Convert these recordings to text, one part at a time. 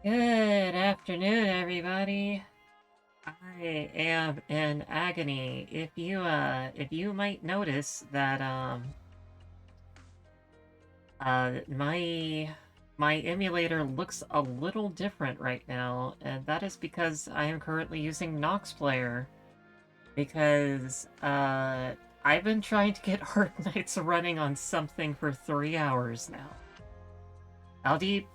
Good afternoon, everybody. I am in agony. If you might notice that my emulator looks a little different right now, and that is because I am currently using Nox Player because I've been trying to get Arknights running on something for 3 hours now. LD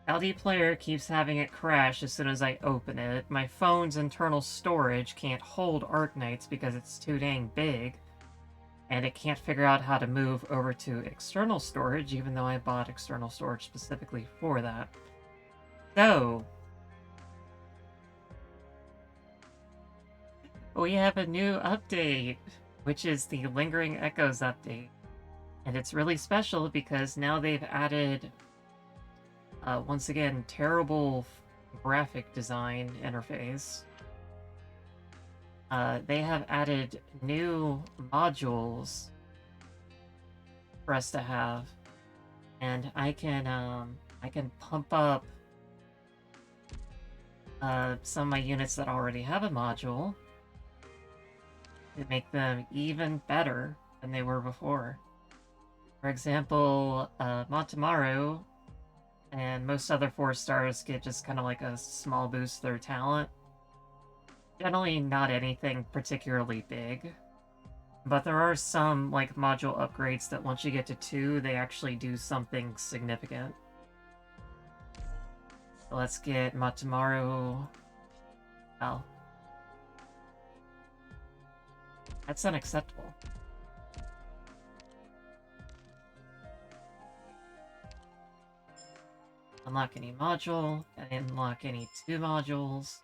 LD Player keeps having it crash as soon as I open it. My phone's internal storage can't hold Arknights because it's too dang big, and it can't figure out how to move over to external storage, even though I bought external storage specifically for that. So, we have a new update, which is the Lingering Echoes update. And it's really special because now they've added, once again, terrible graphic design interface. They have added new modules for us to have, and I can pump up some of my units that already have a module to make them even better than they were before. For example, Montemaru and most other 4-stars get just kind of like a small boost to their talent. Generally not anything particularly big. But there are some, like, module upgrades that once you get to 2, they actually do something significant. So let's get Matamaru. Oh. That's unacceptable. Unlock any module, unlock any 2 modules,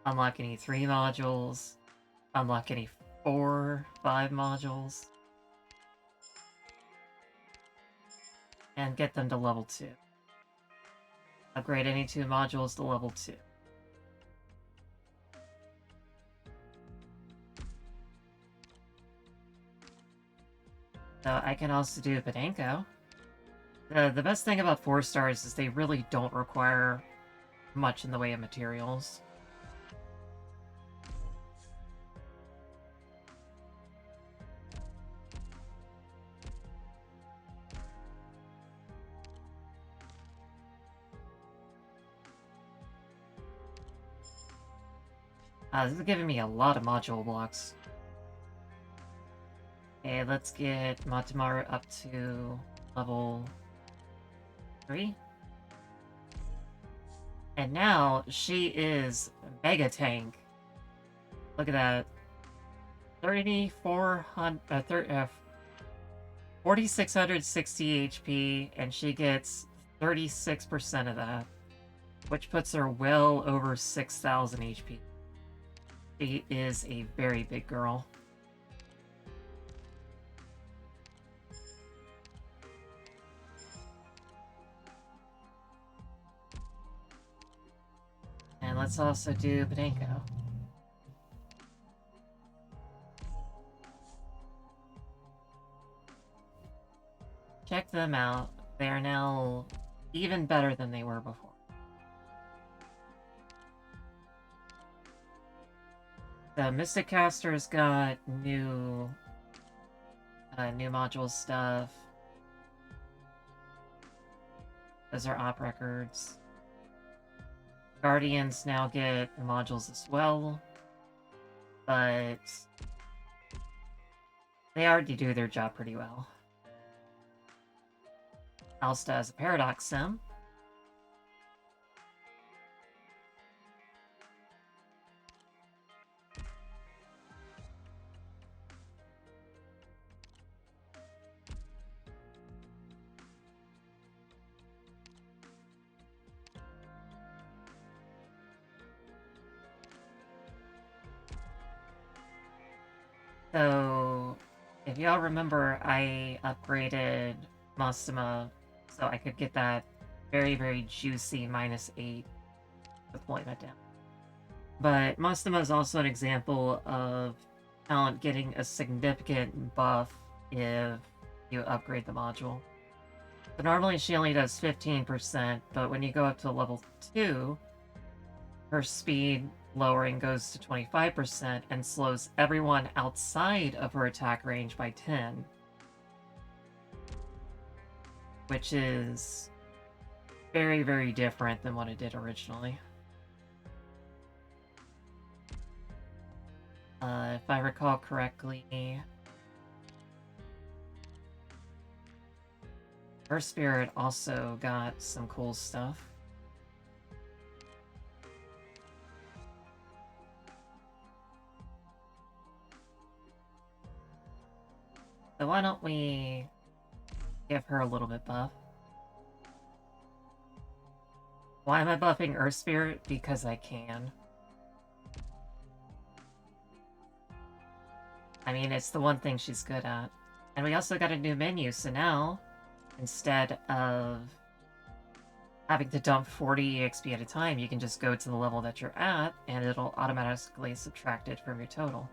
unlock any 3 modules, unlock any 4, 5 modules, and get them to level 2. Upgrade any 2 modules to level 2. So I can also do Podenko. The best thing about 4-stars is they really don't require much in the way of materials. This is giving me a lot of module blocks. Okay, let's get Matamaru up to level 3. And now she is Mega Tank. Look at that. 4,660 HP, and she gets 36% of that, which puts her well over 6,000 HP. She is a very big girl. And let's also do Podenko. Check them out. They are now even better than they were before. The Mystic Caster's got new module stuff. Those are op records. Guardians now get modules as well, but they already do their job pretty well. Alsta has a Paradox Sim. So, if y'all remember, I upgraded Masuma so I could get that very, very juicy -8 deployment down. But Masuma is also an example of talent getting a significant buff if you upgrade the module. But normally she only does 15%, but when you go up to level 2, her speed lowering goes to 25% and slows everyone outside of her attack range by 10. Which is very, very different than what it did originally. If I recall correctly, her spirit also got some cool stuff. So why don't we give her a little bit buff? Why am I buffing Earth Spirit? Because I can. I mean, it's the one thing she's good at. And we also got a new menu, so now, instead of having to dump 40 EXP at a time, you can just go to the level that you're at, and it'll automatically subtract it from your total.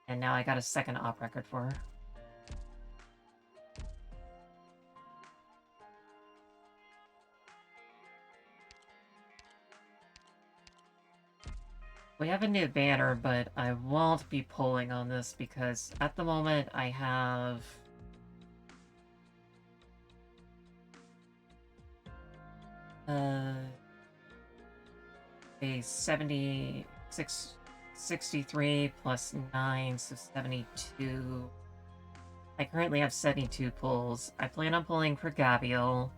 And now I got a second op record for her. We have a new banner, but I won't be pulling on this because at the moment I have... a 63 plus 9, so 72. I currently have 72 pulls. I plan on pulling for Gabriel,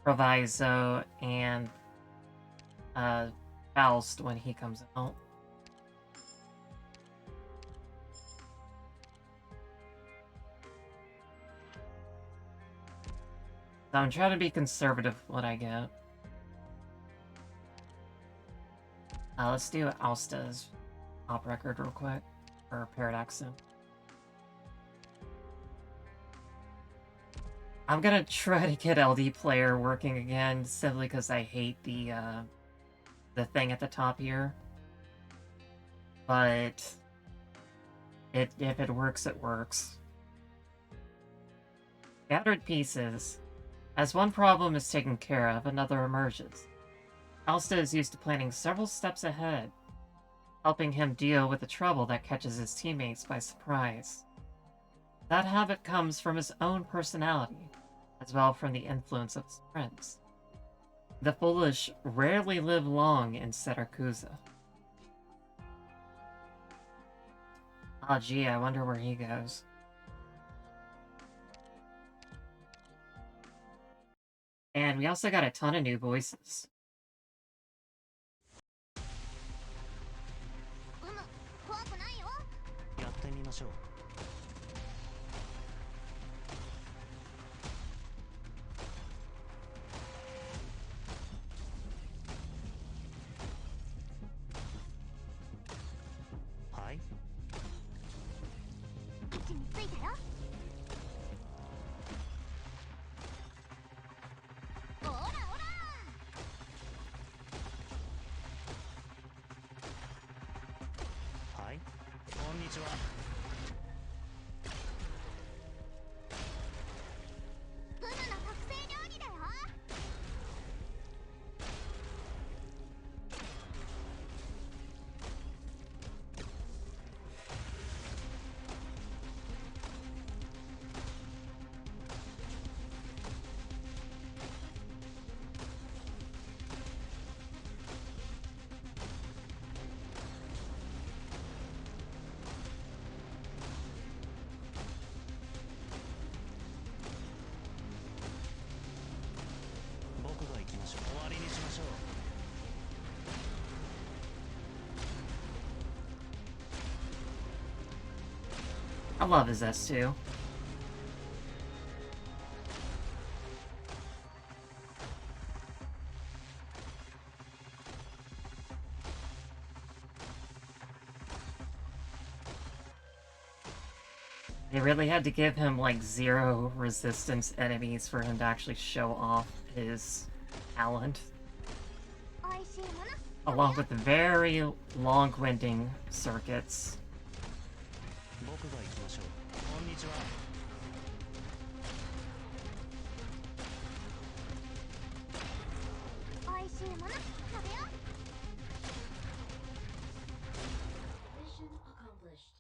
Proviso, and Faust when he comes out. So I'm trying to be conservative with what I get. Let's do Alsta's op record real quick, or Paradoxin. I'm gonna try to get LD player working again, simply because I hate the thing at the top here. But if it works, it works. Gathered pieces. As one problem is taken care of, another emerges. Alsta is used to planning several steps ahead, helping him deal with the trouble that catches his teammates by surprise. That habit comes from his own personality, as well from the influence of his friends. The foolish rarely live long in Siracusa. Ah, gee, I wonder where he goes. And we also got a ton of new voices. I love his S2. They really had to give him like 0 resistance enemies for him to actually show off his talent. along with very long-winding circuits. 僕が行きましょう。こんにちは。美味しいもの食べよう。Mission accomplished.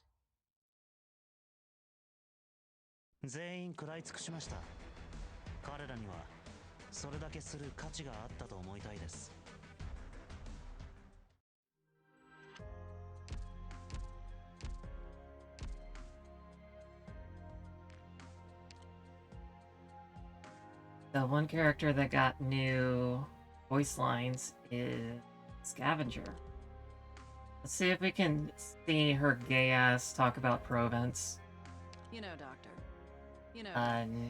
全員食らい尽くしました。彼らにはそれだけする価値があったと思いたいです。The one character that got new voice lines is Scavenger. Let's see if we can see her gay ass talk about Provence. You know, Doctor. You know.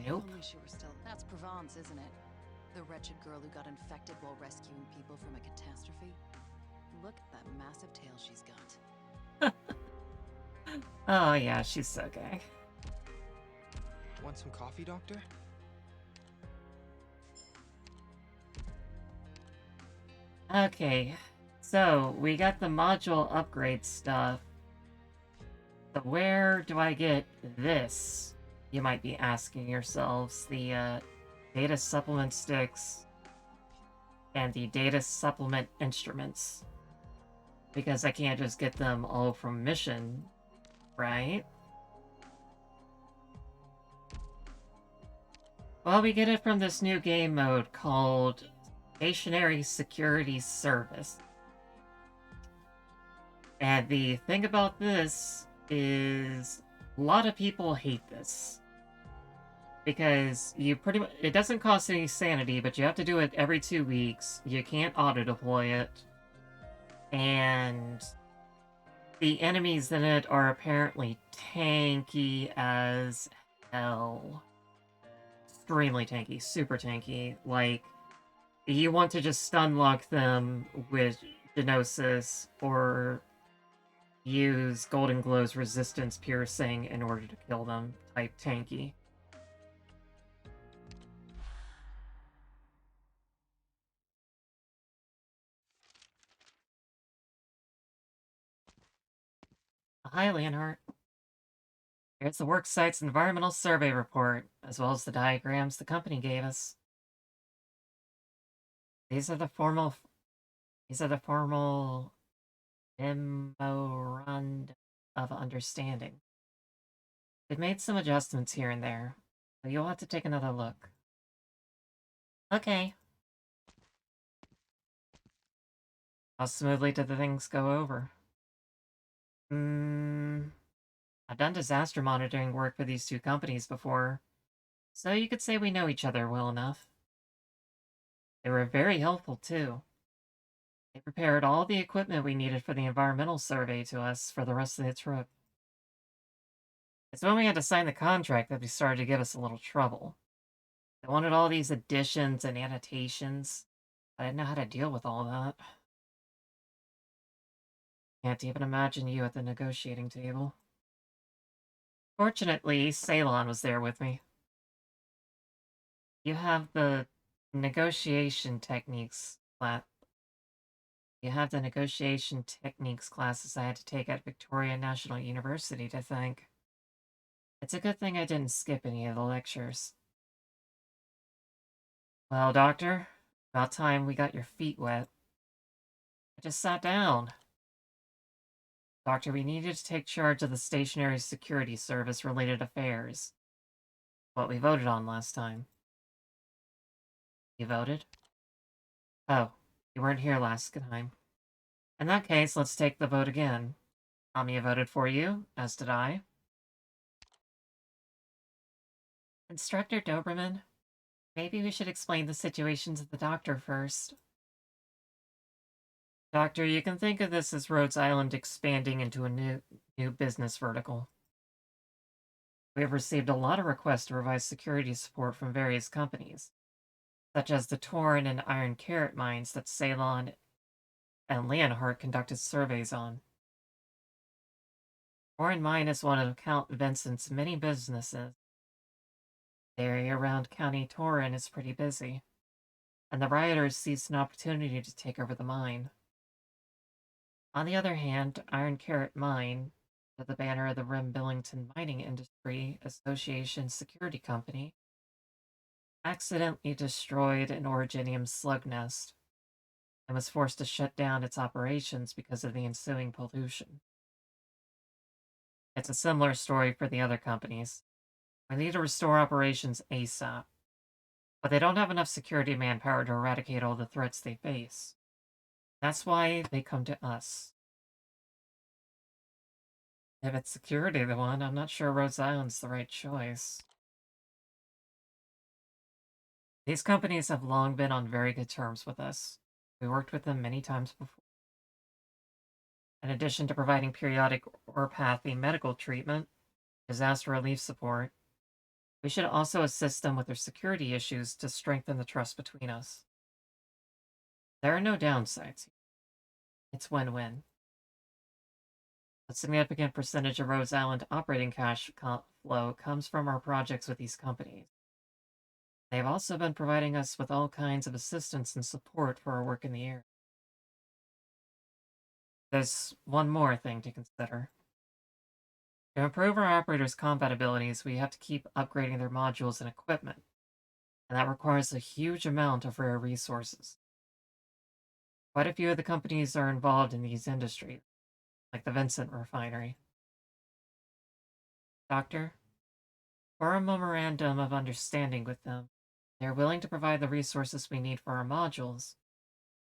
Nope. Only she were still. That's Provence, isn't it? The wretched girl who got infected while rescuing people from a catastrophe. Look at that massive tail she's got. Oh yeah, she's so gay. Want some coffee, Doctor? Okay, so we got the module upgrade stuff. So where do I get this? You might be asking yourselves. The data supplement sticks and the data supplement instruments. Because I can't just get them all from mission, right? Well, we get it from this new game mode called Stationary Security Service. And the thing about this is a lot of people hate this. Because you pretty much, it doesn't cost any sanity, but you have to do it every 2 weeks. You can't auto-deploy it. And the enemies in it are apparently tanky as hell. Extremely tanky, super tanky. Like, you want to just stun lock them with Genosis or use Golden Glow's resistance piercing in order to kill them type tanky. Hi, Leonhardt. Here's the worksite's environmental survey report, as well as the diagrams the company gave us. These are the formal memorandum of understanding. They've made some adjustments here and there, so you'll have to take another look. Okay. How smoothly did the things go over? I've done disaster monitoring work for these two companies before, so you could say we know each other well enough. They were very helpful, too. They prepared all the equipment we needed for the environmental survey to us for the rest of the trip. It's when we had to sign the contract that they started to give us a little trouble. They wanted all these additions and annotations. I didn't know how to deal with all that. Can't even imagine you at the negotiating table. Fortunately, Ceylon was there with me. You have the negotiation techniques class. You have the negotiation techniques classes I had to take at Victoria National University to thank. It's a good thing I didn't skip any of the lectures. Well, Doctor, about time we got your feet wet. I just sat down. Doctor, we needed to take charge of the stationary security service related affairs. What we voted on last time. You voted? Oh, you weren't here last time. In that case, let's take the vote again. Amiya voted for you, as did I. Instructor Doberman, maybe we should explain the situation to the doctor first. Doctor, you can think of this as Rhodes Island expanding into a new business vertical. We have received a lot of requests to provide security support from various companies, such as the Tauren and Iron Carrot mines that Ceylon and Leonhardt conducted surveys on. Tauren Mine is one of Count Vincent's many businesses. The area around County Tauren is pretty busy, and the rioters seized an opportunity to take over the mine. On the other hand, Iron Carrot Mine, under the banner of the Rim Billington Mining Industry Association Security Company, accidentally destroyed an orogenium slug nest and was forced to shut down its operations because of the ensuing pollution. It's a similar story for the other companies. We need to restore operations ASAP, but they don't have enough security manpower to eradicate all the threats they face. That's why they come to us. If it's security they want, I'm not sure Rhode Island's the right choice. These companies have long been on very good terms with us. We worked with them many times before. In addition to providing periodic orpathy medical treatment, disaster relief support, we should also assist them with their security issues to strengthen the trust between us. There are no downsides. It's win-win. A significant percentage of Rhode Island operating cash flow comes from our projects with these companies. They've also been providing us with all kinds of assistance and support for our work in the area. There's one more thing to consider. To improve our operators' combat abilities, we have to keep upgrading their modules and equipment, and that requires a huge amount of rare resources. Quite a few of the companies are involved in these industries, like the Vincent refinery. Doctor, for a memorandum of understanding with them, they are willing to provide the resources we need for our modules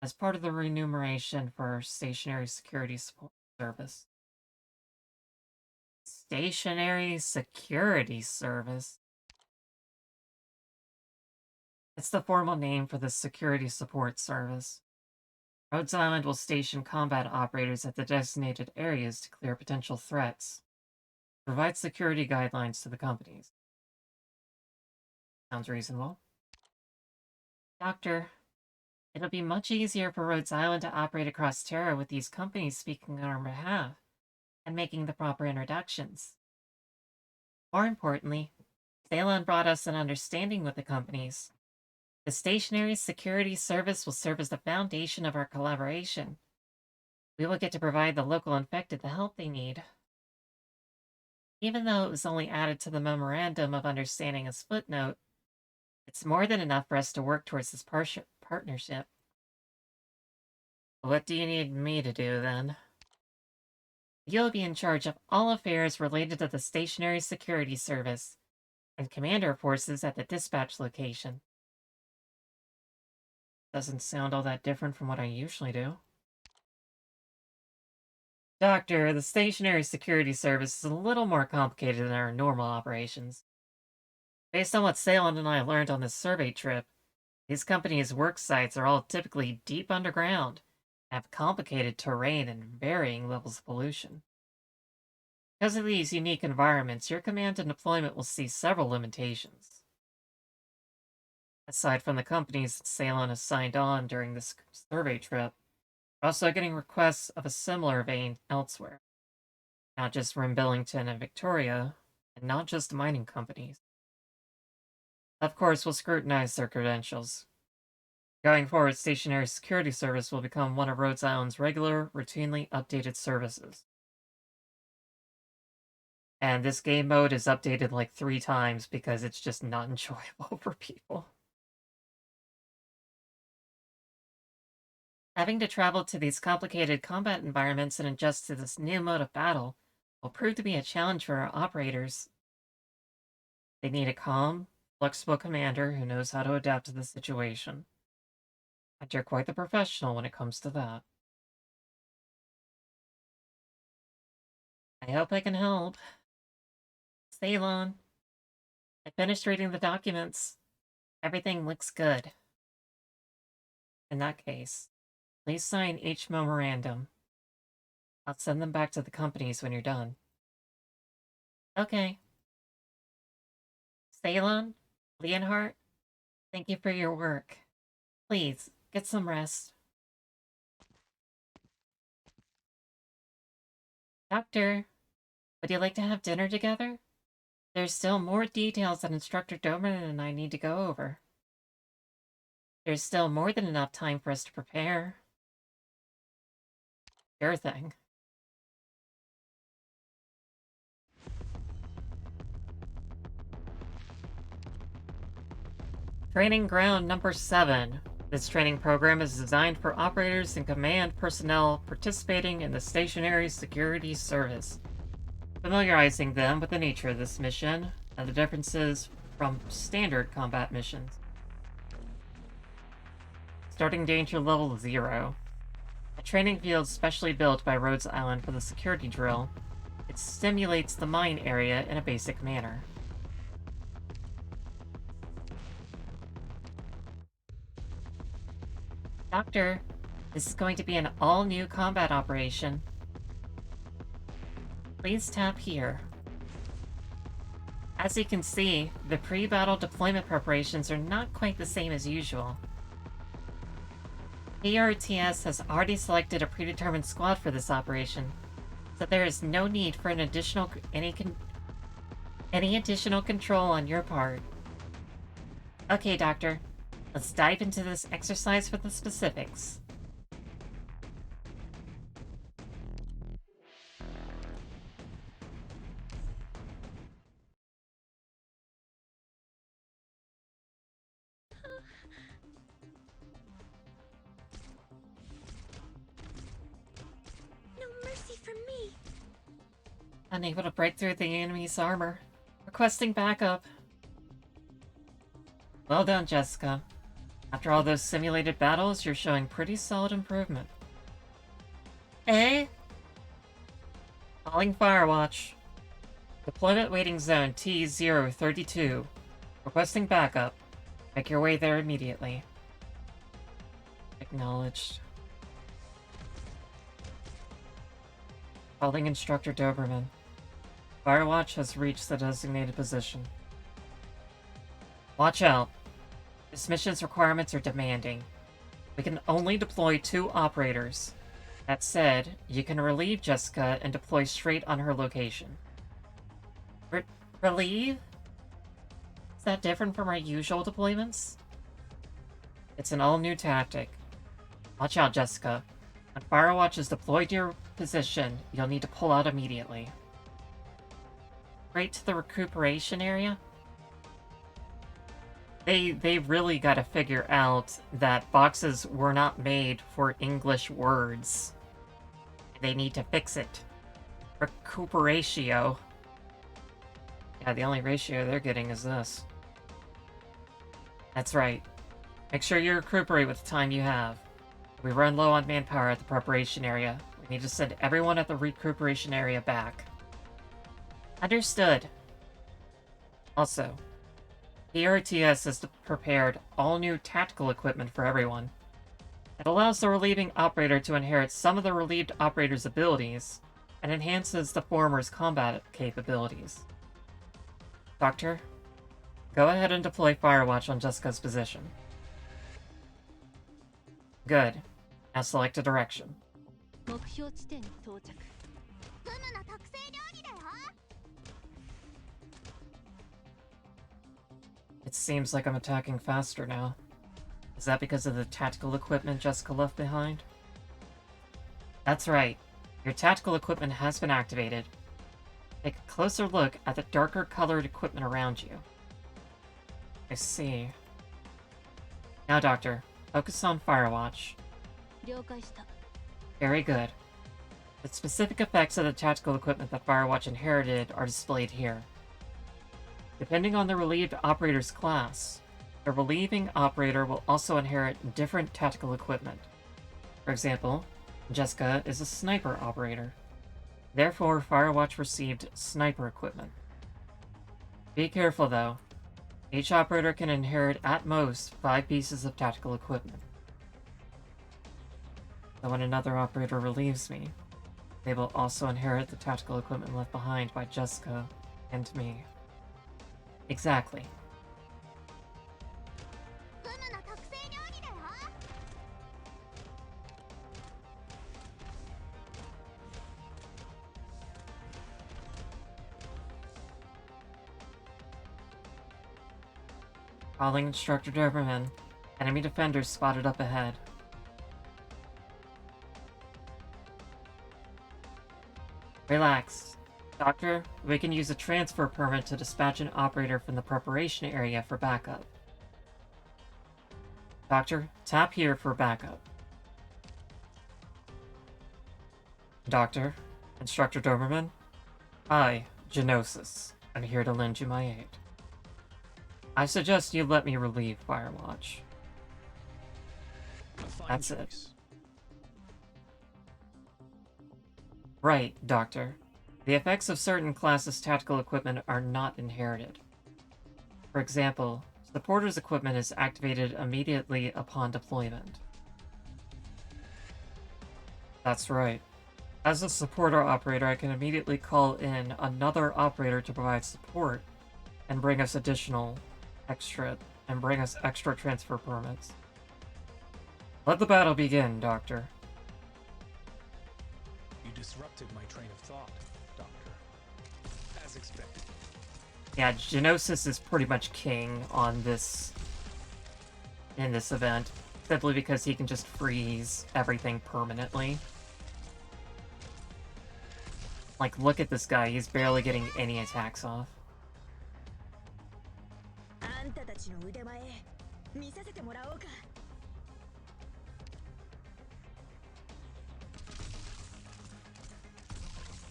as part of the remuneration for our stationary security support service. Stationary security service? It's the formal name for the security support service. Rhode Island will station combat operators at the designated areas to clear potential threats, provide security guidelines to the companies. Sounds reasonable. Doctor, it'll be much easier for Rhode Island to operate across Terra with these companies speaking on our behalf and making the proper introductions. More importantly, Ceylon brought us an understanding with the companies. The stationary security service will serve as the foundation of our collaboration. We will get to provide the local infected the help they need. Even though it was only added to the memorandum of understanding as footnote, it's more than enough for us to work towards this partnership. What do you need me to do, then? You'll be in charge of all affairs related to the stationary security service and commander forces at the dispatch location. Doesn't sound all that different from what I usually do. Doctor, the stationary security service is a little more complicated than our normal operations. Based on what Salem and I learned on this survey trip, these companies' work sites are all typically deep underground, and have complicated terrain and varying levels of pollution. Because of these unique environments, your command and deployment will see several limitations. Aside from the companies that Salem has signed on during this survey trip, we're also getting requests of a similar vein elsewhere. Not just from Billington and Victoria, and not just mining companies. Of course, we'll scrutinize their credentials. Going forward, Stationary Security Service will become one of Rhode Island's regular, routinely updated services. And this game mode is updated like 3 times because it's just not enjoyable for people. Having to travel to these complicated combat environments and adjust to this new mode of battle will prove to be a challenge for our operators. They need a calm, flexible commander who knows how to adapt to the situation. And you're quite the professional when it comes to that. I hope I can help. Ceylon. I finished reading the documents. Everything looks good. In that case, please sign each memorandum. I'll send them back to the companies when you're done. Okay. Ceylon, Leonhardt, thank you for your work. Please, get some rest. Doctor, would you like to have dinner together? There's still more details that Instructor Doberman and I need to go over. There's still more than enough time for us to prepare. Sure thing. Training ground number 7. This training program is designed for operators and command personnel participating in the stationary security service, familiarizing them with the nature of this mission and the differences from standard combat missions. Starting danger level 0. A training field specially built by Rhodes Island for the security drill. It simulates the mine area in a basic manner. Doctor, this is going to be an all-new combat operation. Please tap here. As you can see, the pre-battle deployment preparations are not quite the same as usual. PRTS has already selected a predetermined squad for this operation, so there is no need for any additional control on your part. Okay, Doctor. Let's dive into this exercise for the specifics. No mercy from me. Unable to break through the enemy's armor. Requesting backup. Well done, Jessica. After all those simulated battles, you're showing pretty solid improvement. Eh? Calling Firewatch. Deployment waiting zone T032. Requesting backup. Make your way there immediately. Acknowledged. Calling Instructor Doberman. Firewatch has reached the designated position. Watch out. This mission's requirements are demanding. We can only deploy 2 operators. That said, you can relieve Jessica and deploy straight on her location. Relieve? Is that different from our usual deployments? It's an all-new tactic. Watch out, Jessica. When Firewatch is deployed to your position, you'll need to pull out immediately. Right to the recuperation area? They really gotta figure out that boxes were not made for English words. They need to fix it. Recuperatio. Yeah, the only ratio they're getting is this. That's right. Make sure you recuperate with the time you have. If we run low on manpower at the preparation area, we need to send everyone at the recuperation area back. Understood. Also, PRTS has prepared all new tactical equipment for everyone. It allows the relieving operator to inherit some of the relieved operator's abilities, and enhances the former's combat capabilities. Doctor, go ahead and deploy Firewatch on Jessica's position. Good. Now select a direction. 目標地点に到着。フムの特製料理だよ。It seems like I'm attacking faster now. Is that because of the tactical equipment Jessica left behind? That's right. Your tactical equipment has been activated. Take a closer look at the darker colored equipment around you. I see. Now, Doctor, focus on Firewatch. 了解した。 Very good. The specific effects of the tactical equipment that Firewatch inherited are displayed here. Depending on the relieved operator's class, the relieving operator will also inherit different tactical equipment. For example, Jessica is a sniper operator. Therefore, Firewatch received sniper equipment. Be careful though. Each operator can inherit at most 5 pieces of tactical equipment. So when another operator relieves me, they will also inherit the tactical equipment left behind by Jessica and me. Exactly. フムの特製料理だよ。 Calling Instructor Doberman. Enemy defenders spotted up ahead. Relax. Doctor, we can use a transfer permit to dispatch an operator from the preparation area for backup. Doctor, tap here for backup. Doctor, Instructor Doberman. I, Genosis, am here to lend you my aid. I suggest you let me relieve Firewatch. That's it. Right, Doctor. The effects of certain classes' tactical equipment are not inherited. For example, supporters' equipment is activated immediately upon deployment. That's right. As a supporter operator, I can immediately call in another operator to provide support and bring us extra transfer permits. Let the battle begin, Doctor. You disrupted my train of thought, Doctor. As expected. Yeah, Genosis is pretty much king on this in this event, simply because he can just freeze everything permanently. Like, look at this guy, he's barely getting any attacks off.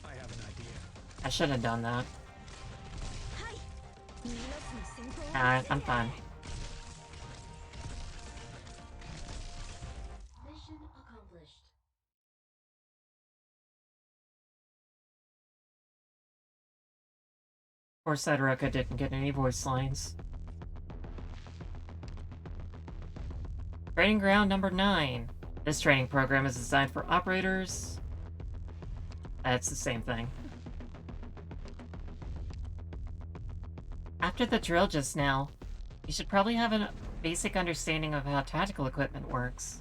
I have an idea. I should have done that. I'm fine. Mission accomplished. Poor Sedroka didn't get any voice lines. Training ground number 9. This training program is designed for operators. It's the same thing. After the drill just now, you should probably have a basic understanding of how tactical equipment works.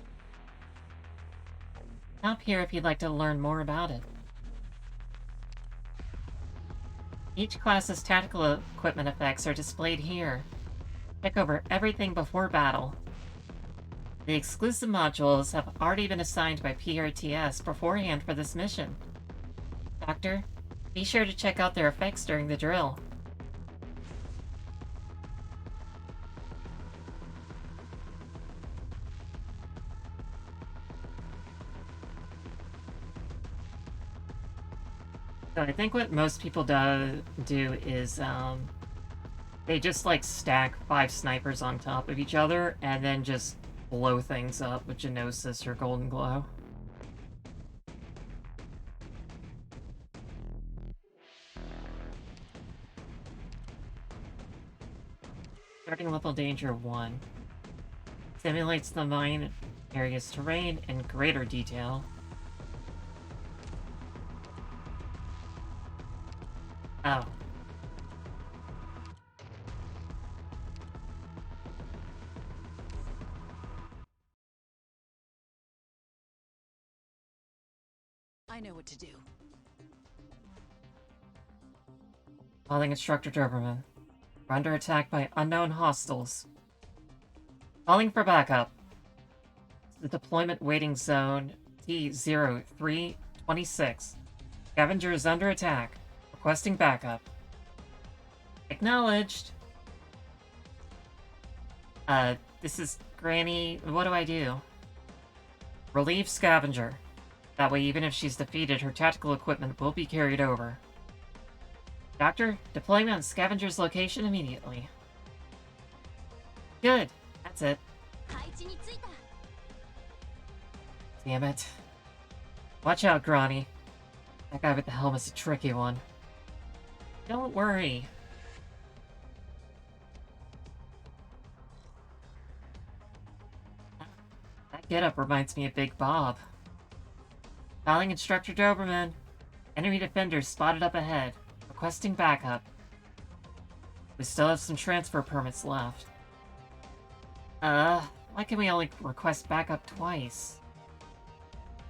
Stop here if you'd like to learn more about it. Each class's tactical equipment effects are displayed here. Check over everything before battle. The exclusive modules have already been assigned by PRTS beforehand for this mission. Doctor, be sure to check out their effects during the drill. So I think what most people do is they just like stack 5 snipers on top of each other and then just blow things up with Genosis or Golden Glow. Starting level danger 1. Simulates the mine area's terrain in greater detail. Oh. I know what to do. Calling Instructor Doberman. We're under attack by unknown hostiles. Calling for backup. The deployment waiting zone T0326. Scavenger is under attack. Requesting backup. Acknowledged. This is Granny. What do I do? Relieve Scavenger. That way, even if she's defeated, her tactical equipment will be carried over. Doctor, deployment on Scavenger's location immediately. Good. That's it. Damn it. Watch out, Granny. That guy with the helmet's a tricky one. Don't worry. That getup reminds me of Big Bob. Calling Instructor Doberman. Enemy defenders spotted up ahead. Requesting backup. We still have some transfer permits left. Why can we only request backup twice?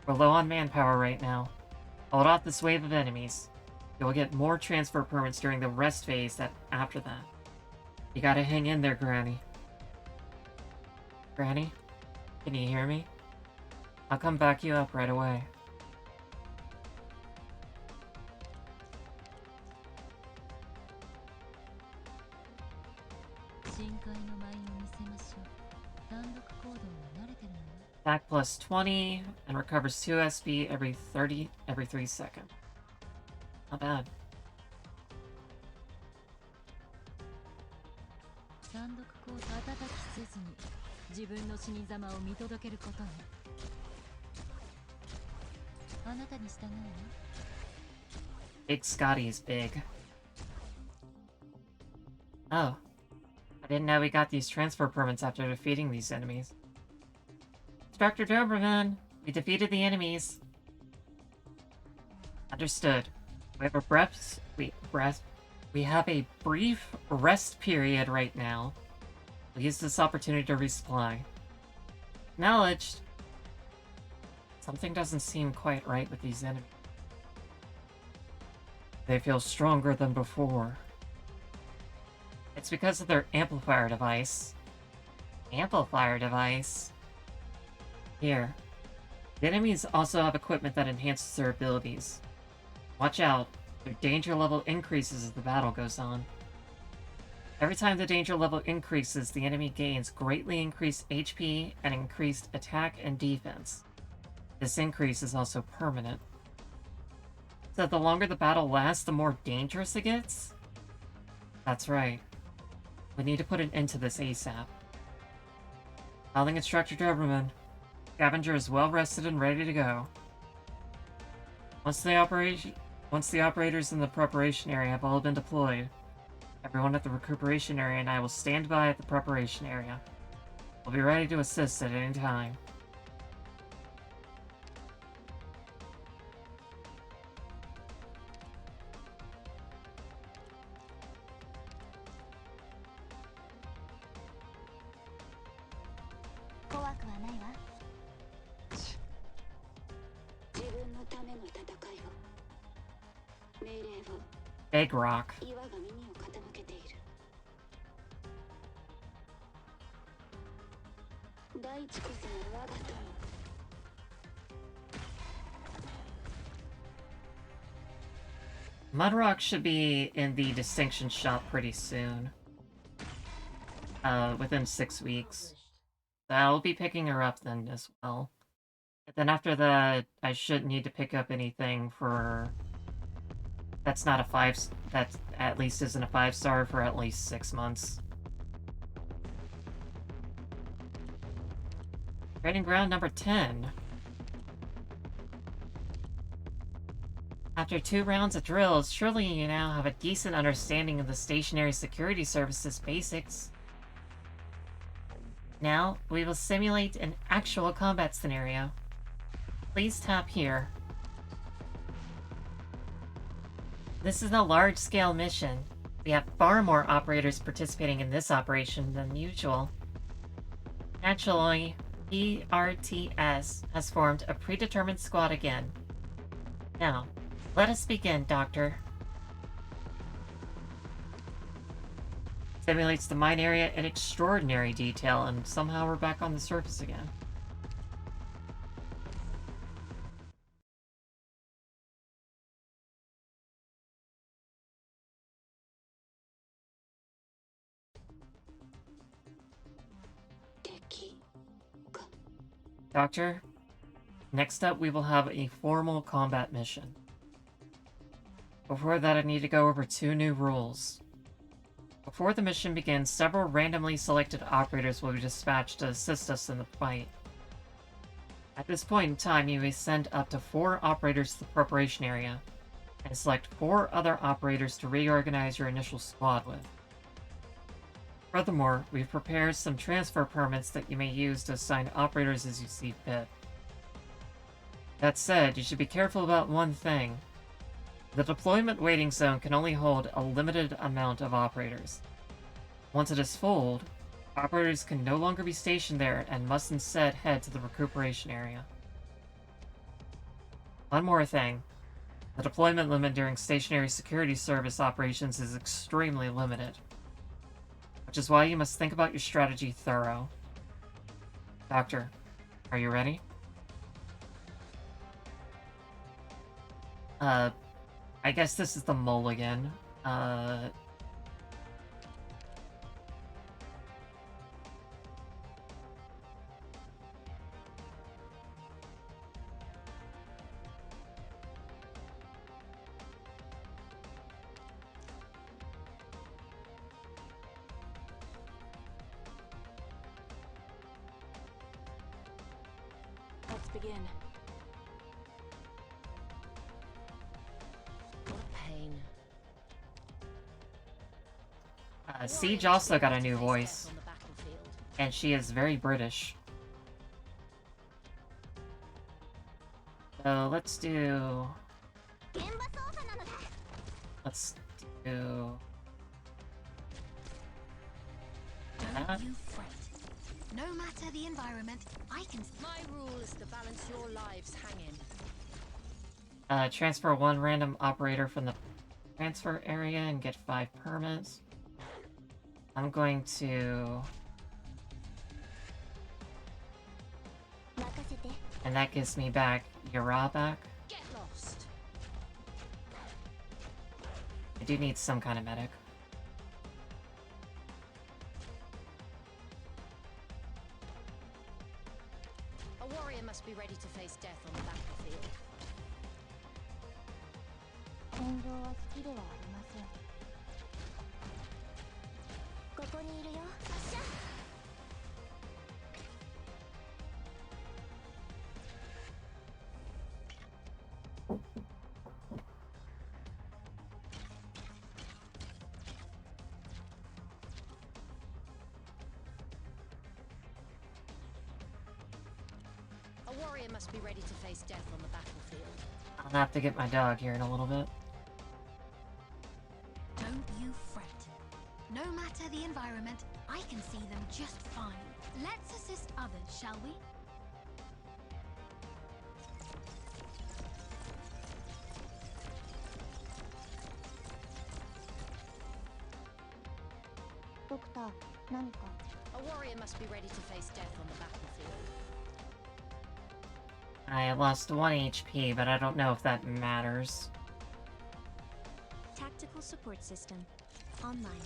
We're low on manpower right now. Hold off this wave of enemies. You will get more transfer permits during the rest phase after that. You gotta hang in there, Granny. Granny? Can you hear me? I'll come back you up right away. Attack plus 20 and recovers 2 SP every 3 seconds. Not bad. 単独コード瞬きせずに自分の死に様を見届けることね。あなたに従うわ。Big Scotty's big. Oh. I didn't know we got these transfer permits after defeating these enemies. Inspector Doberman, we defeated the enemies. Understood. We have a brief rest period right now. We'll use this opportunity to resupply. Acknowledged. Something doesn't seem quite right with these enemies. They feel stronger than before. It's because of their amplifier device. Amplifier device? Here. The enemies also have equipment that enhances their abilities. Watch out. Their danger level increases as the battle goes on. Every time the danger level increases, the enemy gains greatly increased HP and increased attack and defense. This increase is also permanent. So the longer the battle lasts, the more dangerous it gets? That's right. We need to put an end to this ASAP. Calling Instructor Doberman. Scavenger is well rested and ready to go. Once the operators in the preparation area have all been deployed, everyone at the recuperation area and I will stand by at the preparation area. We'll be ready to assist at any time. Big rock. Mudrock should be in the distinction shop pretty soon. Within 6 weeks. So I'll be picking her up then as well. But then after that, I shouldn't need to pick up anything for... That's not a 5... That at least isn't a 5-star for at least 6 months. Training ground number 10. After 2 rounds of drills, surely you now have a decent understanding of the stationary security services basics. Now, we will simulate an actual combat scenario. Please tap here. This is a large-scale mission. We have far more operators participating in this operation than usual. Naturally, PRTS has formed a predetermined squad again. Now, let us begin, Doctor. Simulates the mine area in extraordinary detail, and somehow we're back on the surface again. Doctor, next up we will have a formal combat mission. Before that, I need to go over 2 new rules. Before the mission begins, several randomly selected operators will be dispatched to assist us in the fight. At this point in time, you may send up to 4 operators to the preparation area, and select 4 other operators to reorganize your initial squad with. Furthermore, we've prepared some transfer permits that you may use to assign operators as you see fit. That said, you should be careful about one thing. The deployment waiting zone can only hold a limited amount of operators. Once it is full, operators can no longer be stationed there and must instead head to the recuperation area. One more thing. The deployment limit during stationary security service operations is extremely limited, which is why you must think about your strategy thorough. Doctor, are you ready? I guess this is the mulligan. begin. What a pain. Siege also got a new voice, and she is very British. So let's do... Let's do... Don't you fret. No matter the environment, I can. My rule is to balance your lives hanging. Transfer one random operator from the transfer area and get 5 permits. I'm going to... And that gives me back Yara back. Get lost. I do need some kind of medic. A warrior must be ready to face death on the battlefield. 戦場は好きではありません。ここにいるよ。発射。A warrior must be ready to face death on the battlefield. I'll have to get my dog here in a little bit. Don't you fret. No matter the environment, I can see them just fine. Let's assist others, shall we? Doctor, 何か。 A warrior must be ready to face death on the battlefield. I lost 1 HP, but I don't know if that matters. Tactical support system. Online.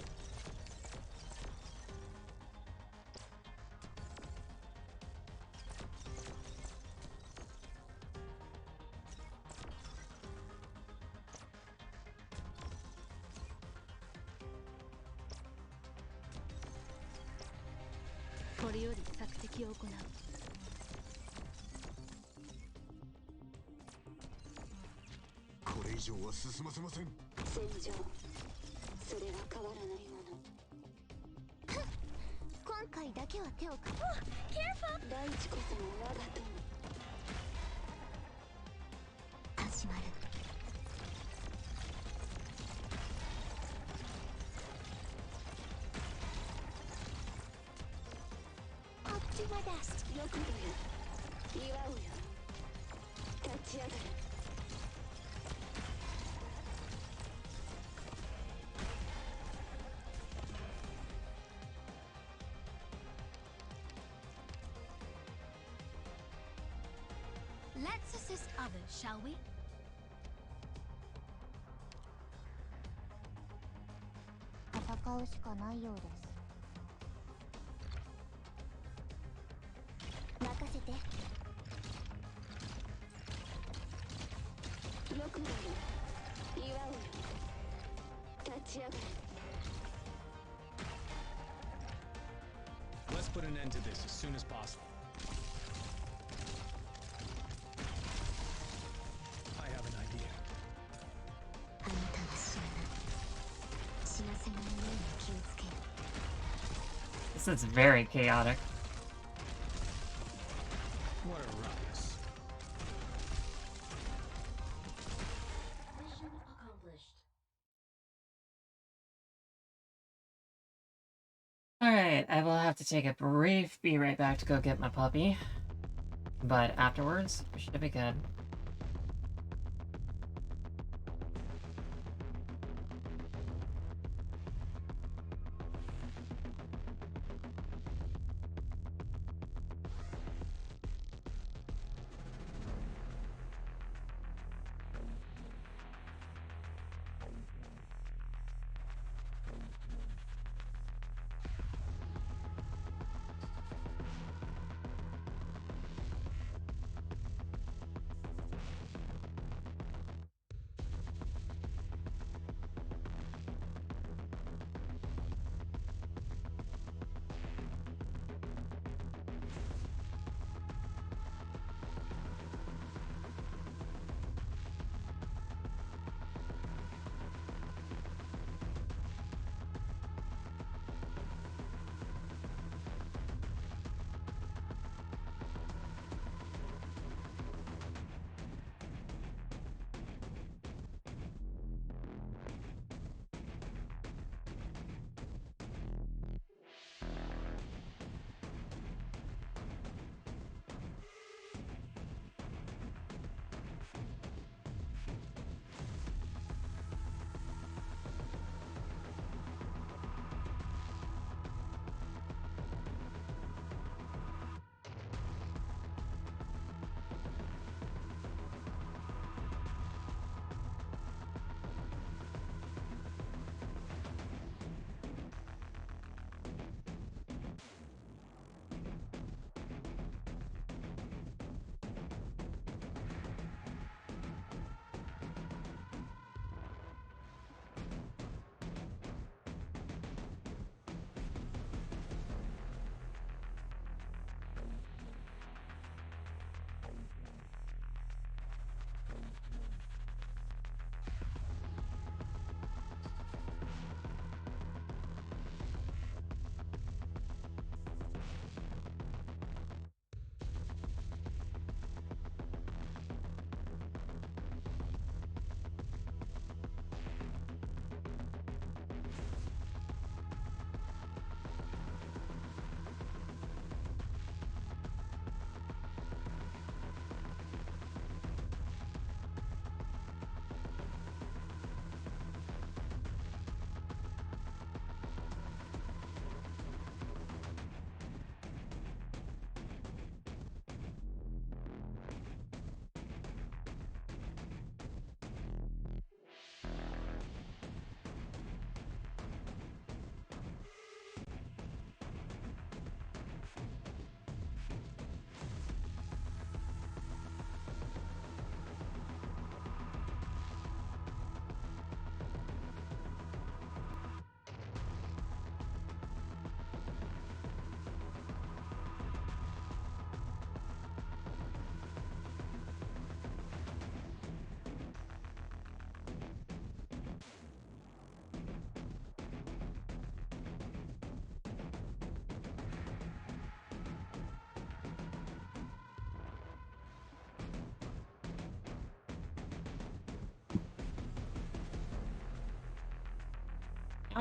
Let's assist others, shall we? Let's put an end to this as soon as possible. I have an idea. This is very chaotic. What a ruckus. Mission accomplished. Alright, I will have to take a brief be right back to go get my puppy. But afterwards, we should be good.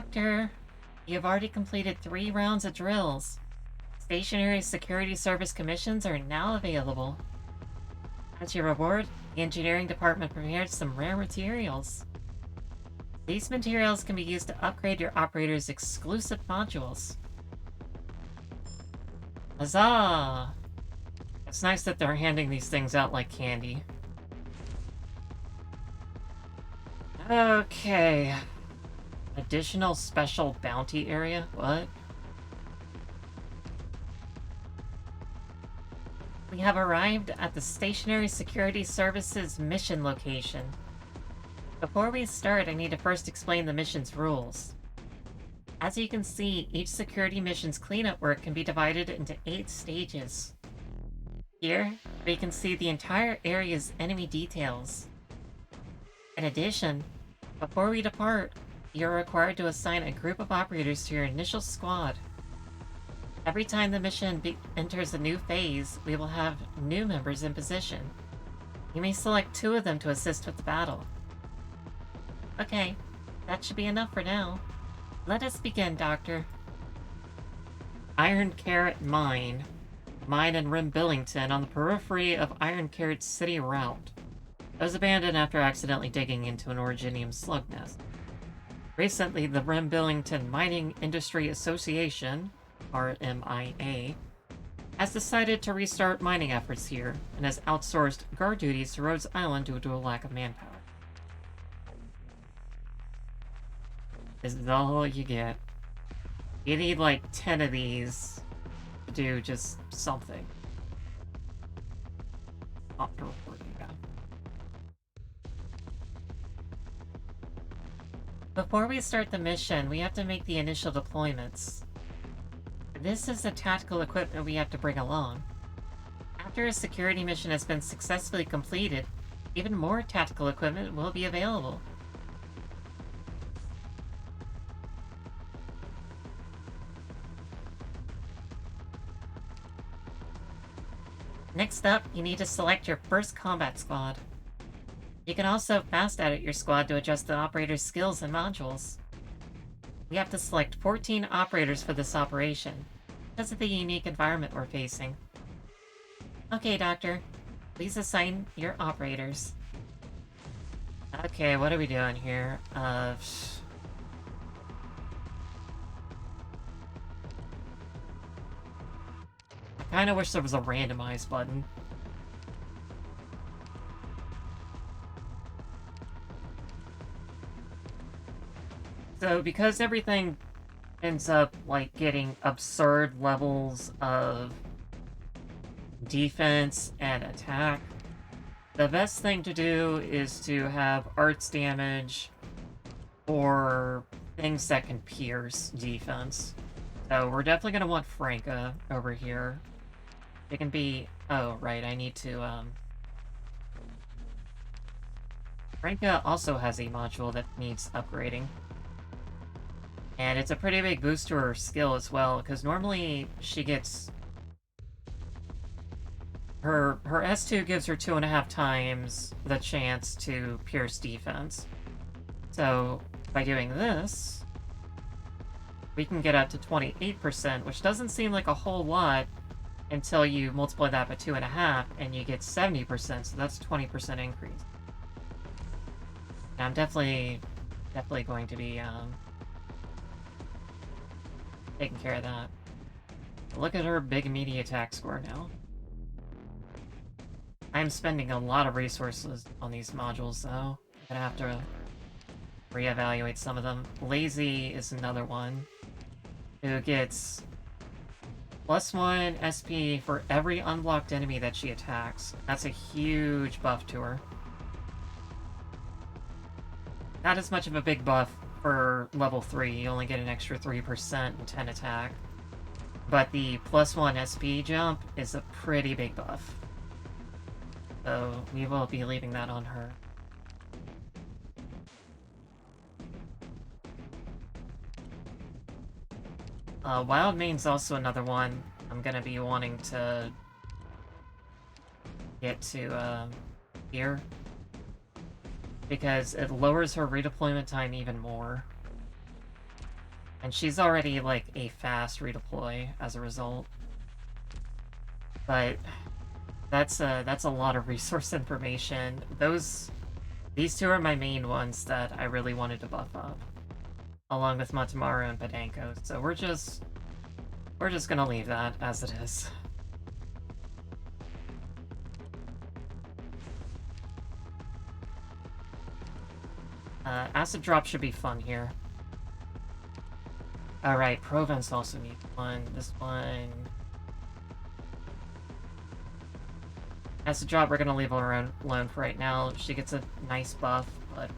Doctor, you've already completed 3 rounds of drills. Stationary security service commissions are now available. As your reward, the engineering department prepared some rare materials. These materials can be used to upgrade your operator's exclusive modules. Huzzah! It's nice that they're handing these things out like candy. Okay. Additional special bounty area? What? We have arrived at the Stationary Security Services mission location. Before we start, I need to first explain the mission's rules. As you can see, each security mission's cleanup work can be divided into 8 stages. Here, we can see the entire area's enemy details. In addition, before we depart, you're required to assign a group of operators to your initial squad. Every time the mission enters a new phase, we will have new members in position. You may select 2 of them to assist with the battle. Okay, that should be enough for now. Let us begin, Doctor. Iron Carrot Mine. Mine in Rim Billington on the periphery of Iron Carrot City route. It was abandoned after accidentally digging into an originium slug nest. Recently, the Rim Billington Mining Industry Association, RMIA, has decided to restart mining efforts here and has outsourced guard duties to Rhodes Island due to a lack of manpower. This is all you get. You need like 10 of these to do just something. After reporting that. Before we start the mission, we have to make the initial deployments. This is the tactical equipment we have to bring along. After a security mission has been successfully completed, even more tactical equipment will be available. Next up, you need to select your first combat squad. You can also fast edit your squad to adjust the operator's skills and modules. We have to select 14 operators for this operation, because of the unique environment we're facing. Okay, Doctor. Please assign your operators. Okay, what are we doing here? I kinda wish there was a randomize button. So, because everything ends up, like, getting absurd levels of defense and attack, the best thing to do is to have arts damage or things that can pierce defense. So we're definitely going to want Franca over here. It can be... Oh, right, I need to, Franca also has a module that needs upgrading. And it's a pretty big boost to her skill as well, because normally she gets... Her S2 gives her 2.5 times the chance to pierce defense. So, by doing this, we can get up to 28%, which doesn't seem like a whole lot until you multiply that by 2.5, and you get 70%, so that's a 20% increase. And I'm definitely going to be, taking care of that. Look at her big immediate attack score now. I'm spending a lot of resources on these modules, though. I'm gonna have to reevaluate some of them. Lazy is another one who gets +1 SP for every unblocked enemy that she attacks. That's a huge buff to her. Not as much of a big buff for level 3, you only get an extra 3% and 10 attack. But the +1 SP jump is a pretty big buff. So we will be leaving that on her. Wild Mane's also another one I'm gonna be wanting to get to, here. Because it lowers her redeployment time even more. And she's already, like, a fast redeploy as a result. But that's a lot of resource information. These two are my main ones that I really wanted to buff up, along with Matamaru and Podenko. So we're just gonna leave that as it is. Acid drop should be fun here. Alright, Provence also needs one. This one... Acid drop, we're gonna leave her alone for right now. She gets a nice buff, but...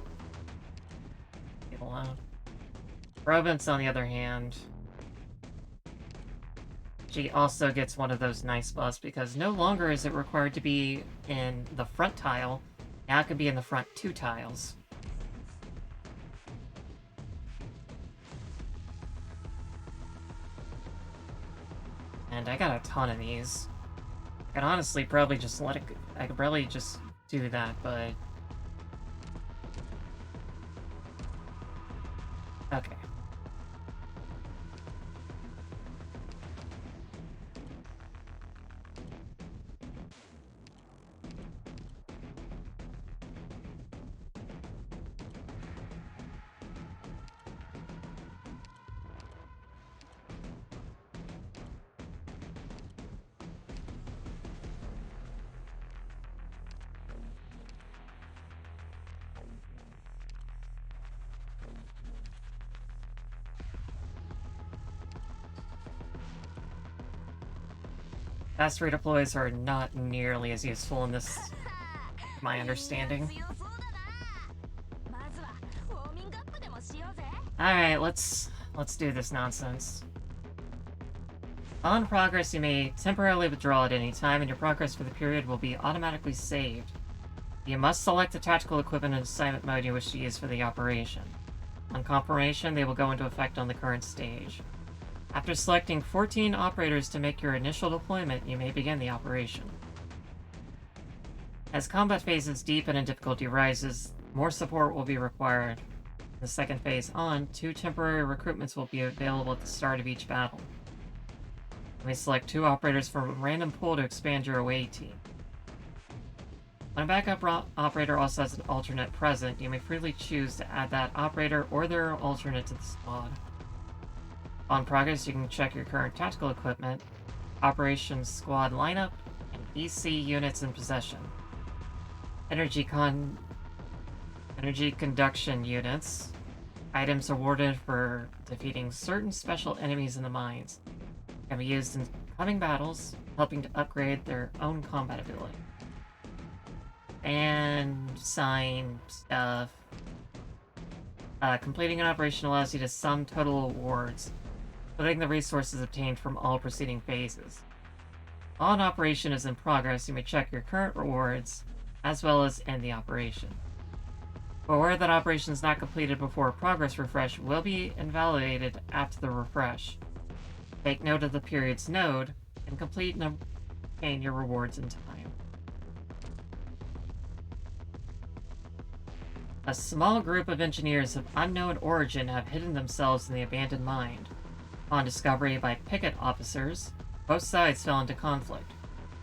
leave it alone. Provence, on the other hand... she also gets one of those nice buffs because no longer is it required to be in the front tile. Now it can be in the front 2 tiles. And I got a ton of these. I could honestly probably just let it... I could probably just do that, but... okay. Fast redeploys are not nearly as useful in this, my understanding. Alright, let's do this nonsense. On progress, you may temporarily withdraw at any time, and your progress for the period will be automatically saved. You must select the tactical equipment and assignment mode you wish to use for the operation. On confirmation, they will go into effect on the current stage. After selecting 14 operators to make your initial deployment, you may begin the operation. As combat phases deepen and difficulty rises, more support will be required. In the second phase on, 2 temporary recruitments will be available at the start of each battle. You may select 2 operators from a random pool to expand your away team. When a backup operator also has an alternate present, you may freely choose to add that operator or their alternate to the squad. On progress, you can check your current tactical equipment, operations squad lineup, and EC units in possession. Energy conduction units. Items awarded for defeating certain special enemies in the mines. Can be used in coming battles, helping to upgrade their own combat ability. And sign stuff. Completing an operation allows you to sum total awards, including the resources obtained from all preceding phases. While an operation is in progress, you may check your current rewards, as well as end the operation. Be aware that operations not completed before a progress refresh will be invalidated after the refresh. Take note of the period's node, and complete and obtain your rewards in time. A small group of engineers of unknown origin have hidden themselves in the abandoned mine. Upon discovery by picket officers, both sides fell into conflict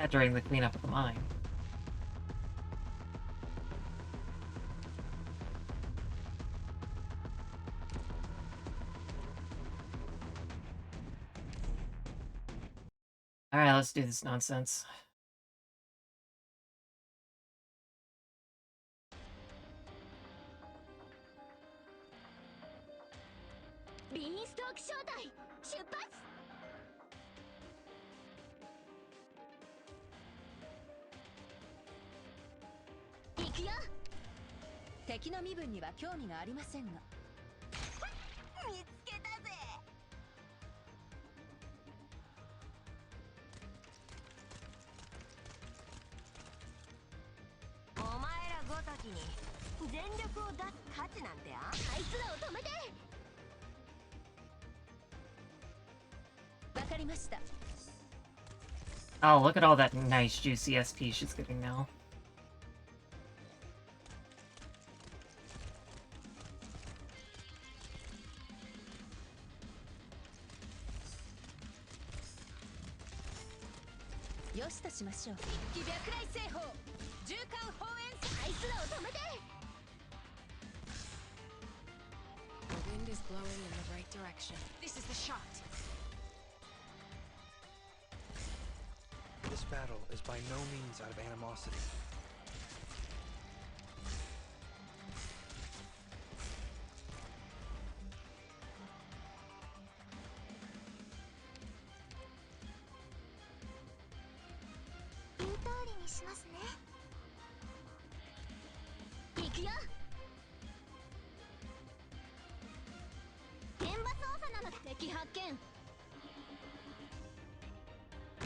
during the cleanup of the mine. Alright, let's do this nonsense. Oh, look at all that nice juicy SP she's getting now. よしとしましょう。一気脈雷製法縦貫放煙あいつらを止めて。 The wind is blowing in the right direction. This is the shot. This battle is by no means out of animosity.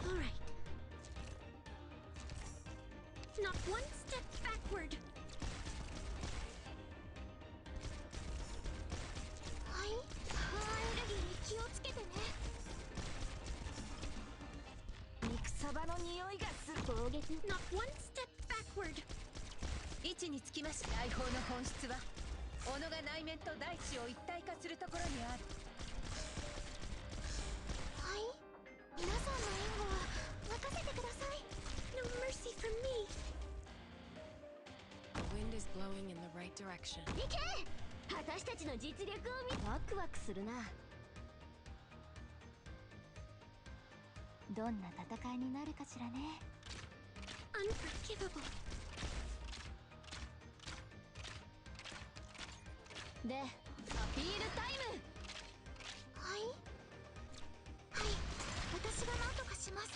Alright. Not one step backward. Not one step backward. 位置につきまして大砲の本質は己が内面と大地を一体化するところにある。はい。皆さんの援護は任せてください。No mercy from me. The wind is blowing in the right direction. 行け！私たちの実力を見ワクワクするな。どんな戦いになるかしらね。Unforgivable. で、アピールタイム。はい。はい、私が何とかします。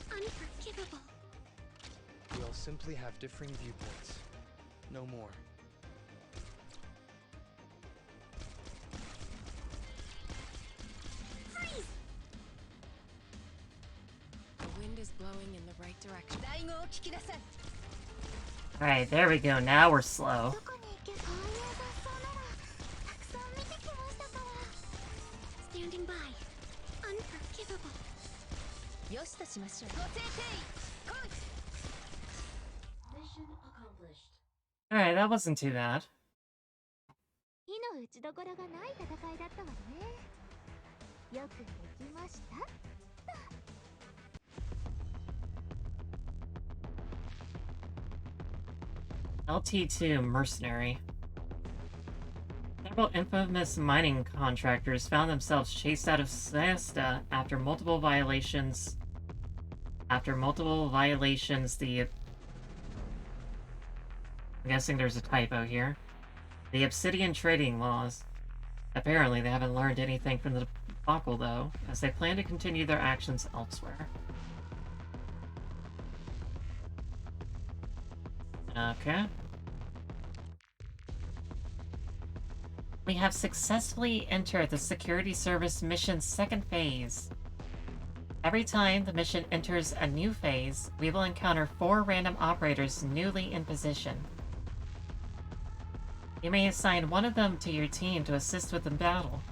Unforgivable. We'll simply have differing viewpoints. No more. Freeze! The wind is blowing in the right direction. 大語を聞きなさい。 Alright, there we go. Now we're slow. どこに行けばこういう雑草ならたくさん見てきましたから。Standing by. Unforgivable. よしとしましょう。ご制定来い。 Mission accomplished. Alright, that wasn't too bad. 火の打ちどころがない戦いだったわね。よくできました。 LT2 Mercenary. Several infamous mining contractors found themselves chased out of Siesta after multiple violations. I'm guessing there's a typo here. The Obsidian trading laws. Apparently, they haven't learned anything from the debacle, though, as they plan to continue their actions elsewhere. Okay. We have successfully entered the Security Service mission's second phase. Every time the mission enters a new phase, we will encounter 4 random operators newly in position. You may assign one of them to your team to assist with the battle.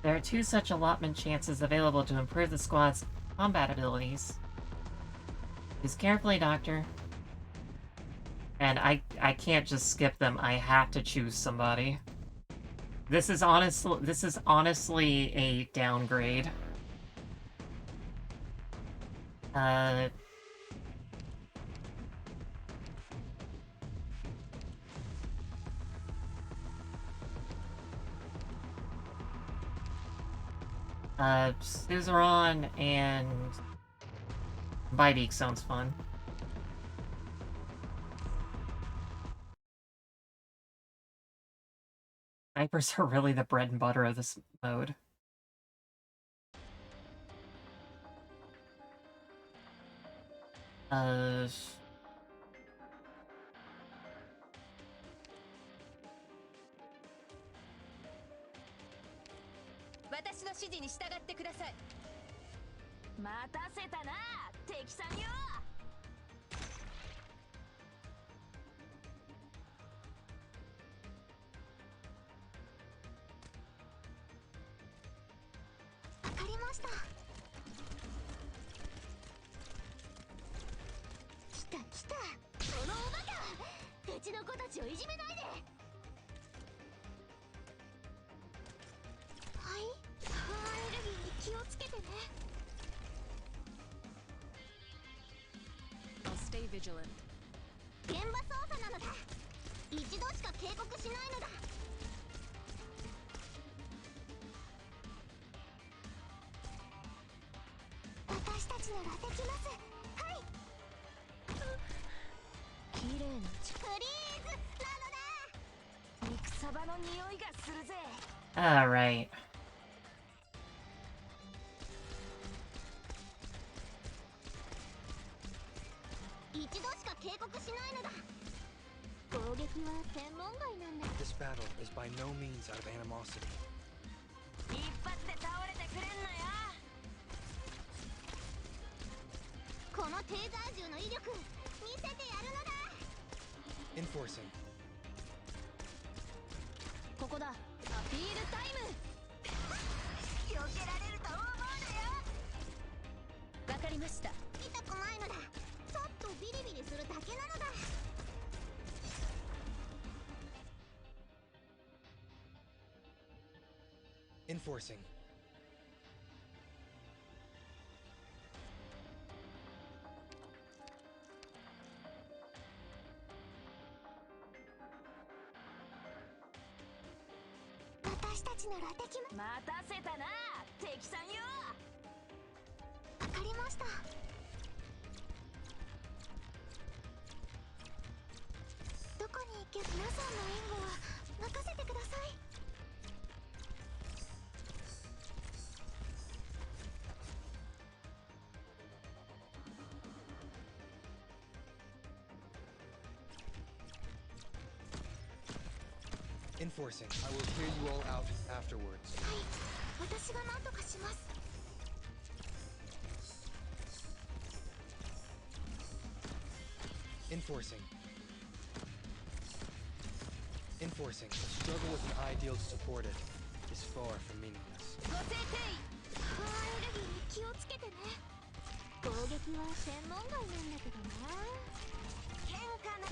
There are 2 such allotment chances available to improve the squad's combat abilities. Choose carefully, Doctor. And I can't just skip them. I have to choose somebody. This is honestly a downgrade. Suzerain and Vibeek sounds fun. Snipers are really the bread and butter of this mode. Uh... 私の指示に従ってください。待たせたな、敵さんよ。わかりました。来た来た。このおバカ。うちの子たちをいじめないで。はい。アレルギーに気をつけてね。Stay vigilant. 現場操作なのだ。一度しか警告しないのだ。私たちならできます。はい。綺麗なフリーズなのだ。肉サバの匂いがするぜ。 Alright. 一度しか警告しないのだ。攻撃は専門外なんだ。 This battle is by no means out of animosity. 一発で倒れてくれんなよ。このテーザー銃の威力見せてやるのだ。 Enforcing. ここだ。アピールタイム。避けられると思うなよ。わかりました。痛くないのだ。ちょっとビリビリするだけなのだ。 Enforcing. 私たちならできま。待たせたな、敵さんよ。わかりました。どこに行けば皆さんの援護は任せてください。 Enforcing. I will hear you all out afterwards. はい、私が何とかします。 Enforcing. Enforcing. The struggle with an ideal to support it is far from meaningless. ご制定。パワーエネルギーに気をつけてね。攻撃は専門外なんだけどな。喧嘩な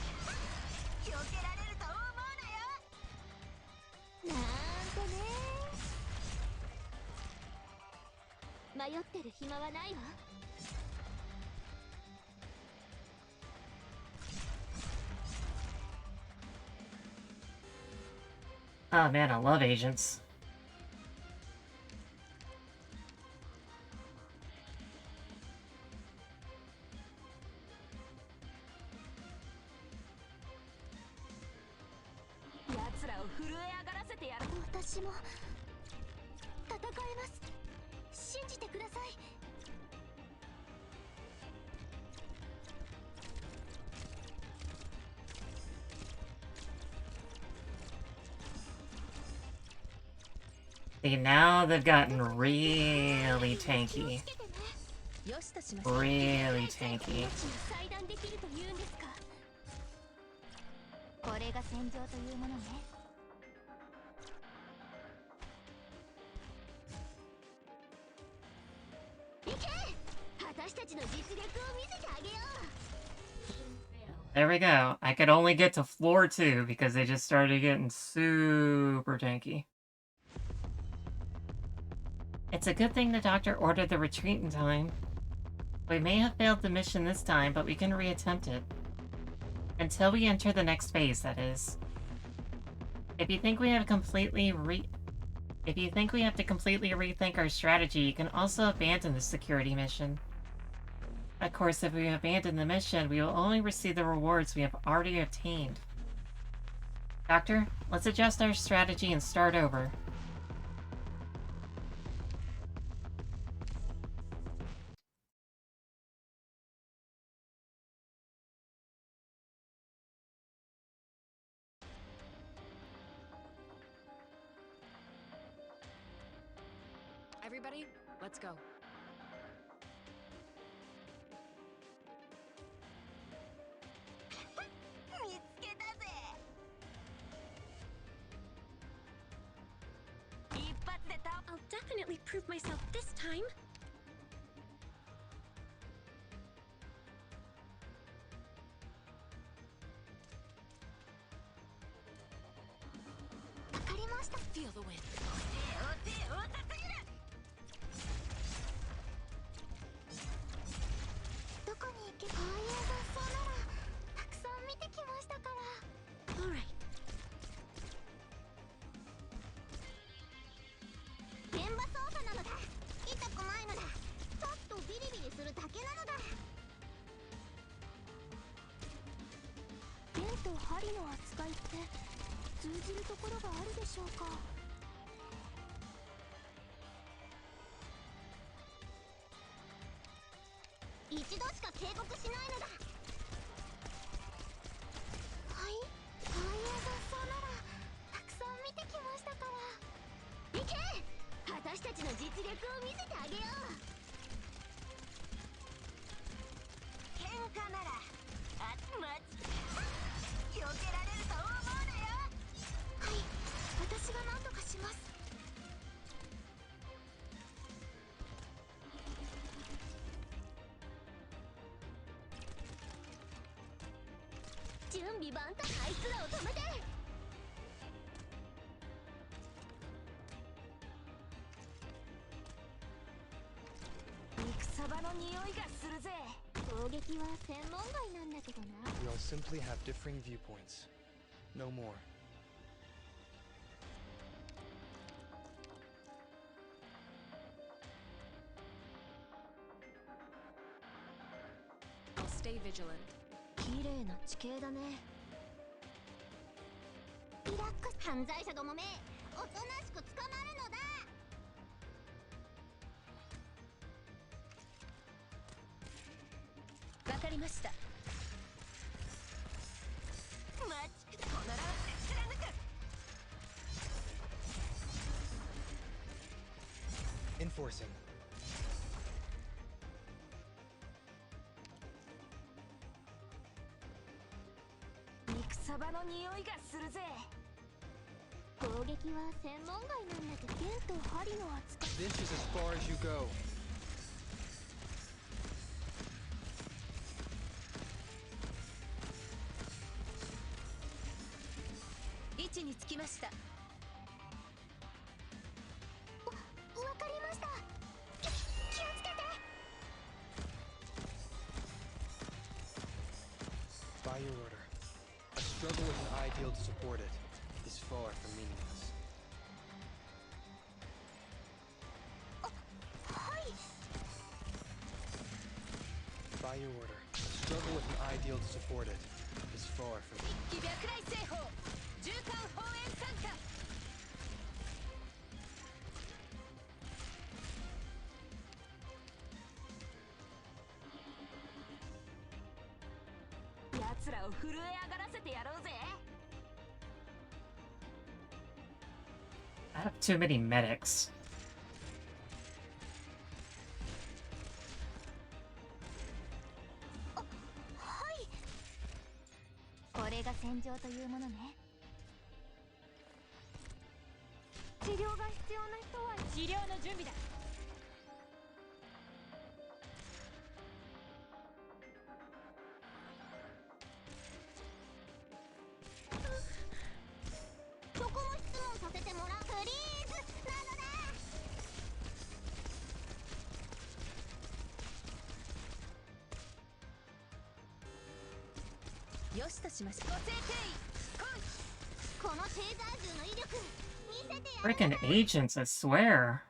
避けられると思うなよ。なんてね。迷ってる暇はないわ。 Oh man, I love agents. 奴らを震え上がらせてやる。私も戦えます。信じてください。 See, now they've gotten really tanky. よしとしましょう。 Really tanky. 裁断できるというんですか。これが戦場というものね。行け！私たちの実力を見せてあげよう。 There we go. I could only get to floor 2 because they just started getting super tanky. It's a good thing the doctor ordered the retreat in time. We may have failed the mission this time, but we can reattempt it. Until we enter the next phase, that is. If you think we have to completely rethink our strategy, you can also abandon the security mission. Of course, if we abandon the mission, we will only receive the rewards we have already obtained. Doctor, let's adjust our strategy and start over. Everybody, let's go. 見つけたぜ。一発で倒。 I'll definitely prove myself this time. わかりました。 Feel the wind. お手多さすぎる。どこに行けばああいう雑草なら。ビリビリするだけなのだ。剣と針の扱いって通じるところがあるでしょうか。一度しか警告しないのだ。はい、ああいう雑草ならたくさん見てきましたから。行け、私たちの実力を見せてあげよう。喧嘩ならあまち避けられると思うなよ。はい、私が何とかします。準備万端、あいつらを止めて。戦場の匂いがするぜ。攻撃は専門外なんだけどな。 We all simply have differing viewpoints. No more. I'll stay vigilant. 綺麗な地形だね。リラックス。犯罪者どもめ、おとなしく捕まるのだ。わかりました。待ち、このランで貫く。 Enforcing. 戦場の匂いがするぜ。攻撃は専門外なんだけど、剣と針の扱い。 This is as far as you go. 位置につきました。わかりました。気をつけて。 By your order. A struggle with an ideal to support it is far from meaningless. はい。 By your order. A struggle with an ideal to support it is far from 一気脈来製法、縦貫砲炎参加。奴らを震え上がらせてやろうぜ。 I have too many medics. はい。これが戦場というものね。治療が必要な人は治療の準備だ。そこも質問させてもらう。プリーズなのだ。よしとしましょう。ご清定位、このテーザー銃の威力見せてやる。 Freaking agents, I swear.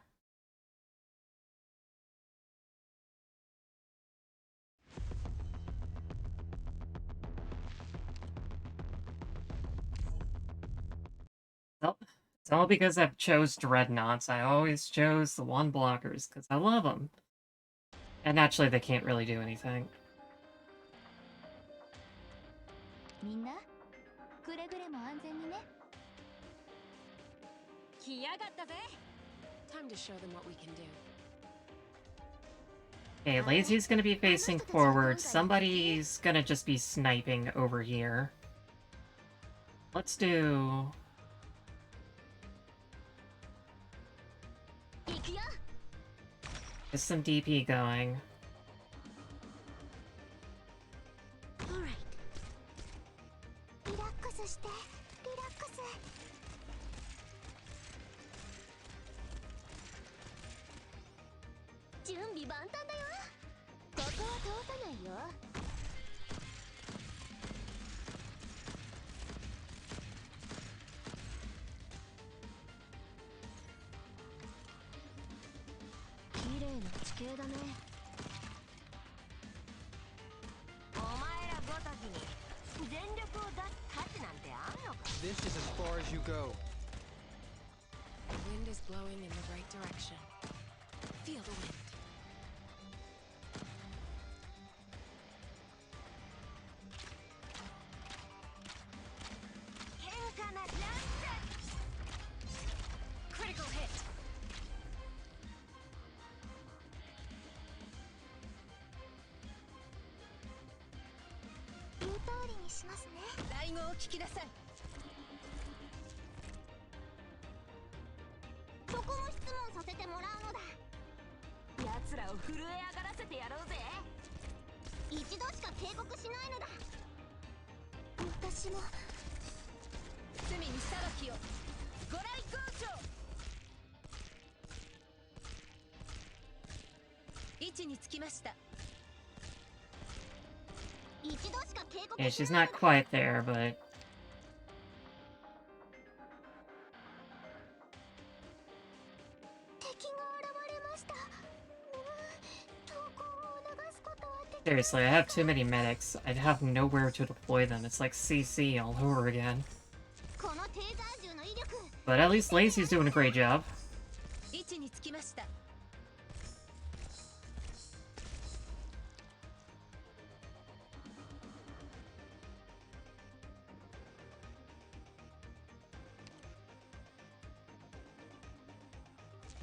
Nope. It's all because I've chose dreadnoughts. I always chose the one blockers because I love them. And actually, they can't really do anything. みんなくれぐれも安全にね。来やがったぜ。Time to show them what we can do. Okay, Lazy's gonna be facing forward. Somebody's gonna just be sniping over here. Let's do... 行くよ。 Get some DP going. Alright. リラックスして、リラックス。準備万端だよ。ここは通さないよ。綺麗な地形だね。This is as far as you go. The wind is blowing in the right direction. Feel the wind. Critical hit. 言う通りにしますね。第語を聞きなさい。そこも質問させてもらうのだ。奴らを震え上がらせてやろうぜ。一度しか警告しないのだ。私も罪に裁きを。ご来光庁。位置につきました。一度しか警告 Yeah, し she's ない not quite there, but 敵が現れました。投稿を流すことはでき seriously, I have too many medics. I'd have nowhere to deploy them. It's like CC all over again. このテーザー銃の威力。 But at least Lacey's doing a great job. 位置につきました。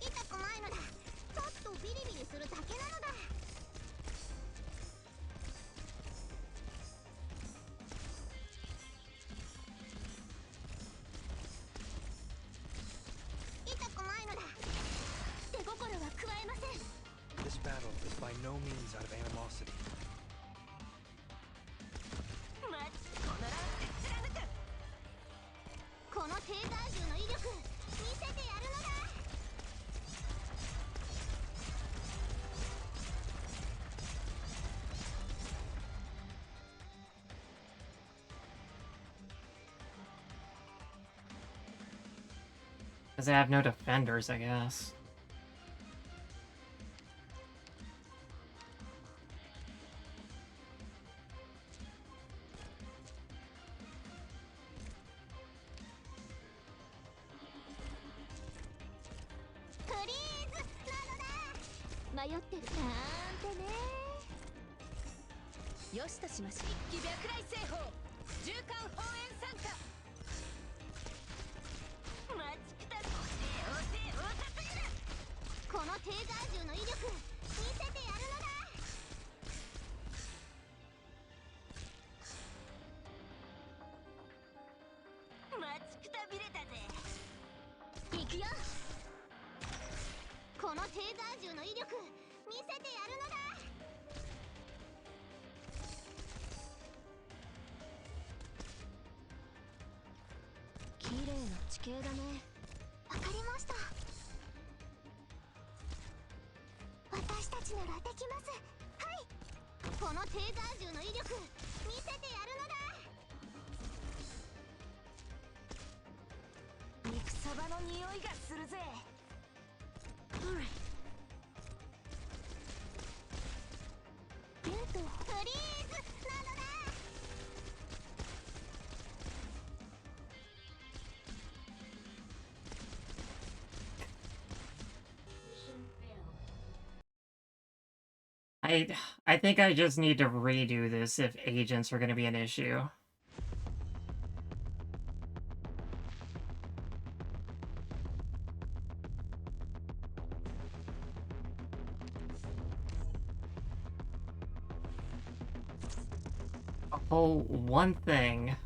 痛くないのだ。ちょっとビリビリするだけなのだ。痛くないのだ。手心は加えません。 This battle is by no means out of animosity. マジこのラウンド貫く。このテーザー銃の威力見せてやるのだ。 Because I have no defenders, I guess. フリーズなのだ。迷ってるなんてね。よしとしまし。一騎白雷製法。縦貫砲炎参加。待ちください。このテーザー銃の威力見せてやるのだ。待ちくたびれたぜ。行くよ。このテーザー銃の威力見せてやるのだ。綺麗な地形だね。わかりました。私たちならできます。はい。このテーザー銃の威力見せてやるのだ。肉サバの匂いがするぜ。ルートフリーズなのだ。 I think I just need to redo this if agents are going to be an issue. Oh, one thing.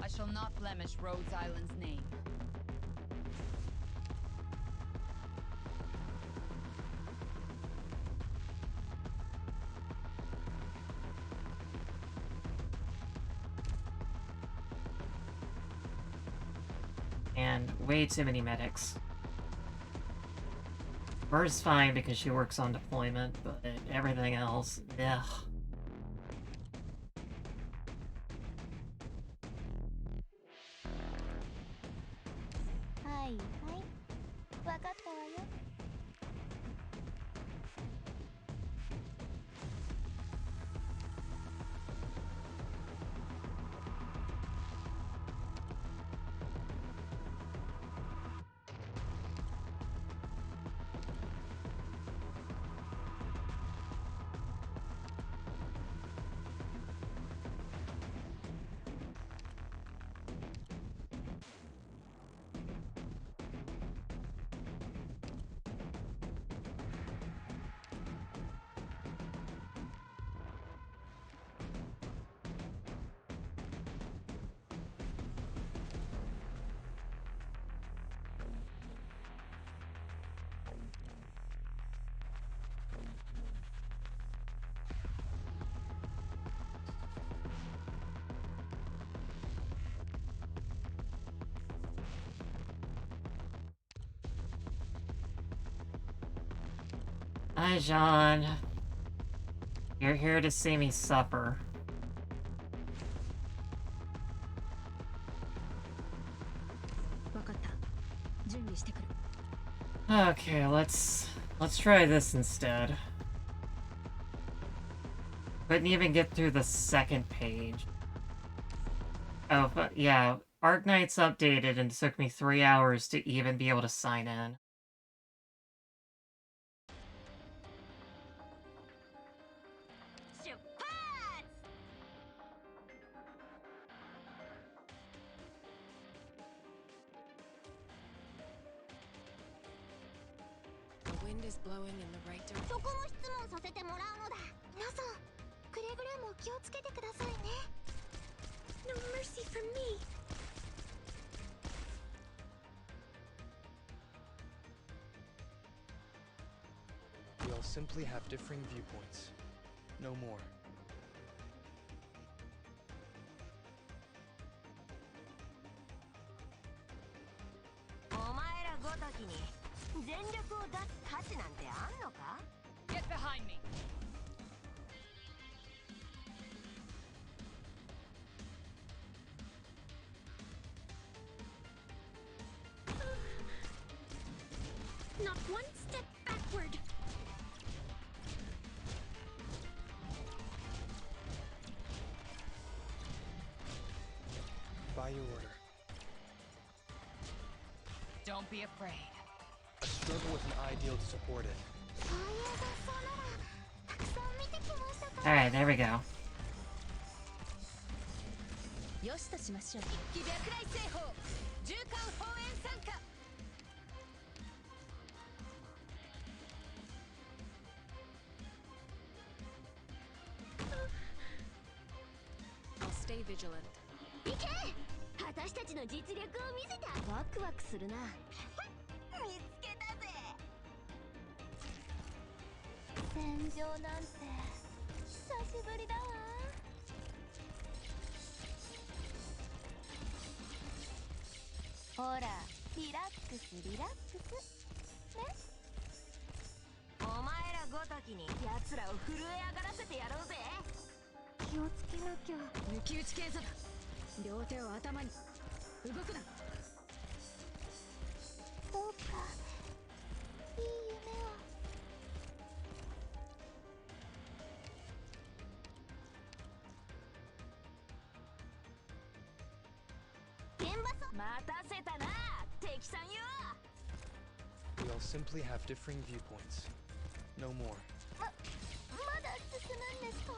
I shall not blemish Rhodes Island's name. And way too many medics. Bird's fine because she works on deployment, but everything else, ugh. Hi, hi. わかったわよ。Hi, John. You're here to see me suffer. Okay, let's try this instead. Couldn't even get through the second page. Oh, but yeah, Arknights updated and it took me 3 hours to even be able to sign in. The wind is blowing in the right direction. そこの質問させてもらうのだ。皆さん、くれぐれも気をつけてくださいね。No mercy for me. We all simply have differing viewpoints. No more. お前らごときに全力を出す価値なんてあんのか？ Get behind me. Not one step backward. By your order. Don't be afraid. A struggle with an ideal to support it. そういえばそうならたくさん見てきましたから。 Alright, there we go. よしとしましょう。気白来製法縦貫放煙参加 I'll stay vigilant. いけ！私たちの実力を見せて。ワクワクするな。見つけたぜ。戦場なんて久しぶりだわ。ほら、リラックスリラックス。ね？お前らごときに奴らを震え上がらせてやろうぜ。気をつけなきゃ。抜き打ち検査だ。両手を頭に。動くな。そうか。いい夢を。現場そ。待たせたな、敵さんよ。We all simply have differing viewpoints. No more. まだ進むんですか？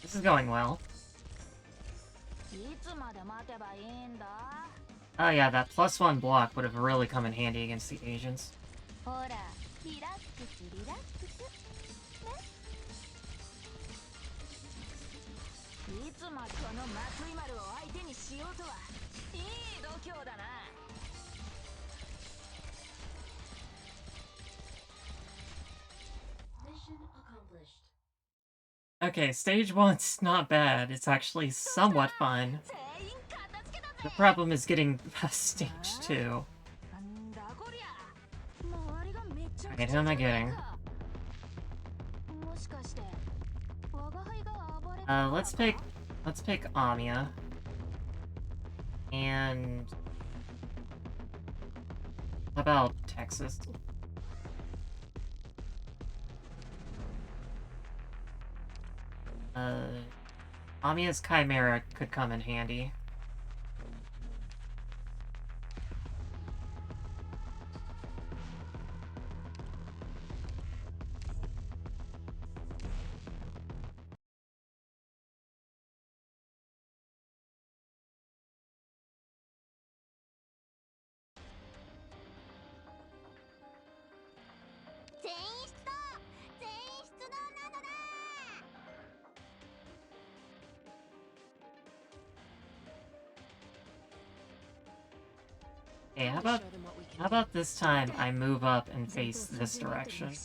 This is going well. いつまで待てばいいんだ？ Oh yeah, that +1 block would have really come in handy against the Asians. ほら、リラックスリラックス。ね？いつまでこの松井丸を相手にしようとは。いい度胸だな。Okay, stage 1's not bad. It's actually somewhat fun. The problem is getting past stage 2. Okay, who am I getting? Let's pick Amiya. And how about Texas? Amiya's Chimera could come in handy. Okay, how about this time I move up and face this direction? The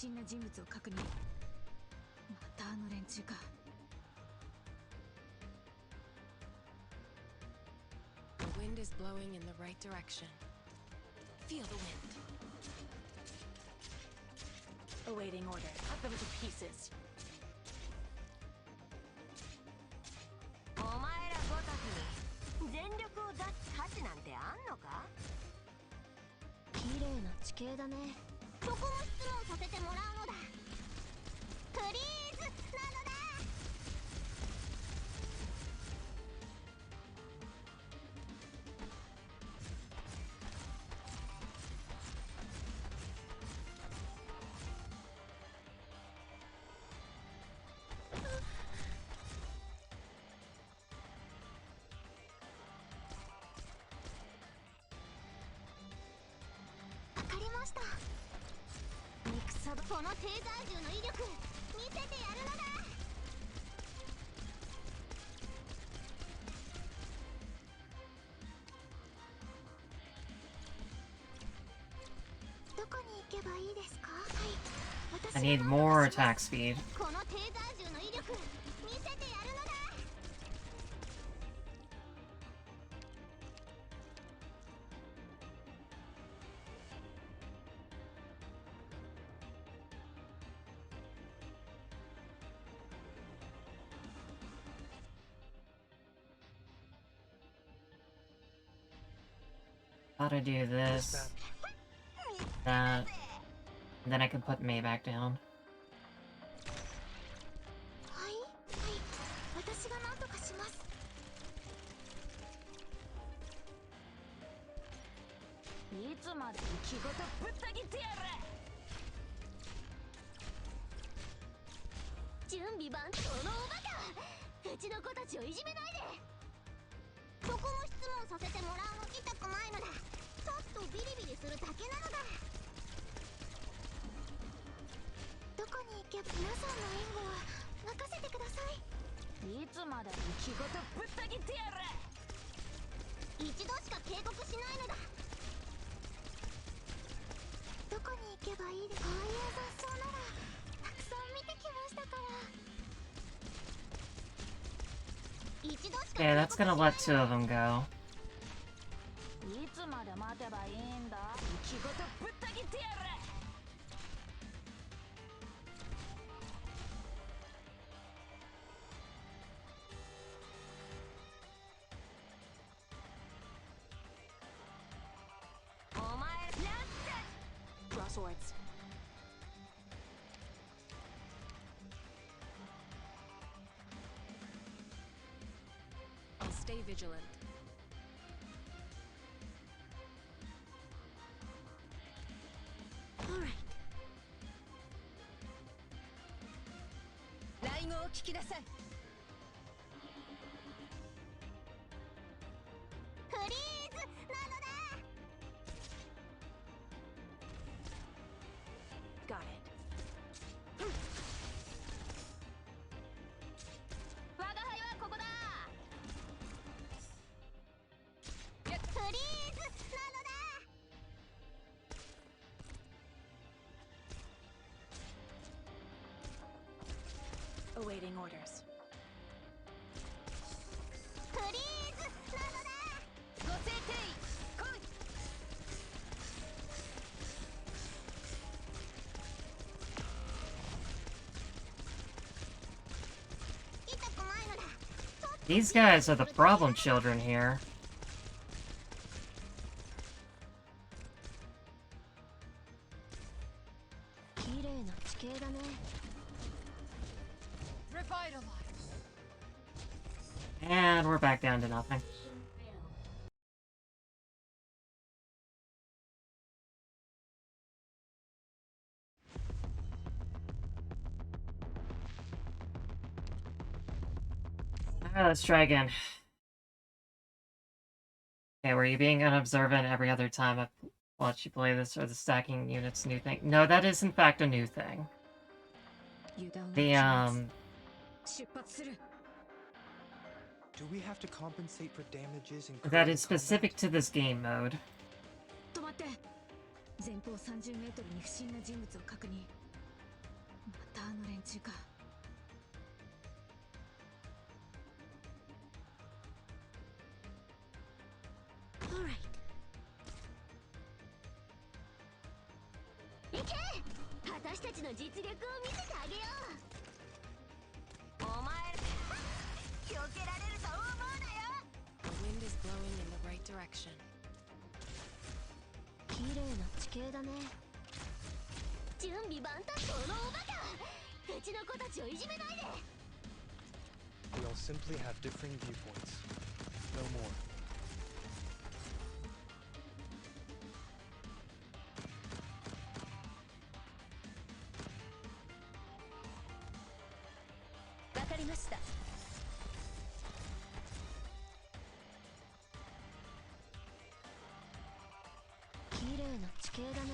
wind is blowing in the right direction. Feel the wind. Awaiting order. Cut them to pieces. お前らごときに全力を出す価値なんてあんのか？綺麗な地形だね。そこも質問させてもらうのだ。プリーズなのだ。わかりました。戦このテーザー銃の威力見せてやるのだ。どこに行けばいいですか？はい。 I need more attack speed. このテーザー銃の威力見せてやるのだ。 Gotta do this, that, and then I can put May back down. はい、はい、私が何とかします。いつまで気ごとぶった切ってやる。準備万端のおバカ。うちの子たちをいじめないで。そこも質問させてもらうの痛くないのだ。ちょっとビリビリするだけなのだ。どこに行けば皆さんの援護は任せてください。いつまで気ごとぶった切ってやる。一度しか警告しないのだ。どこに行けばいいでこういう雑草ならたくさん見てきましたから。一度しか Okay, that's gonna let 2 of them go. いつまで待てばいいんだ。気ごとぶった切ってやる。 Draw swords. I'll stay vigilant. All right. 雷語を聞きなさい。フリーズなのだ。 Got it. 我が輩はここだ。フリーズなのだ。 Awaiting Awaiting orders. プリーズなのだ。ご制定来い。痛くないのだ。 These guys are the problem children here. 綺麗な地形だね。 Revitalize. And we're back down to nothing. Alright, let's try again. Okay, were you being unobservant every other time I've watched you play this, or the stacking units new thing? No, that is in fact a new thing. The, 出発する。 Do we have to compensate for damages incurred that in is specific to this game mode. 止まって。前方30メートルに不審な人物を確認。またあの連中か。 Alright. 行け。私たちの実力を見せてあげよう。お前避けられると思うなよ。 The wind is blowing in the right direction. 綺麗な地形だね。準備万端。このおバカ。うちの子たちをいじめないで。 We all simply have differing viewpoints. No more. わかりました。綺麗な地形だね。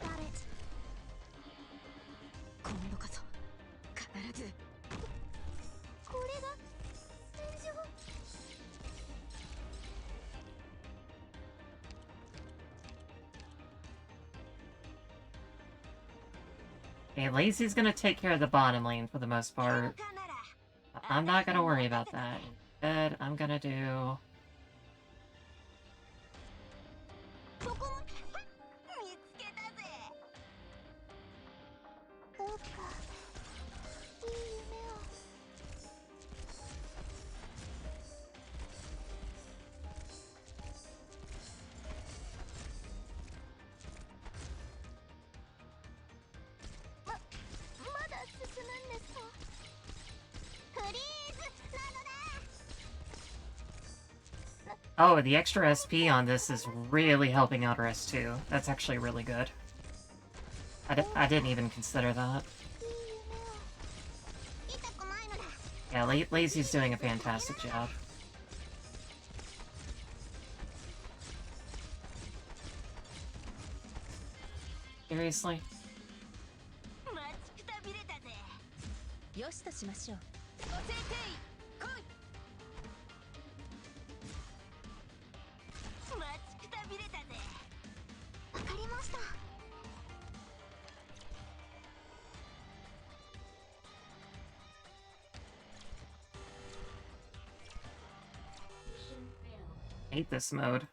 Got it. 今度こそ必ず。これが戦場。 Okay, Lacey's gonna take care of the bottom lane for the most part. I'm not gonna worry about that. Instead, I'm gonna do... そこも見つけたぜ。どうかいい夢を。 まだ進むんですか。フリーズなのだ。 Oh, the extra SP on this is really helping out our S2. That's actually really good. I didn't even consider that. いい夢を。痛くないのだ。 Yeah, Lazy's doing a fantastic job. Seriously? 待ちくたびれたぜ。よしとしましょう。ご制定来い。待ちくたびれたぜ。わかりました。 Hate this mode.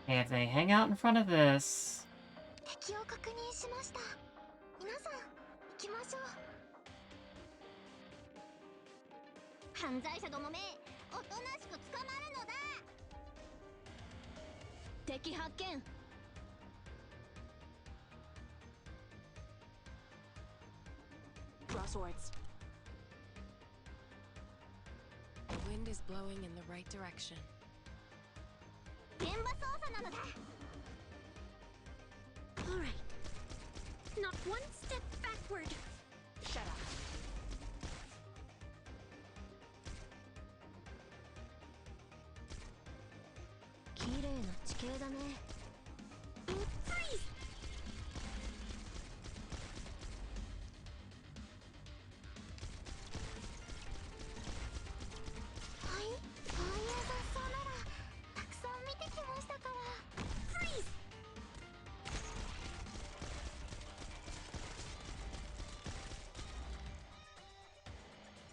Okay, if they hang out in front of this... 敵を確認しました。皆さん、行きましょう。犯罪者どもめ、おとなしく捕まるのだ。敵発見。 Crosswords. The wind is blowing in the right direction. 現場捜査なのだ。Not one step backward. Shut up. Freeze! Freeze!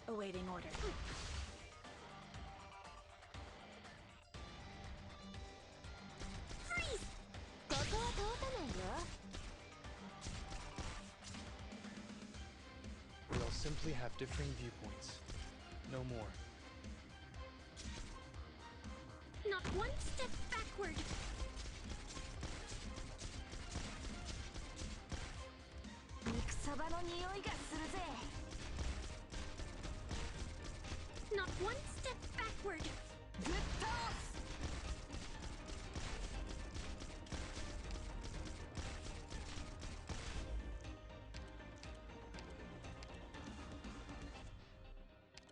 Awaiting order. Freeze! We'll simply have differing viewpoints. No more. Not one step backward. Not one step backward.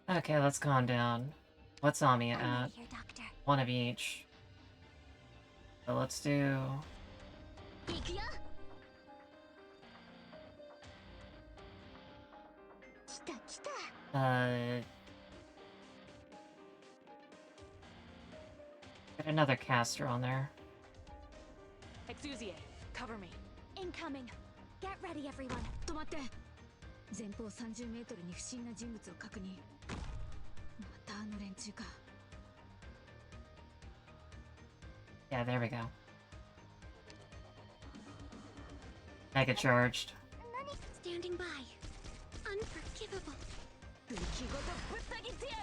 Okay, let's calm down. What's Ami I'm at? right here, Doctor. One of each. So let's do... 行くよ。来た来た。Get another caster on there. Exusier, cover me. Incoming. Get ready, everyone. 止まって。前方30メートルに不審な人物を確認。またあの連中か。Yeah, there we go. Mega charged. Standing by. Unforgivable. 武器ごとぶった切ってやる。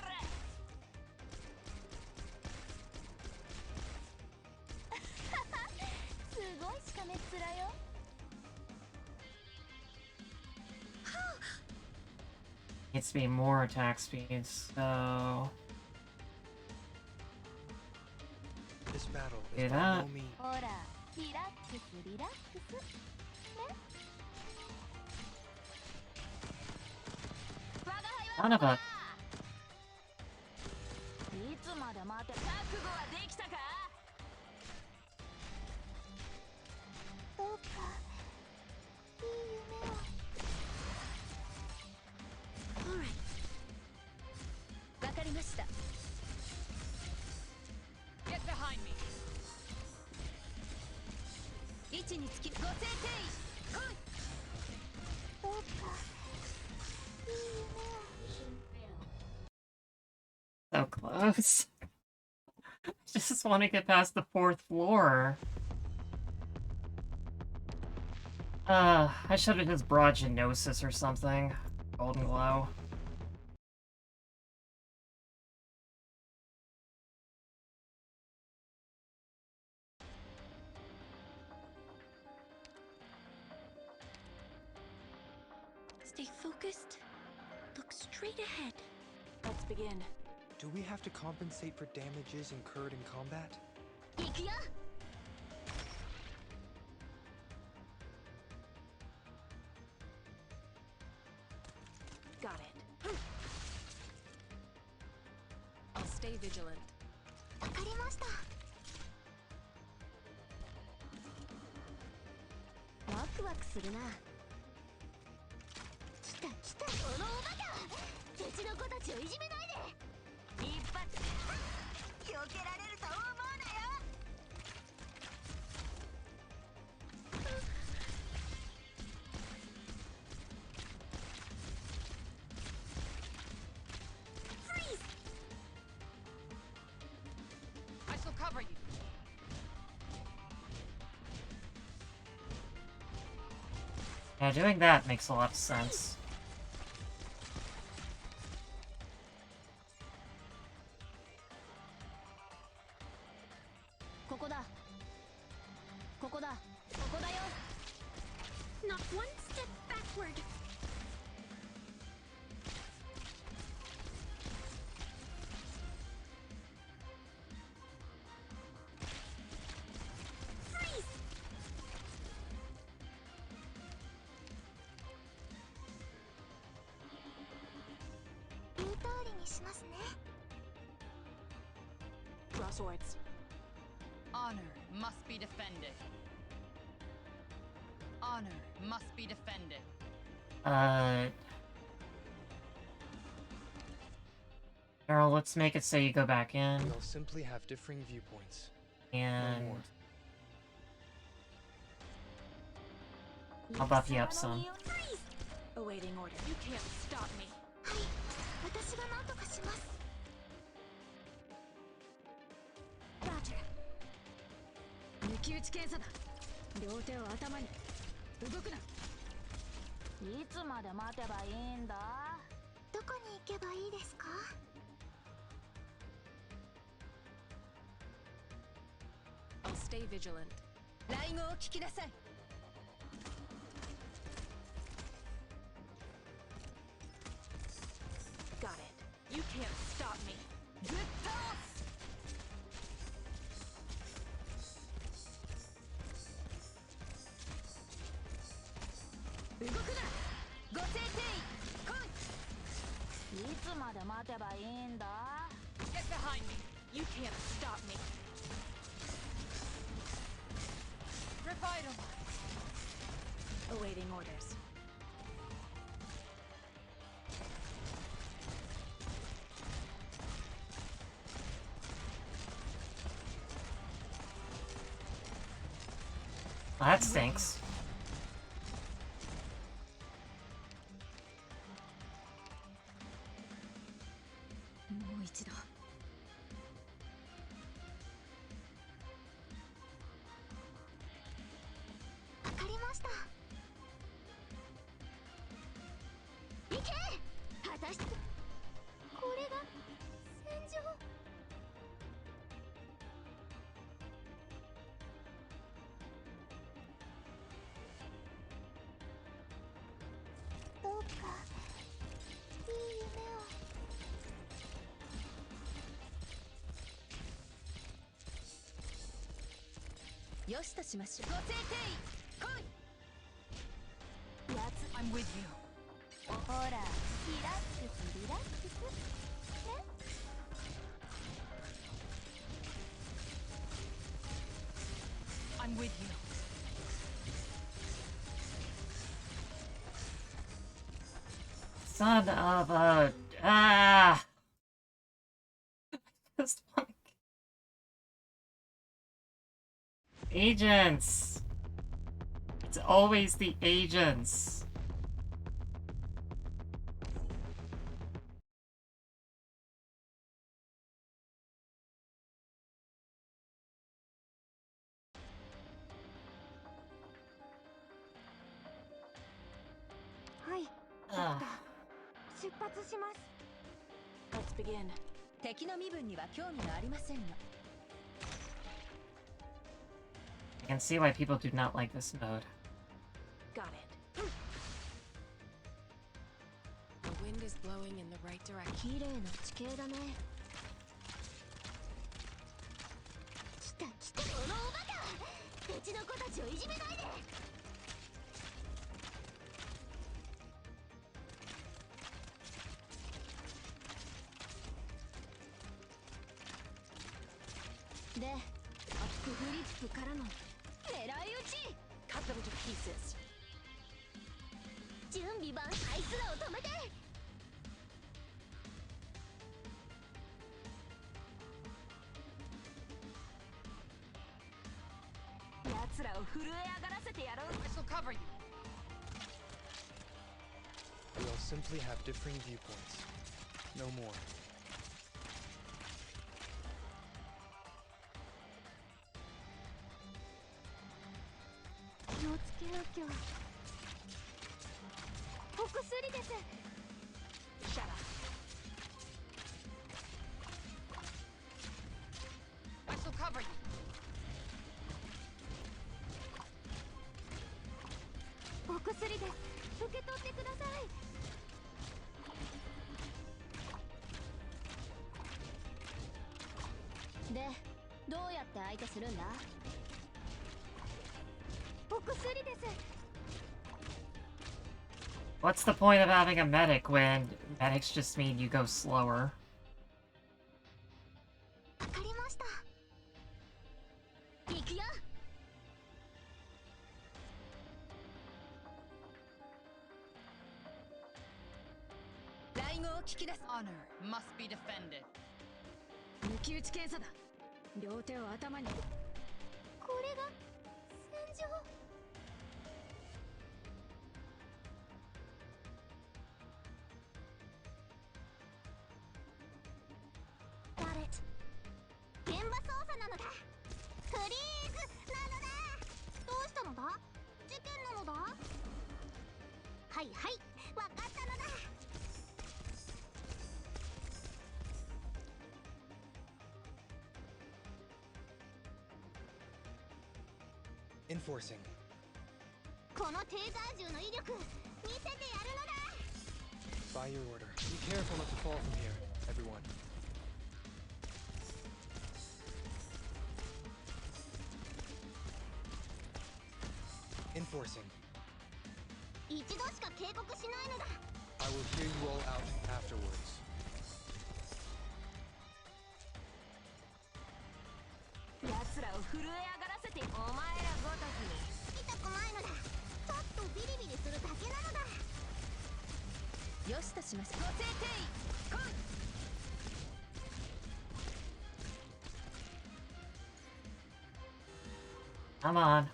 すごいしかめっ面よ。Needs to be more attack speed, so... This battle Do is by that. no means. ほら、リラックスリラックス。ね。 Son of a... いつまで待て。覚悟はできたか。どうかいい夢を。わかりました。Get behind me. 位置につきご静停。どうかいい夢を。 So close. Just want to get past the 4th floor. I should have just brought Genosis or something. Golden Glow. Stay focused. Look straight ahead. Let's begin. Do we have to compensate for damages incurred in combat? 行くよ。 Got it. I'll stay vigilant. わかりました。ワクワクするな。来た来た。このおバカ。うちの子たちをいじめないで。一発。避けられると思うなよ。 I shall cover you. Yeah, doing that makes a lot of sense. ここだ。ここだ。ここだよ。Not one step backward. Freeze! にしますね。 Crosswords. Honor must be defended. Honor must be defended. Carol, let's make it so you go back in. We'll simply have differing viewpoints. No And more. I'll buff you up some. Awaiting order. You can't stop me. はい、私が何とかします。 Roger. 抜き打ち検査だ。両手を頭に。動くな。いつまで待てばいいんだ。どこに行けばいいですか？ I'll stay vigilant. 来語を聞きなさい。Got it. You can't stop me. Good toss! 動くな。ご静停来いつまで待てばいいんだ。い Get behind me! You can't stop me. Revitalize! Awaiting orders. Well, that stinks. もう一度。わかりました。行け！果たしてこれが戦場。どうかいい夢を。 よしとしましょう。ご静停来い！やつ I'm with you. ほら、リラックスリラックス。ね。 I'm with you. Son of a... Ah! Just like... Agents! It's always the agents. Ugh. 出発します。 Let's begin. 敵の身分には興味がありませんの。 I can see why people do not like this mode. Got it. The wind is blowing in the right direction. 綺麗な地形だね。来た来た、このおバカ！うちの子たちをいじめないで。 で、アップフリップからの狙い撃ち。 Cut them to pieces. 準備万、あいつらを止めて。 奴らを震え上がらせてやろう。 I shall cover you. We'll simply have differing viewpoints. No more. 気をつけなきゃ。お薬です。 Shut up. I shall cover you. お薬です。受け取ってください。で、どうやって相手するんだ？お薬です。What's the point of having a medic when medics just mean you go slower? わかりました。行くよ。雷語を聞き出す Honor must be defended. 抜き打ち検査だ。両手を頭に。これが戦場。バレット、現場捜査なのだ。フリーズなのだ。どうしたのだ。事件なのだ。はいはい、わかったのだ。Enforcing. このテーザー銃の威力見せてやるのだ。 By your order. Be careful not to fall from here, everyone. Enforcing. 一度しか警告しないのだ。 I will hear you all out afterwards. 奴らを震え上がらせてお前らごときに痛くないのだ。ちょっとビリビリするだけなのだ。よしとしましょう。ご制定来い。 Come on.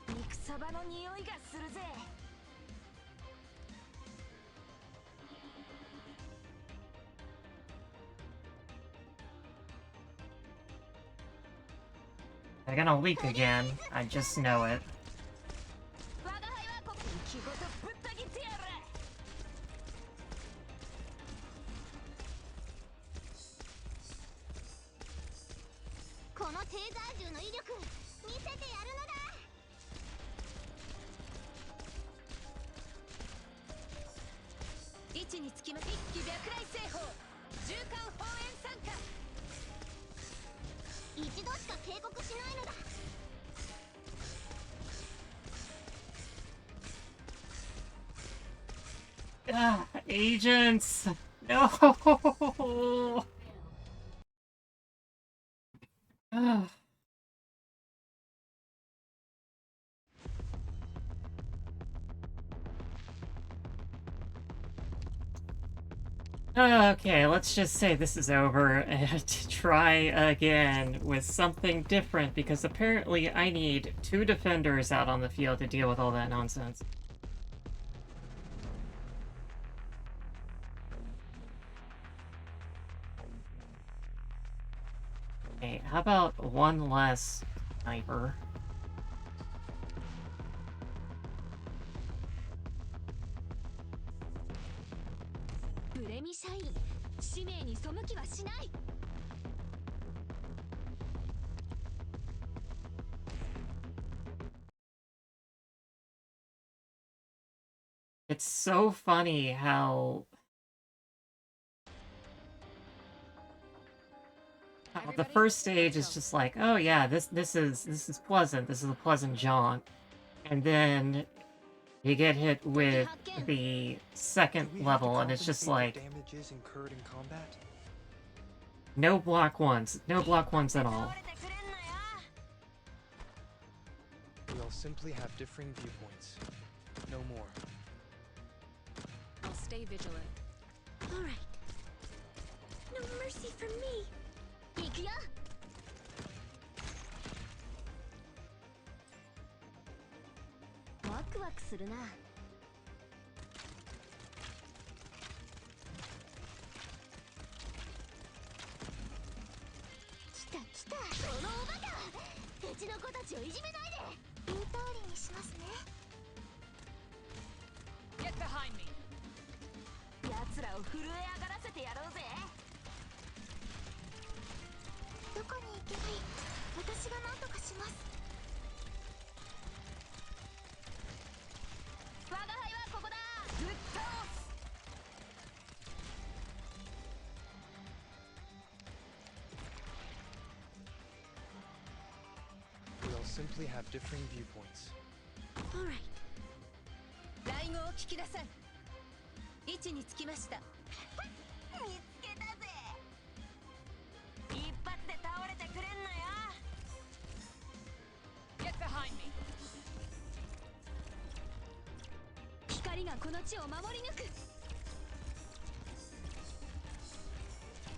肉サバの匂いがするぜ。 They're gonna leak again. I just know it. 我が輩はここ生きごとぶった切ってやる。このテーザー銃の威力見せてやるのだ。位置につきま一気白雷製法縦貫砲煙参加。一度しか警告しないのだ。 Ah, agents! No! Ah. Okay, let's just say this is over and try again with something different because apparently I need 2 defenders out on the field to deal with all that nonsense. Okay, how about 1 less sniper? ブレミ社員、使命に背きはしない。 It's so funny how the first stage is just like, oh yeah, this is pleasant. This is a pleasant jaunt, and then you get hit with the second Do we have to level, and it's just compensate like for damages incurred in combat? no block ones at all. 'We'll simply have differing viewpoints. No more. I'll stay vigilant. All right. No mercy for me. 行くよ。ワクワクするな。来た来た。このおバカ。うちの子たちをいじめないで。言う通りにしますね。 Get behind me. 奴らを震え上がらせてやろうぜ。 どこに行けばいい。私が何とかします。 我が輩はここだ。ぶっ倒す。 We'll simply have differing viewpoints. All right. を聞きなさい。位置につきました。見つけたぜ。一発で倒れてくれんなよ。 Get behind me. 光がこの地を守り抜く。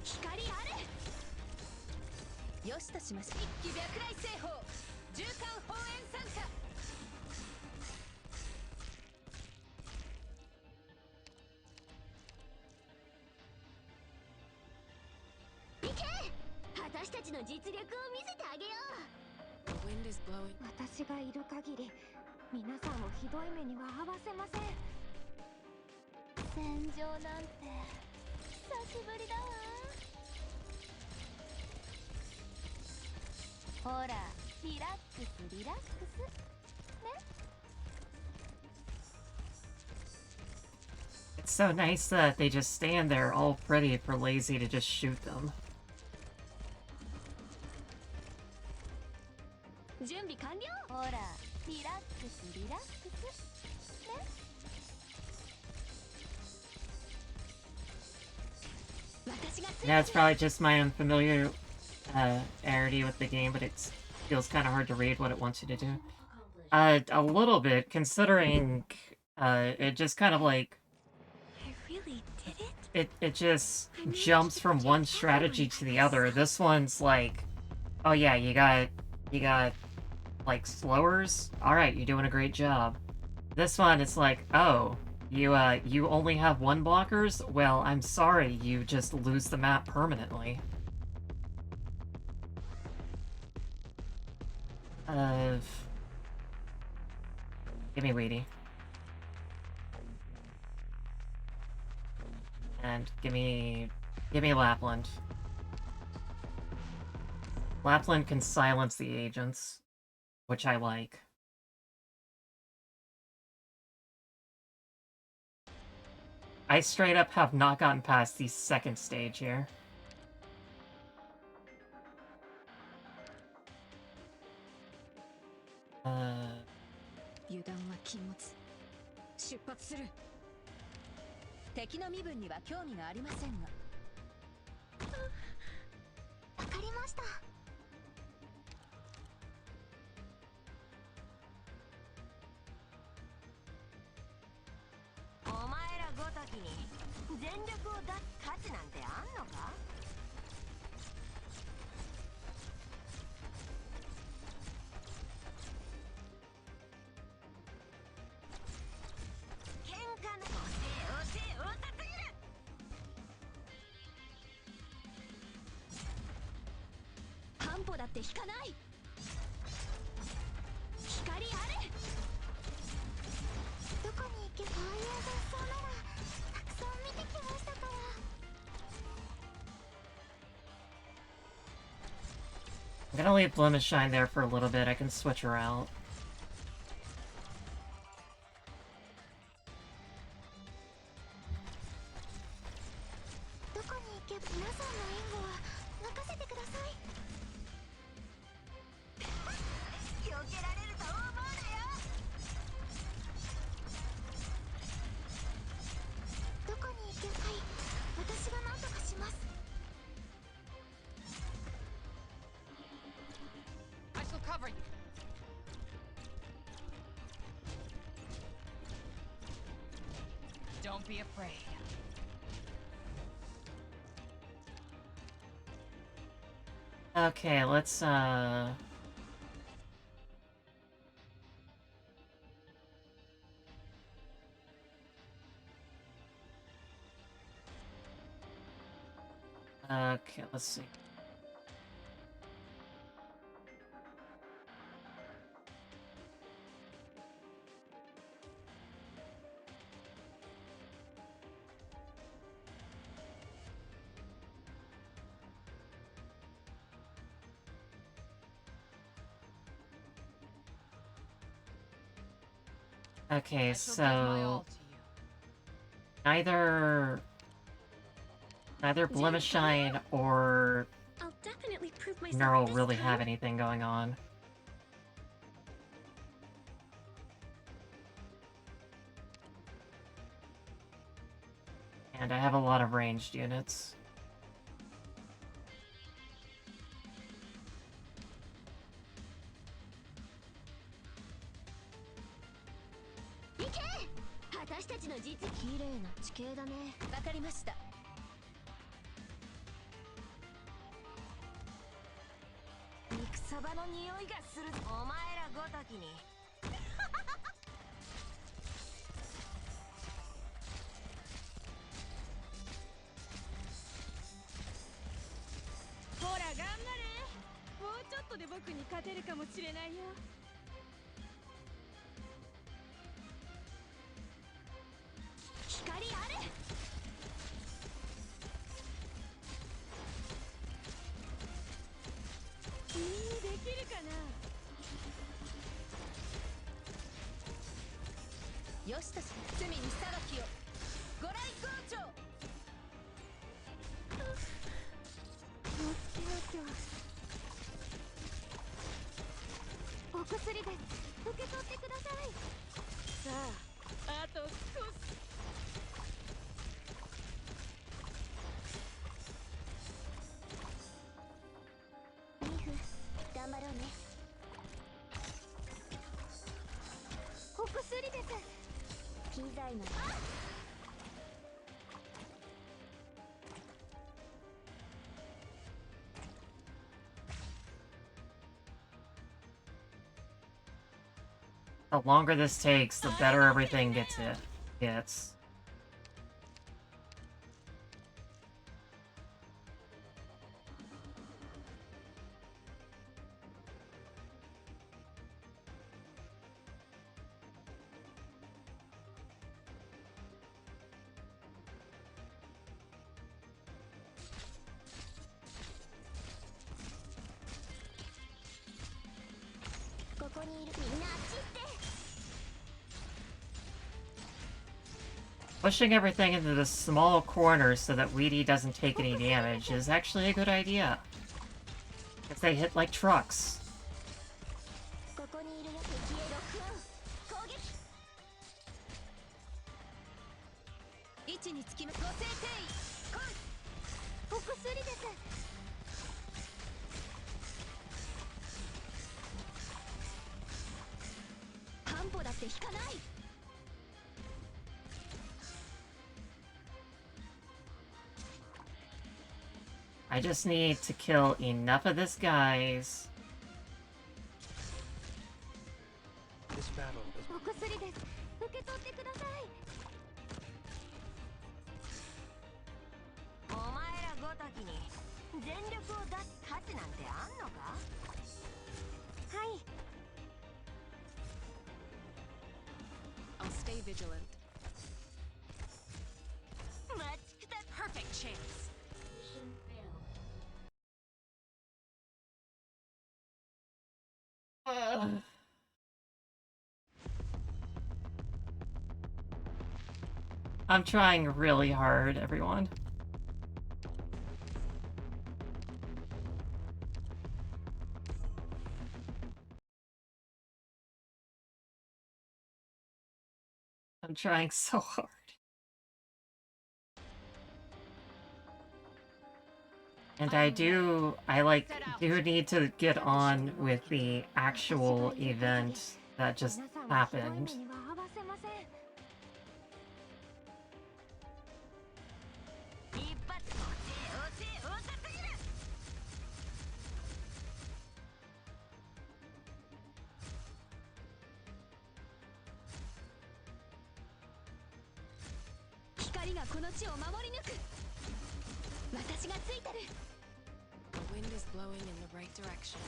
光あれ。よしとしましょう。一気白雷星砲、縦貫砲炎参加。行け。私たちの実力を見せてあげよう。 The wind is blowing. 私がいる限り皆さんをひどい目には合わせません。戦場なんて久しぶりだわ。ほら、リラックスリラックスね。 It's so nice that they just stand there all pretty for Lazy to just shoot them. 準備完了。ほら、リラックスリラックスね。 私が Yeah, it's probably just my unfamiliarity with the game, but it feels kind of hard to read what it wants you to do. A little bit, considering it just kind of like I really did it. it just jumps from one strategy to the other. This one's like, oh yeah, you got like slowers. All right, you're doing a great job. This one, it's like, oh, you only have one blockers? Well, I'm sorry, you just lose the map permanently. Give me Weedy. And give me Lapland. Lapland can silence the agents, which I like. I straight up have not gotten past the second stage here. Uh, 油断は禁物。出発する。敵の身分には興味がありませんが。わかりました。お前らごときに全力を出す価値なんてあんのか。喧嘩のおせえおさすぎる。半歩だって引かない。光あれ。どこに行けばああいう雑草ならたくさん見てきましたから。 I'm gonna leave Blemish Shine there for a little bit. I can switch her out. どこに行けば皆さんの援護は任せてください。避けられると思うなよ。どこに行けばいい。私が何とかします。 I shall cover you. Don't be afraid. Okay, let's okay, let's see. Okay, I shall give my all so to you. neither Blemish Shine or I'll definitely prove myself Neural this really time. have anything going on. And I have a lot of ranged units.よしとし罪に裁きをご来光町お薬です。受け取ってください。さあ、あと少し。リーフ、頑張ろうね。お薬です。機材の。The longer this takes, the better everything gets. Pushing everything into the small corners so that Weedy doesn't take any damage is actually a good idea. If they hit like trucks. I just need to kill enough of this guys. This battle is お薬です。受け取ってください。お前らごときに全力を出す価値なんてあんのか？はい。I'll stay vigilant. Let's get that perfect chance. I'm trying really hard, everyone. I'm trying so hard. And I do need to get on with the actual event that just happened. The wind is blowing in the right direction.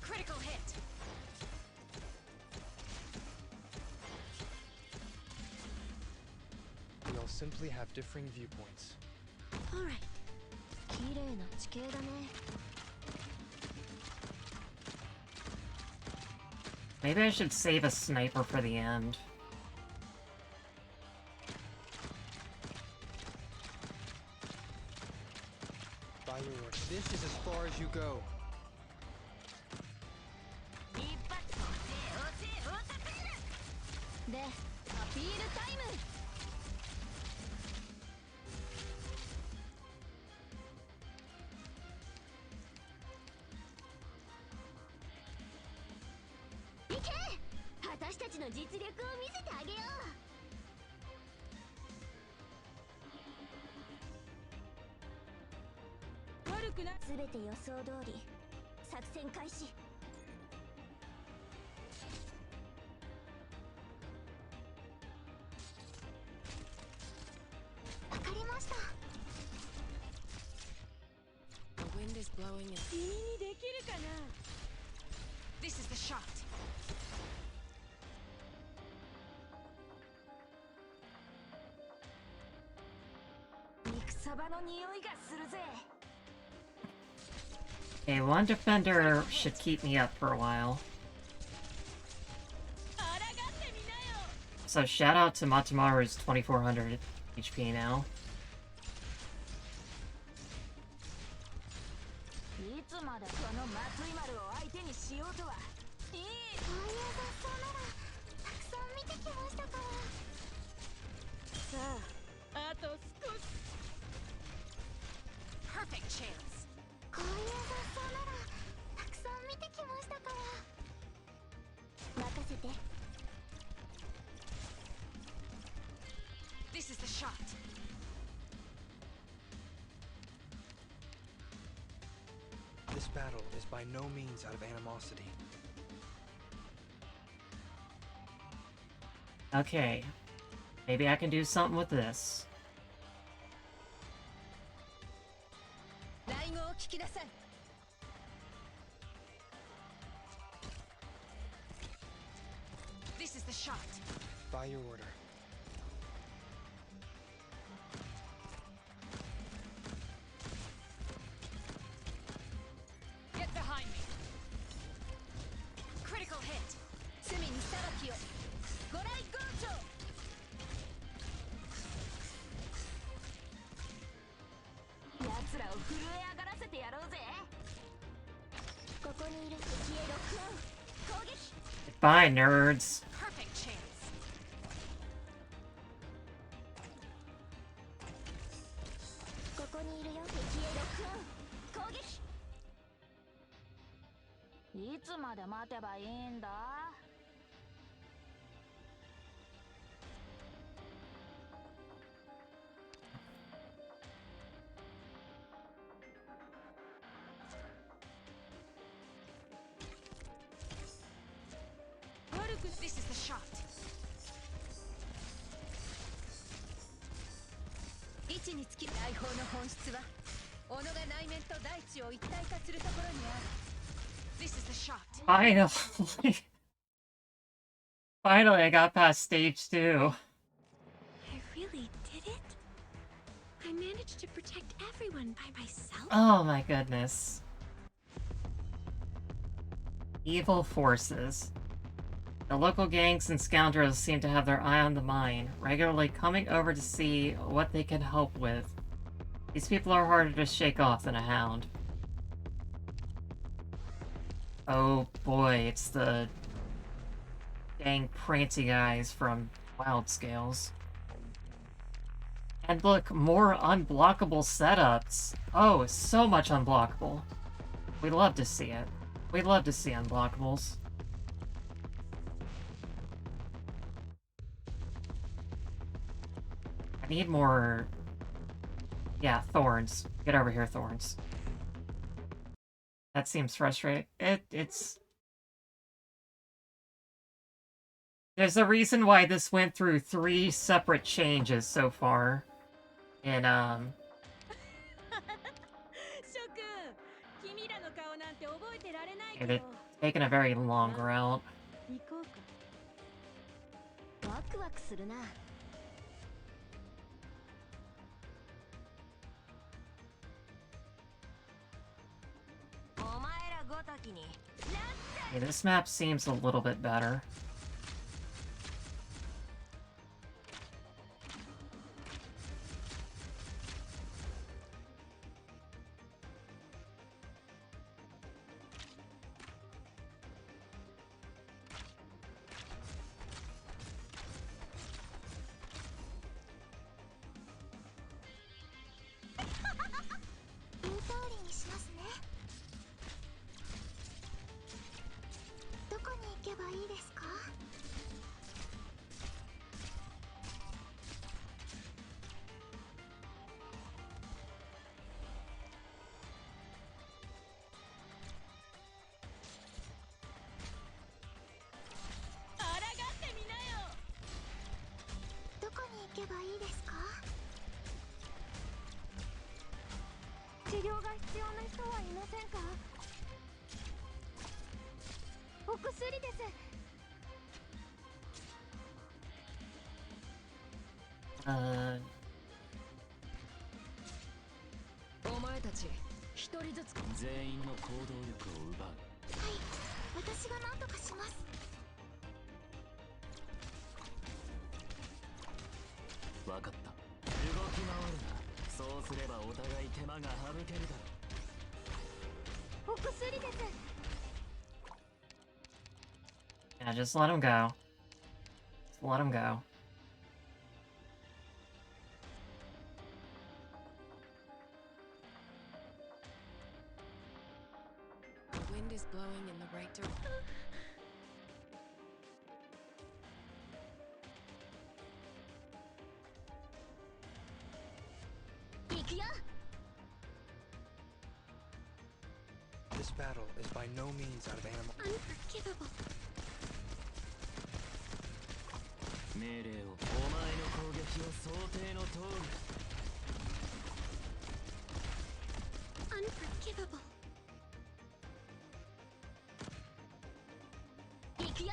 Critical hit. we all simply have differing viewpoints. Alright. 綺麗な地形だね。Maybe I should save a sniper for the end. By your word, this is as far as you go. アピールタイム。いけ、私たちの実力を見せてあげよう。悪くない。全て予想通り作戦開始。わかりました。 The wind is blowing in. 君にできるかな。 This is the shot. 肉サバの匂いがするぜ。 Okay, one defender should keep me up for a while. 抗ってみなよ。 So shout out to Matamaru's 2400 HP now. いつまでこの松井丸を相手にしようとは。いい。こういう雑草ならたくさん見てきましたから。さあ、あと少し。 Perfect chance. こういう雑草ならたくさん見てきましたから。任せて。 This is the shot. This battle is by no means out of animosity. Okay. Maybe I can do something with this. 雷語を聞きなさい。 This is the shot. By your order. Get behind me. Critical hit. 罪に裁きを。ご来光庁。 奴らを震え上がらせてやろうぜ。ここにいる敵へロックオン。攻撃。 Bye, nerds. Perfect chance. ここにいるよ敵へロックオン。攻撃。いつまで待てばいいんだ。 This is the shot. 位置につき大砲の本質は己が内面と大地を一体化するところにある。 This is the shot. Finally. Finally, I got past stage 2. I really did it. I managed to protect everyone by myself. Oh my goodness. Evil forces. The local gangs and scoundrels seem to have their eye on the mine, regularly coming over to see what they can help with. These people are harder to shake off than a hound. Oh boy, it's the dang prancy guys from Wild Scales. And look, more unblockable setups. Oh, so much unblockable. We love to see it. We love to see unblockables. I need more... Yeah, thorns. Get over here, thorns. That seems frustrating. It's... There's a reason why this went through 3 separate changes so far. And, 諸君、君らの顔なんて覚えてられないけ and ど。 it's taken a very long route. 行こうか。ワクワクするな。お前らごときに Okay, this map seems a little bit better. いいですか？どこに行けばいいですか？治療が必要な人はいませんか？お薬です。お前たち一人ずつ全員の行動力を奪う。はい、私が何とかします。分かった。動き回るな。そうすればお互い手間が省けるだろう。お薬です。Yeah, just let him go. Just let him go. The wind is blowing in the right direction. 行くよ。This battle is by no means out of animal. Unforgivable. 命令を。お前の攻撃を想定の通り。 Unforgivable. 行くよ。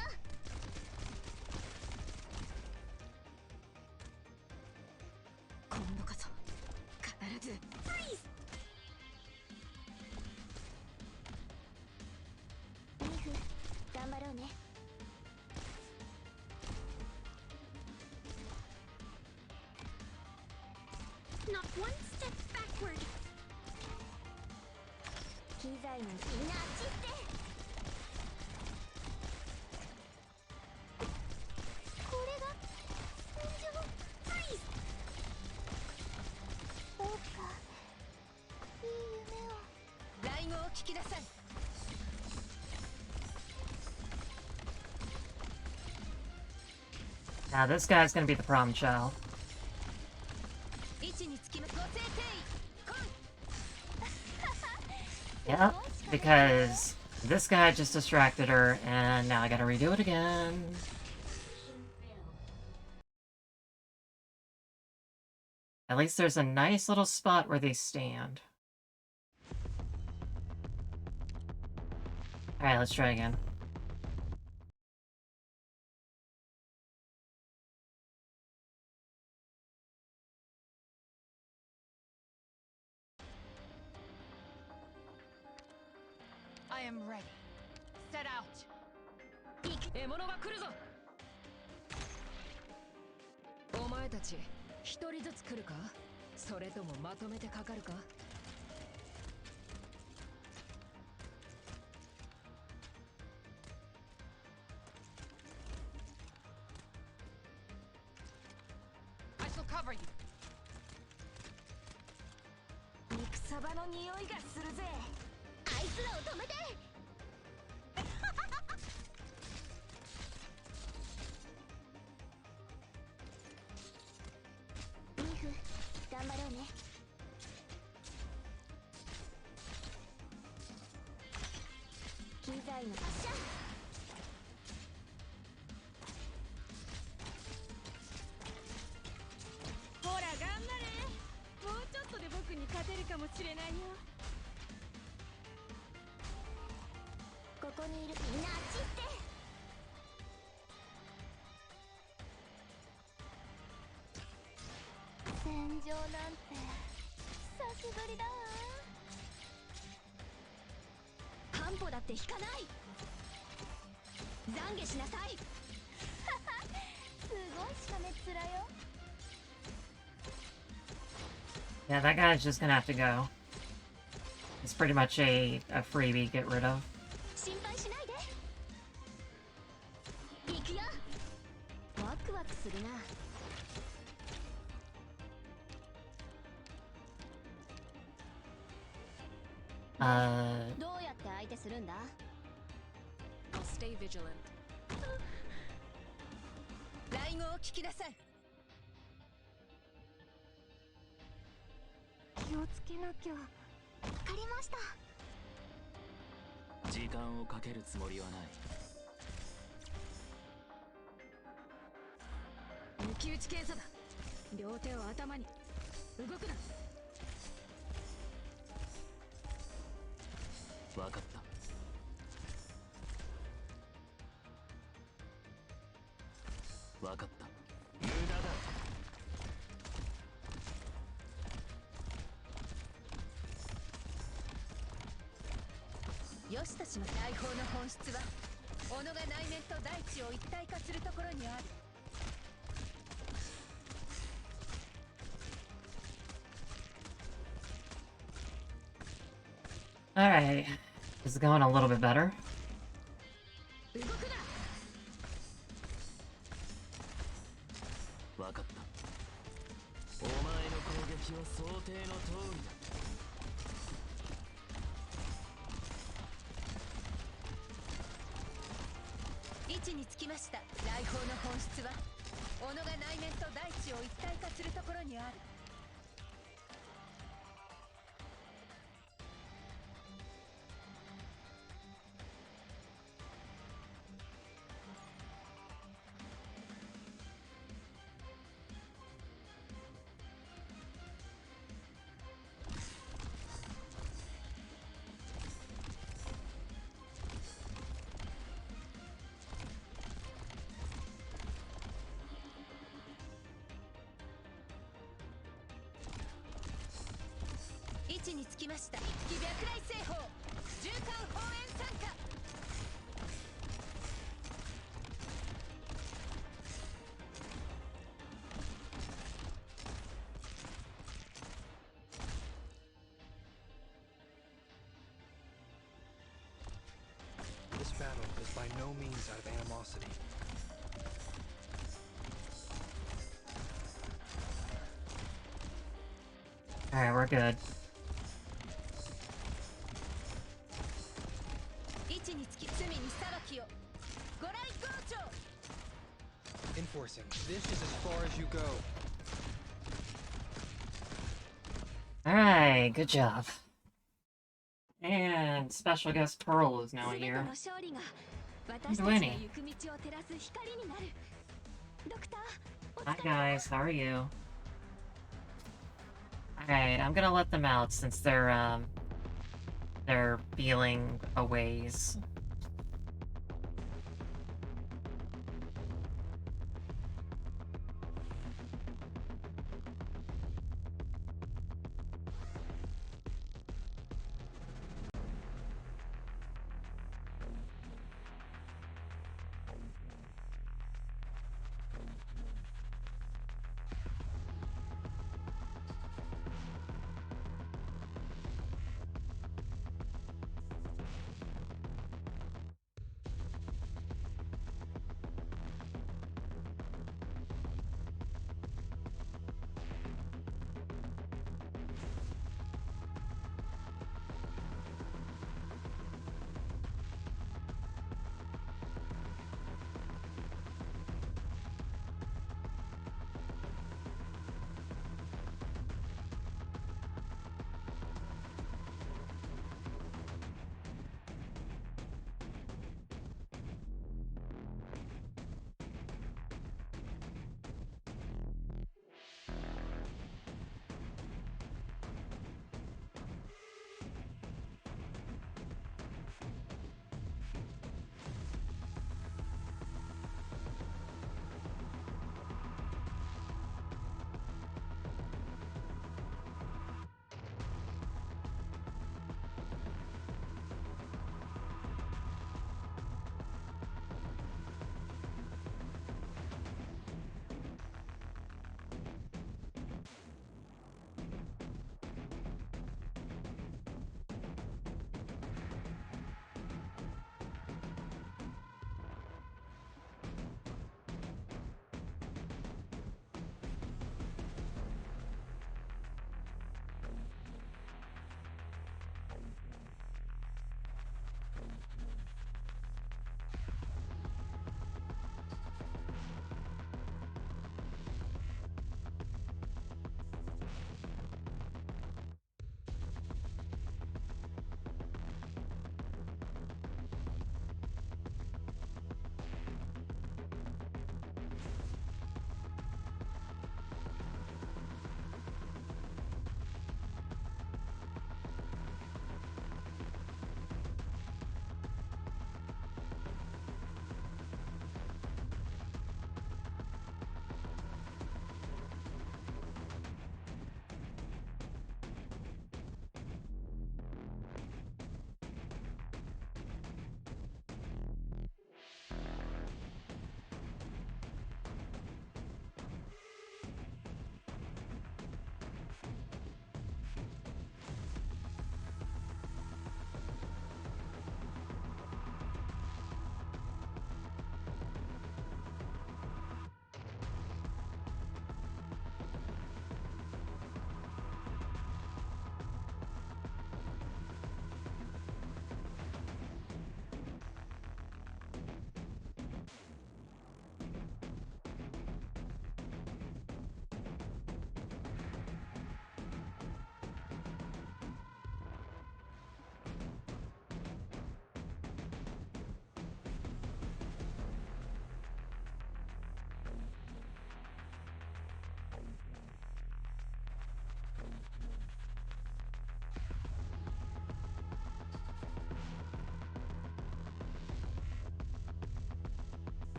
今度こそ必ず。リーフ、頑張ろうね。Not one step backward. 機材のみんなあっち行って。これが本当のフリーズ。そうか、いい夢を。雷語を聞きなさい。Now this guy's gonna be the problem child. 位置につきまご制定。Yep, because this guy just distracted her, and now I gotta redo it again. At least there's a nice little spot where they stand. Alright, let's try again. I am ready. Set out. 獲物が来るぞ。お前たち一人ずつ来るか？それともまとめてかかるか？I shall cover you. 肉サバの匂いがするぜ。あいつらを止めて。リーフ、頑張ろうね。機材の発射。ほら頑張れ。もうちょっとで僕に勝てるかもしれないよ。ここにいるみんなあっち行って。戦場なんて久しぶりだわ。半歩だって引かない。懺悔しなさい。すごいしかめっ面よ。 Yeah, that guy's just gonna have to go. It's pretty much a freebie get rid of. 心配しないで。行くよ。ワクワクするな。どうやって相手するんだ？ I'll stay vigilant. 来語を聞きなさい。気をつけなきゃ。わかりました。時間をかけるつもりはない。抜き打ち検査だ。両手を頭に。動くな。分かった。分かった。無駄だ。よしとしま大砲の本質は己が内面と大地を一体化するところにある。Alright. This is going a little bit better. 動くな。分かった。お前の攻撃は想定の通りだ。位置につきました。来砲の本質は己が内面と大地を一体化するところにある。位置につきました。木脈来製法循環放煙参加。This battle is by no means out of animosity. Alright, we're good. 位置につき罪に裁きを。ご来光潮。 Enforcing. This is as far as you go. Alright, good job. And special guest Pearl is now 全て here. の勝利が私たちの Winnie. 行く道を照らす光になる。ドクター、お Hi 疲れ。 guys, how are you? Alright, I'm gonna let them out since they're feeling a ways.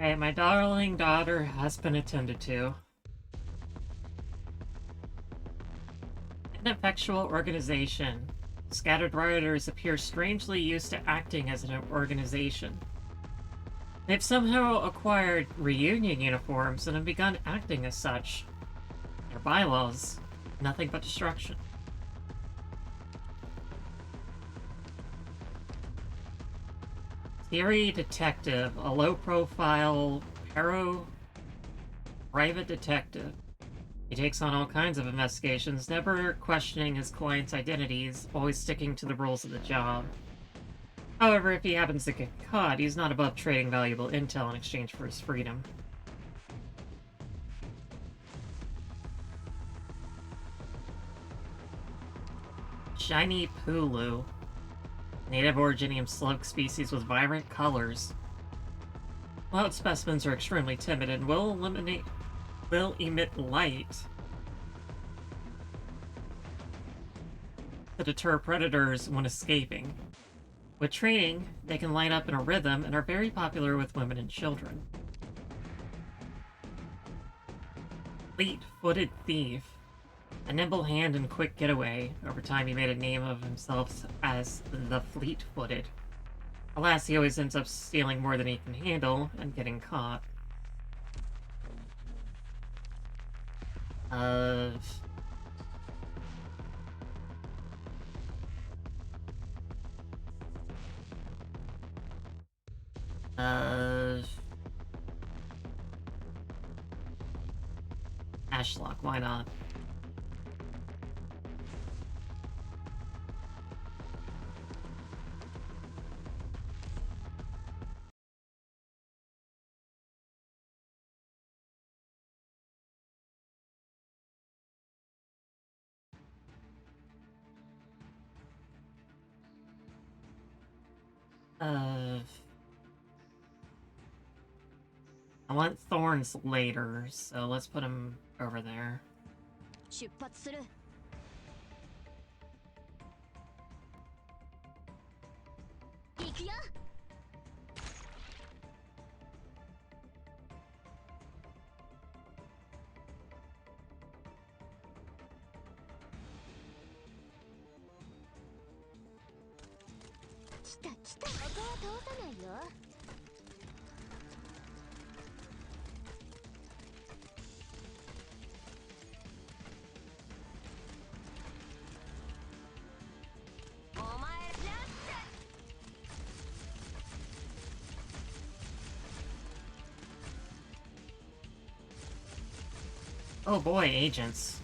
Okay, my darling daughter has been attended to. Ineffectual organization. Scattered rioters appear strangely used to acting as an organization. They've somehow acquired reunion uniforms and have begun acting as such. Their bylaws, nothing but destruction. Theory Detective, a low-profile private detective. He takes on all kinds of investigations, never questioning his clients' identities, always sticking to the rules of the job. However, if he happens to get caught, he's not above trading valuable intel in exchange for his freedom. Shiny Pulu. Native Originium slug species with vibrant colors. Wild specimens are extremely timid and will emit light to deter predators when escaping. With training, they can line up in a rhythm and are very popular with women and children. Fleet-footed thief. A nimble hand and quick getaway. Over time, he made a name of himself as the Fleet-footed. Alas, he always ends up stealing more than he can handle and getting caught. Ashlock, why not? I want thorns later, so let's put him over there. 出発する。行くよ。来た来た。ここは通さないよ。Oh boy, agents.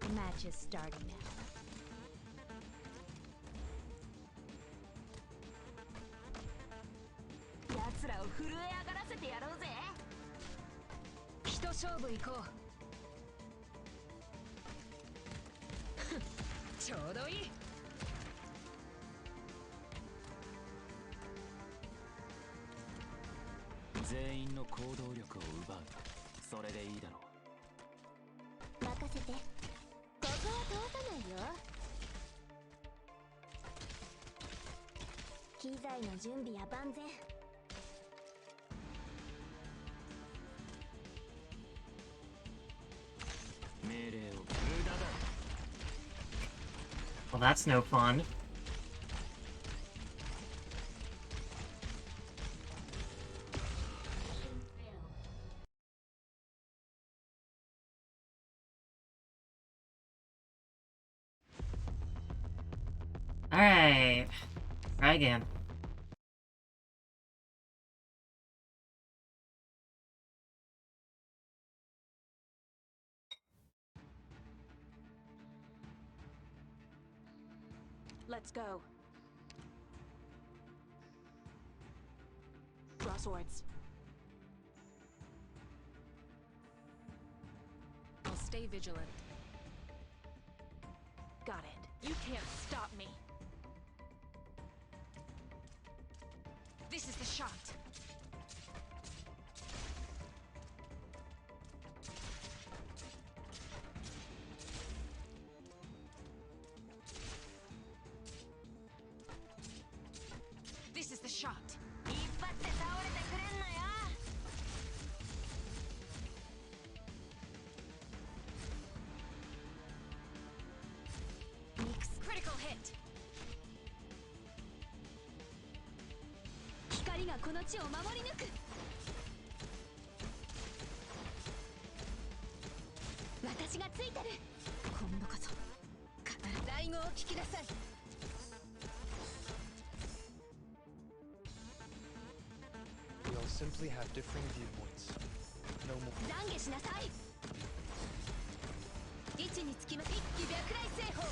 The match is starting now. 奴らを震え上がらせてやろうぜ。一勝負行こう。ちょうどいい。全員の行動力を奪う。それでいいだろう。任せて。ここは通さないよ。機材の準備は万全。命令を無駄だ。Well, that's no fun. Alright. Try again. Let's go. Draw swords. I'll stay vigilant. Got it. You can't stop me. This is the shot. 人がこの地を守り抜く。私がついてる。今度こそ必ずライムを聞きなさい。 We all simply have differing viewpoints. No more. 懺悔しなさい。位置につきま一気脈来製法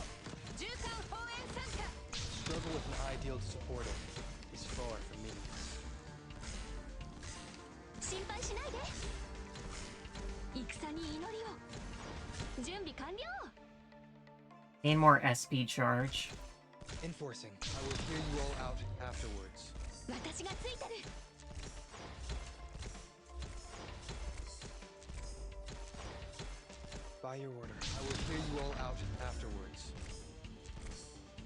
縦貫放煙参加。 Struggle with an ideal to support it is far from meaningless. 心配しないで。戦に祈りを。準備完了。 Need more SP charge. Enforcing. I will hear you all out afterwards. 私がついてる。 By your order, I will hear you all out afterwards.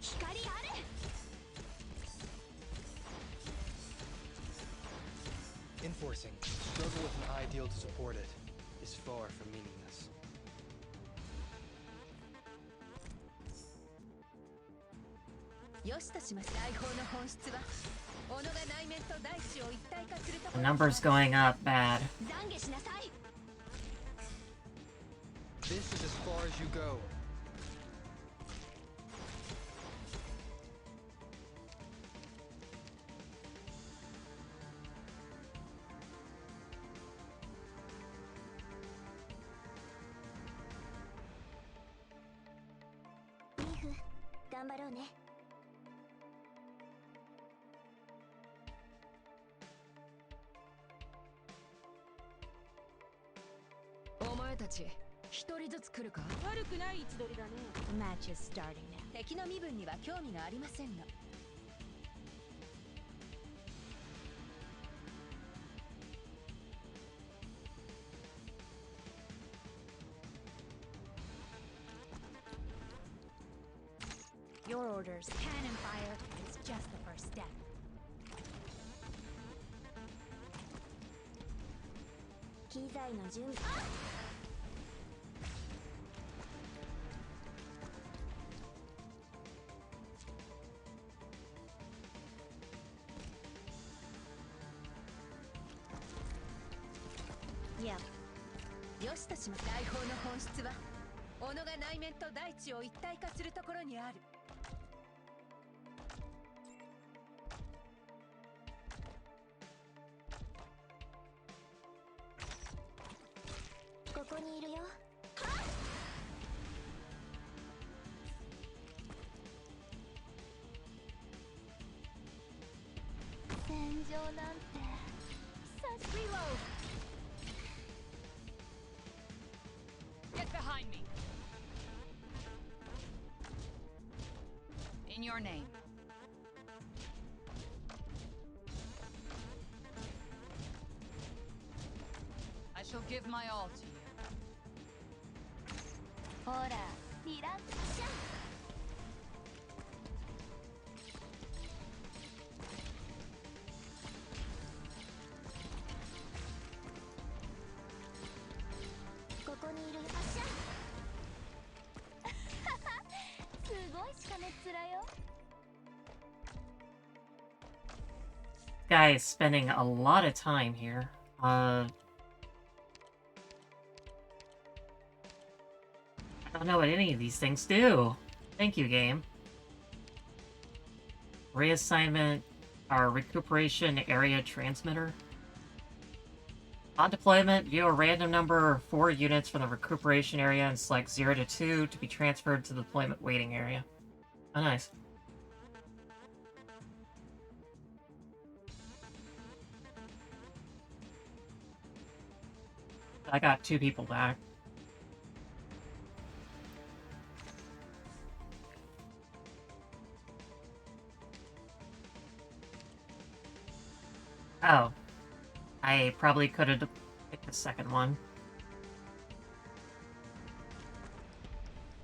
光あれ。 Enforcing. Struggle with an ideal to support it is far from meaningless. よしとします。大砲の本質は己が内面と大地を一体化するとこ The ろ。 number's going up bad. 懺悔しなさい。 This is as far as you go. Leaf 頑張ろうね。お前たち一人ずつ来るか。悪くない位置取りだね。 The match is starting now. 敵の身分には興味がありませんが。 Your orders, cannon fire, is just the first step. 機材の準備。よしとします。大砲の本質は己が内面と大地を一体化するところにある。 ここにいるよ。戦場なんて久しぶり。 Get behind me. In your name. I shall give my all to you. ほら、リラックスシャン。ここにいる。あっしゃ。すごいしかめっ面よ。 Guy is spending a lot of time here. I don't know what any of these things do. Thank you, game. Reassignment, our recuperation area transmitter. On deployment, view a random number of 4 units from the recuperation area and select 0 to 2 to be transferred to the deployment waiting area. Oh, nice. I got 2 people back. Oh. I probably could have picked the second one.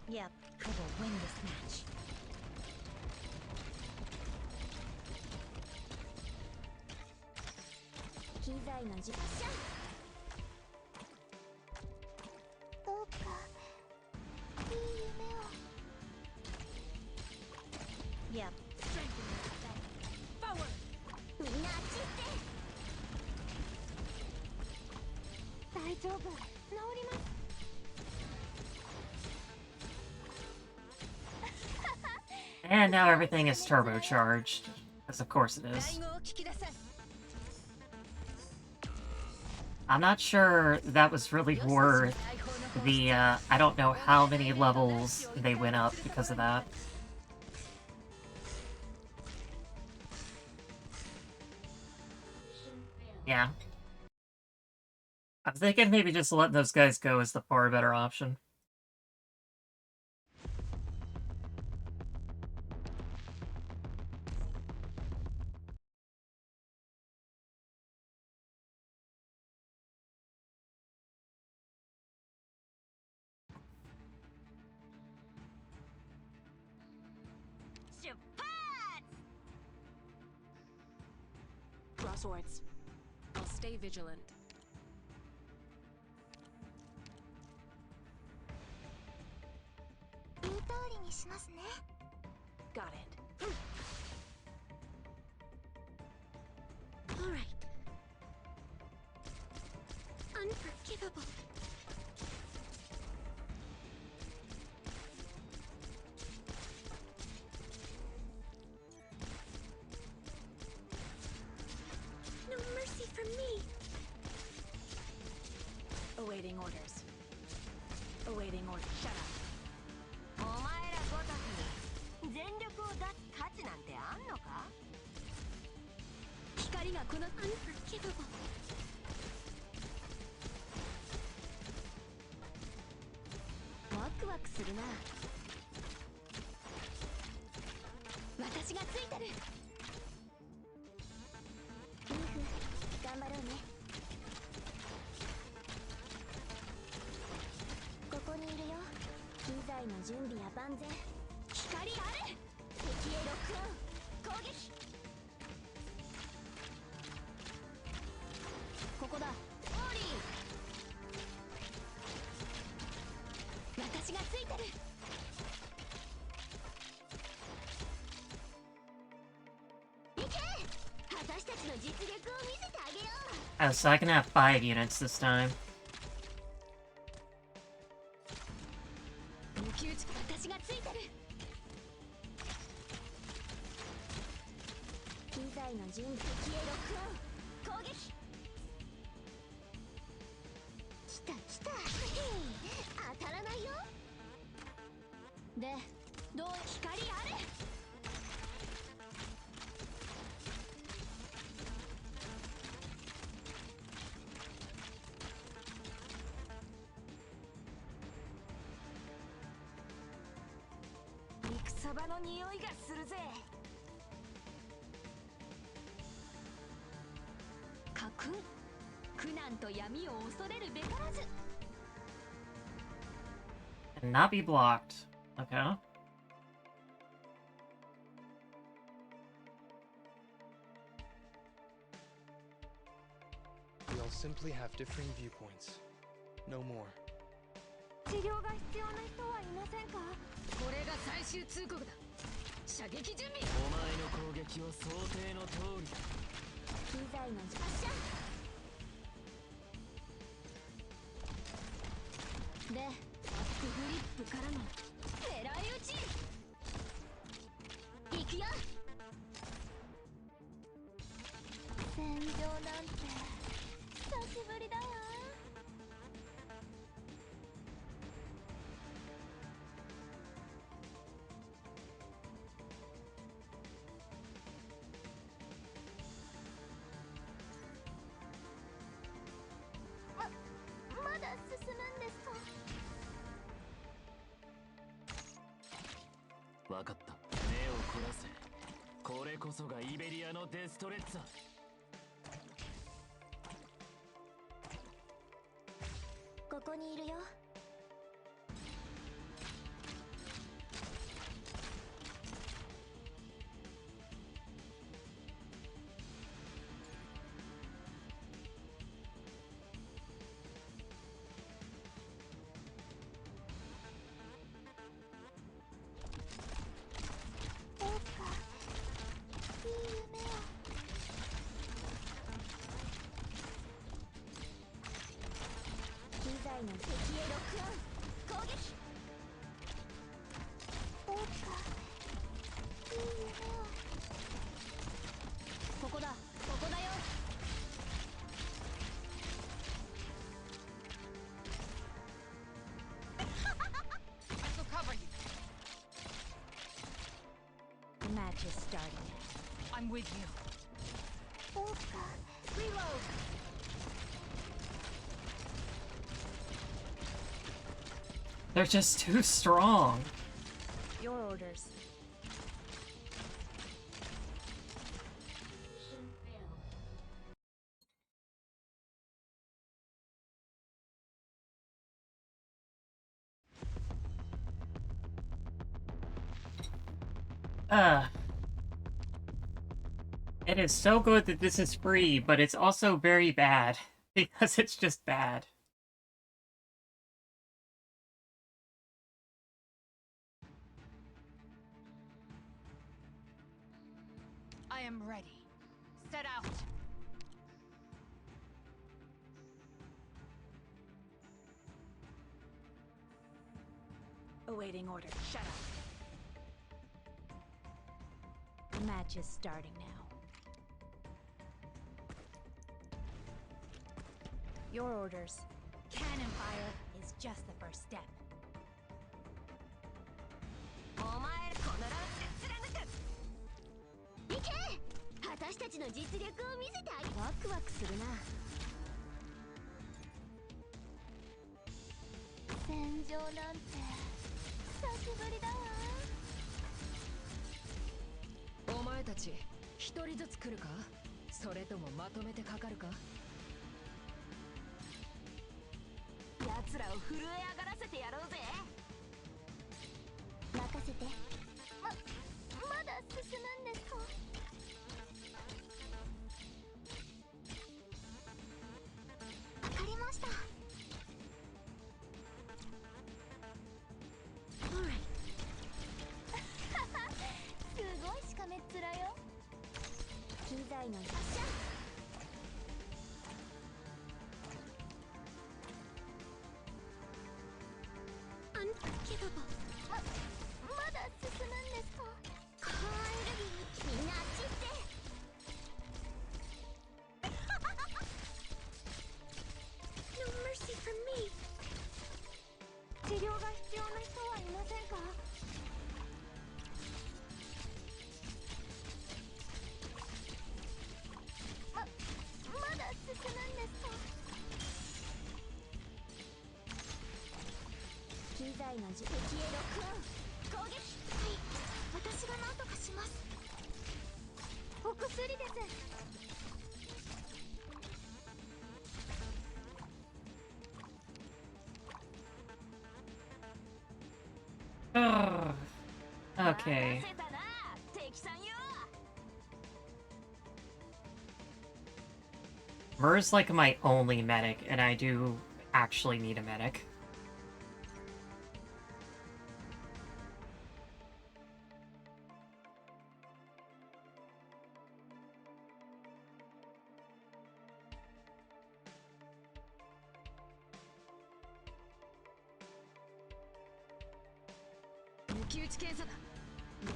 Yep, I will win this match. 機材のじ。どうかいい夢を。Yep. みんなあっち行って。丈夫、治ります。And now everything is turbocharged. Because of course it is. I'm not sure that was really worth the, I don't know how many levels they went up because of that. Yeah. I'm thinking maybe just letting those guys go is the far better option. Crosswords. I'll stay vigilant. Got it. All right. Unforgivable. No mercy for me. Awaiting orders. Awaiting orders. Shut up. お前らごときに全力を出す価値なんてあんのか？光がこの Unforgivable。ワクワクするな。私がついてる。リーフ、頑張ろうね。ここにいるよ。機材の準備や万全。光あれ。敵へロックオン。攻撃。ここだ。オーリー。私がついてる。行け。私たちの実力を見せてあげよう。Oh, so I can have 5 units this time. 抜き打ち、私がついてる。機材の準備、敵へロックオン。攻撃。来た来た。当たらないよ。で、どう光あれ。戦場の匂いがするぜ。家訓。苦難と闇を恐れるべからず。And not be blocked. Okay. We all simply have differing viewpoints. No more. 治療が必要な人はいませんか？これが最終通告だ。射撃準備。お前の攻撃は想定の通りだ。機材の発射。で、バックフリップからの狙い撃ち。行くよ。戦場なんて久しぶりだわ。まだ進むんですか？わかった。目を凝らせ。これこそがイベリアのデストレッツァ。ここにいるよ。そうか。いい夢を。の敵へロックオン攻撃。そうか、いい夢を。ここだ、ここだよ。I'll cover you. The match is starting. I'm with you. そうか。 Reload. They're just too strong. Your orders. It is so good that this is free, but it's also very bad because it's just bad. I am ready. Set out. Awaiting order. Shut up. The match is starting now. Your orders. Cannon fire is just the first step. お前らこのランスで貫く。いけ、私たちの実力を見せてあげ。ワクワクするな。戦場なんて久しぶりだわ。お前たち一人ずつ来るか、それともまとめてかかるか。奴らを震え上がらせてやろうぜ。任せて。まだ進むんですか。わかりました。すごいしかめっ面よ。機材の発射。アンケババ。まだ進むんですか。カーンルギー、みんなあっち行って。No mercy for me。治療が必要な人はいませんか。まだ進むんですか。機材の敵へロックオン攻撃。はい、私が何とかします。お薬です。Ugh. Okay. 任せたな、敵さんよ。 Mur's like my only medic, and I do actually need a medic.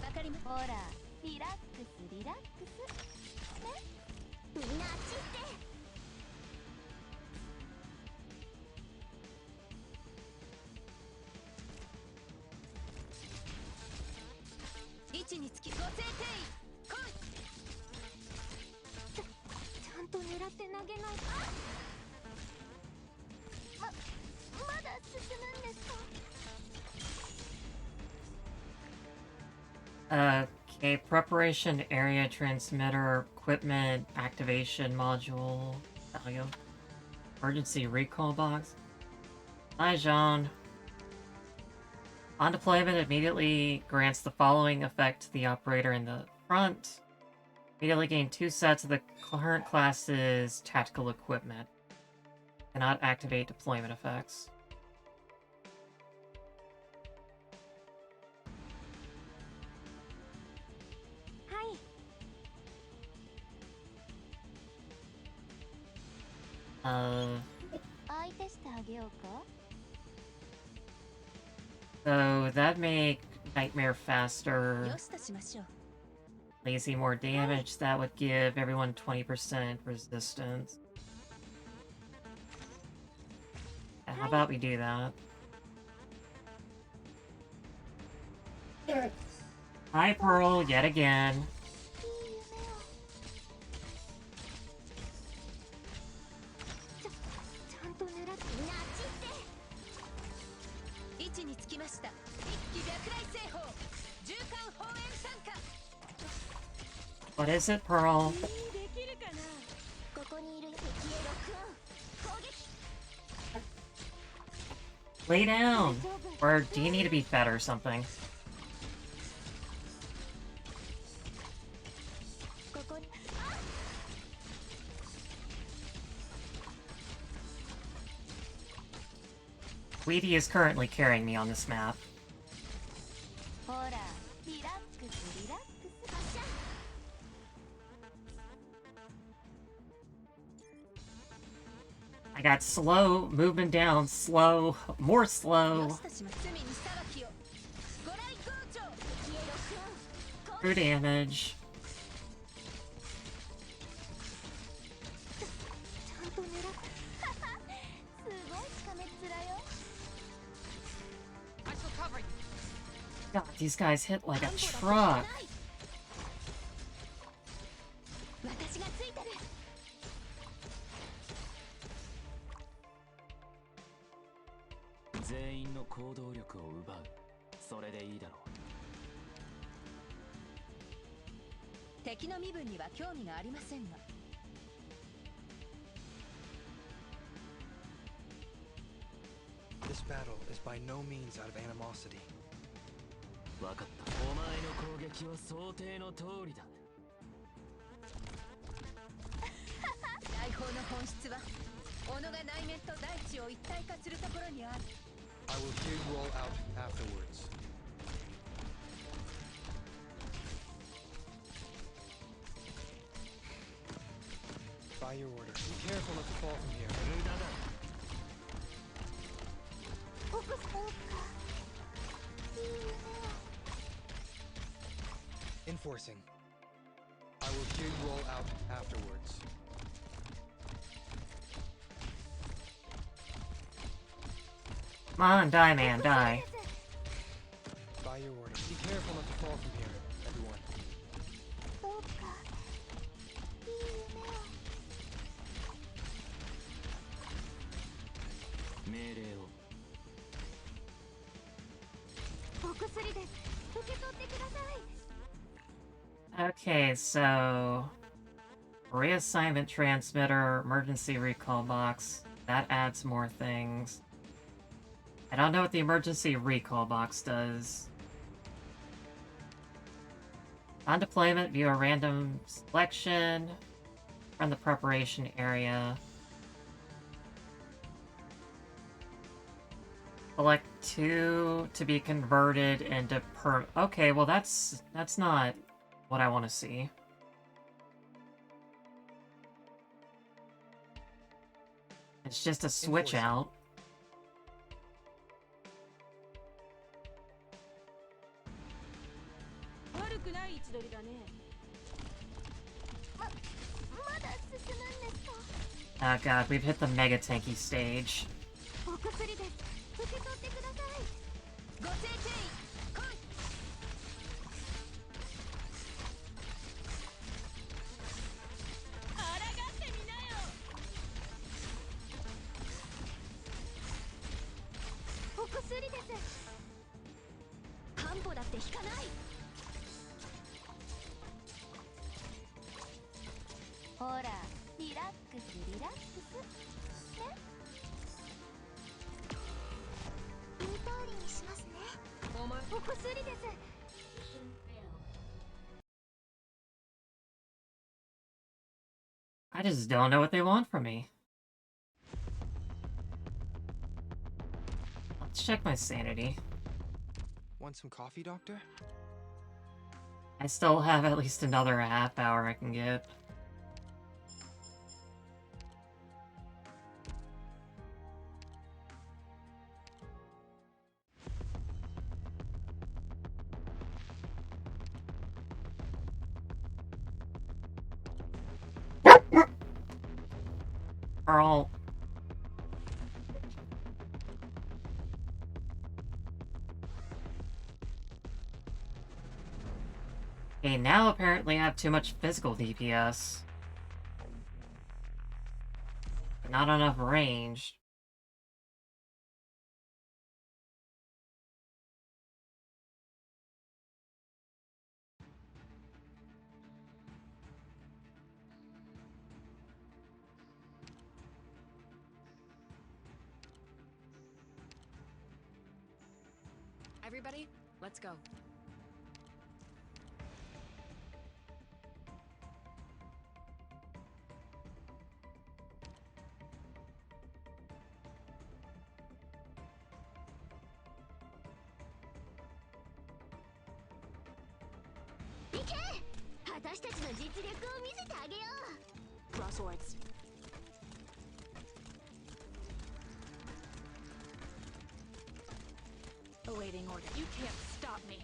わかります。ほら、リラックスリラックス。ね、みんなあっち行って。位置につきご静停。来い。ちゃんと狙って投げないと。まだ進むんですか。Okay, preparation area transmitter equipment activation module. Value. Emergency recall box. Hi, Jean. On deployment, immediately grants the following effect to the operator in the front. Immediately gain 2 sets of the current class's tactical equipment. Cannot activate deployment effects. 相手してあげようか。 So that make Nightmare faster, よしとしましょう。 Lazy more damage, that would give everyone 20% resistance. How about we do that? Hi, Pearl, yet again. ちゃんと狙ってなちって。位置につきました。一気白雷星砲縦貫砲炎参加。 What is it, Pearl? できるかな。ここにいる敵へロックオン。攻撃。 Lay down! Or do you need to be fed or something? ここに。 Weedy is currently carrying me on this map. ほら、リラックスリラックス。発射。 I got slow, movement down, slow, more よ slow. しとしま罪に裁きを。ご来光潮。敵へロックオン。 True damage. ちゃんと狙って。すごいしかめっ面よ。 God, these guys hit like a truck. 私がついてる。 全員の行動力を奪う。それでいいだろう。敵の身分には興味がありませんが。 This battle is by no means out of animosity. わかった。お前の攻撃は想定の通りだ。大砲の本質は己が内面と大地を一体化するところにある。 I will hear you all out afterwards. By your order. Be careful not to fall from here. 無駄だ。僕そうか。いい夢を。 Enforcing. I will hear you all out afterwards. Come on, die, man, die. By your order. Be careful not to fall from here, everyone. そうか。いい夢を。命令を。お薬です。受け取ってください。 Okay, so... Reassignment transmitter, emergency recall box. That adds more things. I don't know what the emergency recall box does. On deployment, view a random selection from the preparation area. Select 2 to be converted into Okay, well that's not what I want to see. It's just a switch out. Oh god, we've hit the mega tanky stage. お薬です。受け取ってください。ご清定員来い。抗ってみなよ。お薬です。半歩だって引かない。ほら、リラックスリラックス。ね。言う通りにしますね。お前お薬です。 I just don't know what they want from me. Let's check my sanity. Want some coffee, Doctor? I still have at least another half hour I can get. are all... Okay, now apparently I have too much physical DPS. But not enough range. Everybody, let's go. Crosswords. Awaiting order. You can't stop me.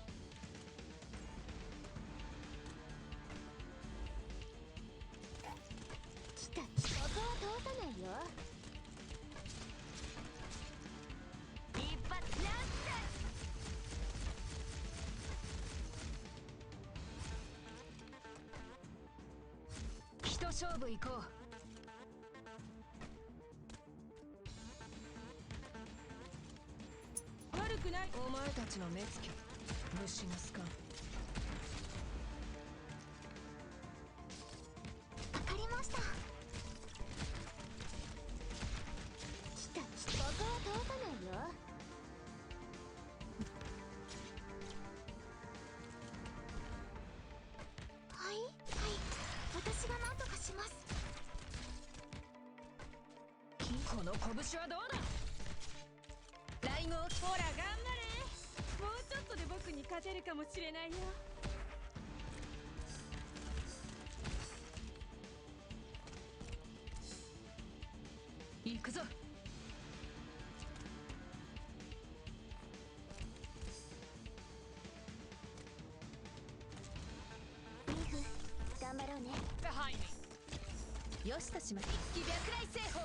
Behind me. よしとします。一気白雷製法。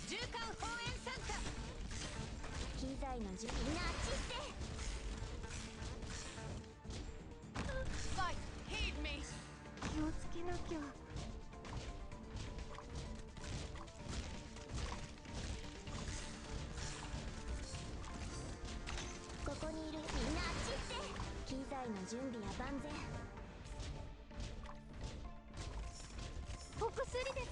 縦貫砲炎参加。機材の準備なあっちって。Fight, heed me. 気をつけなきゃ。ここにいるみんなあっちって。機材の準備は万全。お薬です。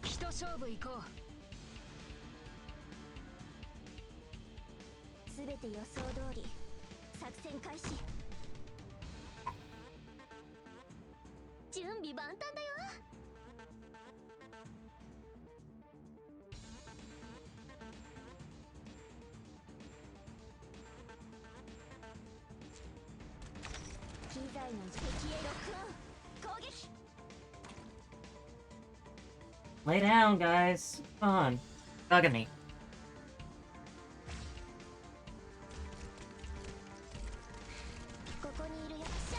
一勝負行こう。すべて予想通り作戦開始。準備万端だよ。機材の敵へロックオン。攻撃。 Lay down, guys. Come on. Bugging me. ここにいるよっしゃ。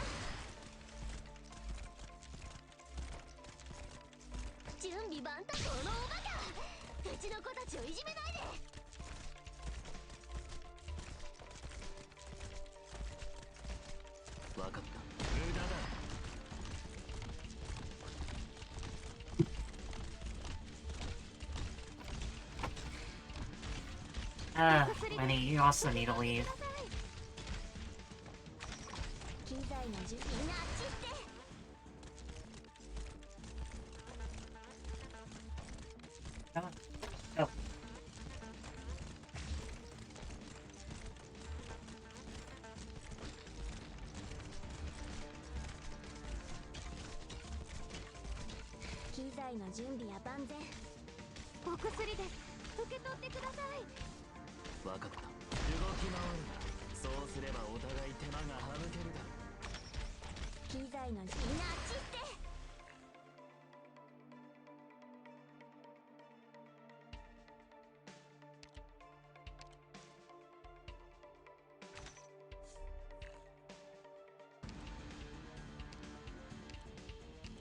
準備万端。このおバカ、うちの子たちをいじめないで。わかった。無駄だ。Lenny, you also need to leave. 機材の準備なあっちって。Come on. Go. 機材の準備は万全。お薬です。受け取ってください。わかった。動き回るな。そうすればお互い手間が省けるだろう。機材の準備なあっちって。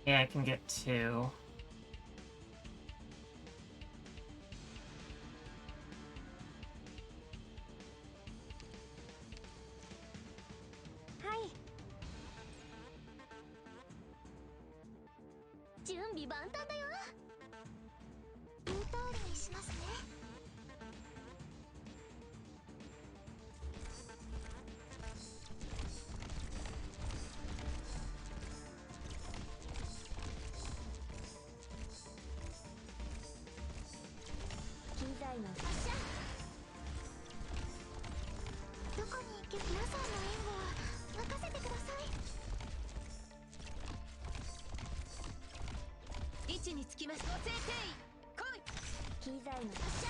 Yeah, I can get 2.はい。準備万端だよ。言う通りにしますね。機材の発射。どこに行け皆さんの援護は任せてください。位置につきます。ご制定来い。機材の発射。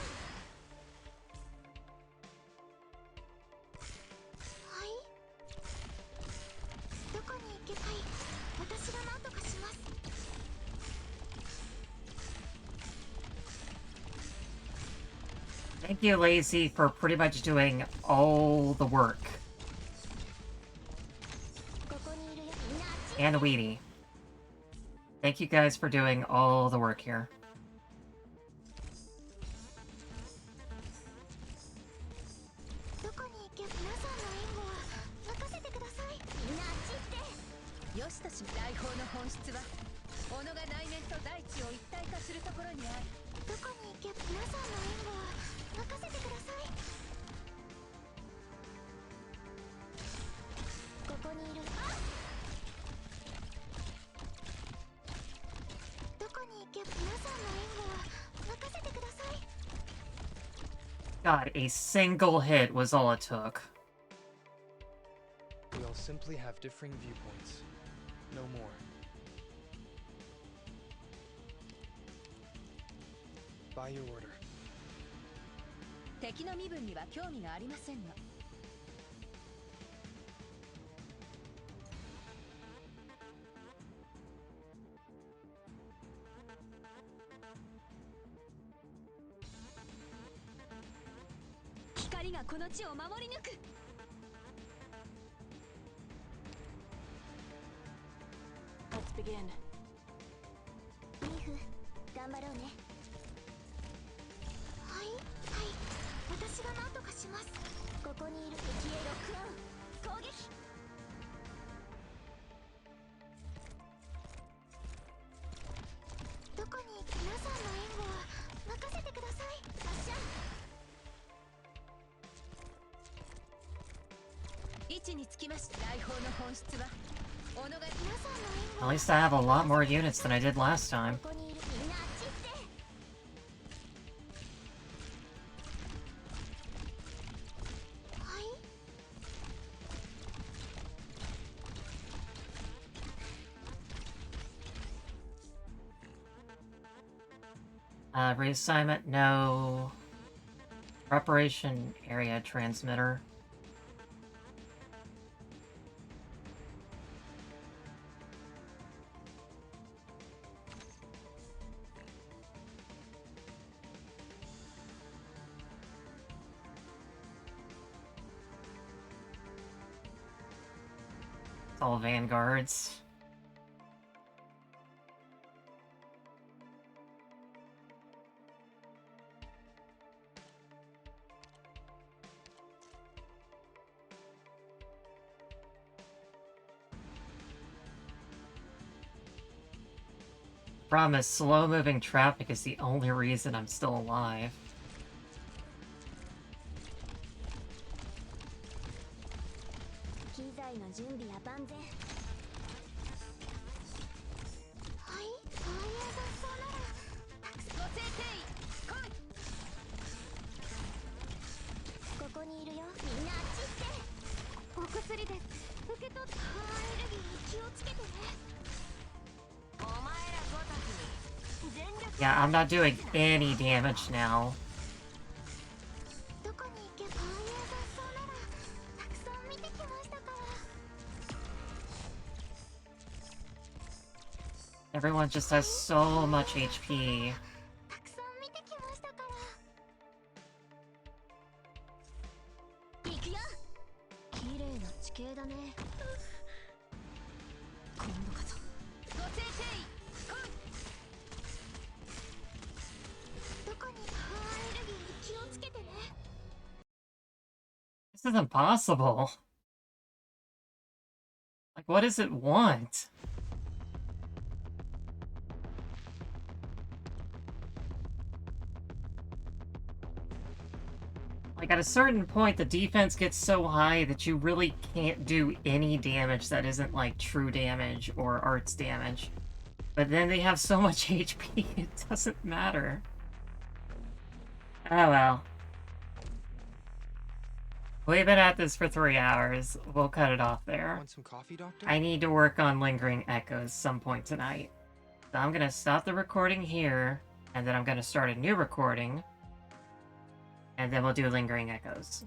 はい。どこに行けばいい。私が何とかします。Thank you, Lazy, for pretty much doing all the work. ここにいるよ。みんなあっち。 And Weedy. Thank you guys for doing all the work here. どこに行けば皆さんの援護は任せてください。みんなあっち行って。よしとし大砲の本質は己が内面と大地を一体化するところにある。どこに行けば皆さんの援護は任せてください。ここにいる。あっ。どこに行けば皆さんの援護は任せてください。 God, a single hit was all it took. We all simply have differing viewpoints. No more. By your order. 敵の身分には興味がありませんが。光がこの地を守り抜く。Let's begin. リーフ、頑張ろうね。はい、はい。私が何とかします。ここにいる。敵へロックオン。攻撃。どこに行く皆さんの援護は任せてください。発射。位置につきました。大砲の本質は己が皆さんの援 At least I have a lot more units than I did last time. 護。ここにいる。みんなあっち行って。はい。Reassignment, no. Preparation area transmitter. It's all vanguards. Problem is, slow-moving traffic is the only reason I'm still alive. 機材の準備は万全。はい、ファイヤー雑草ならたくさん。ご制定来い。ここにいるよ。みんなあっち行って。お薬です。受け取って。アレルギーに気をつけてね。お前らごときに全力 Yeah, I'm not doing any damage now. どこに行けばファイヤー雑草ならたくさん見てきましたから。 Everyone just has so much HP. たくさん見てきましたから。行くよ。綺麗な地形だね。今度こそご制定 This is impossible. Like, what does it want? Like, at a certain point, the defense gets so high that you really can't do any damage that isn't, like, true damage or arts damage. But then they have so much HP, it doesn't matter. Oh well. We've been at this for 3 hours. We'll cut it off there. Want some coffee, Doctor? I need to work on Lingering Echoes some point tonight. So I'm gonna stop the recording here, and then I'm gonna start a new recording, and then we'll do Lingering Echoes.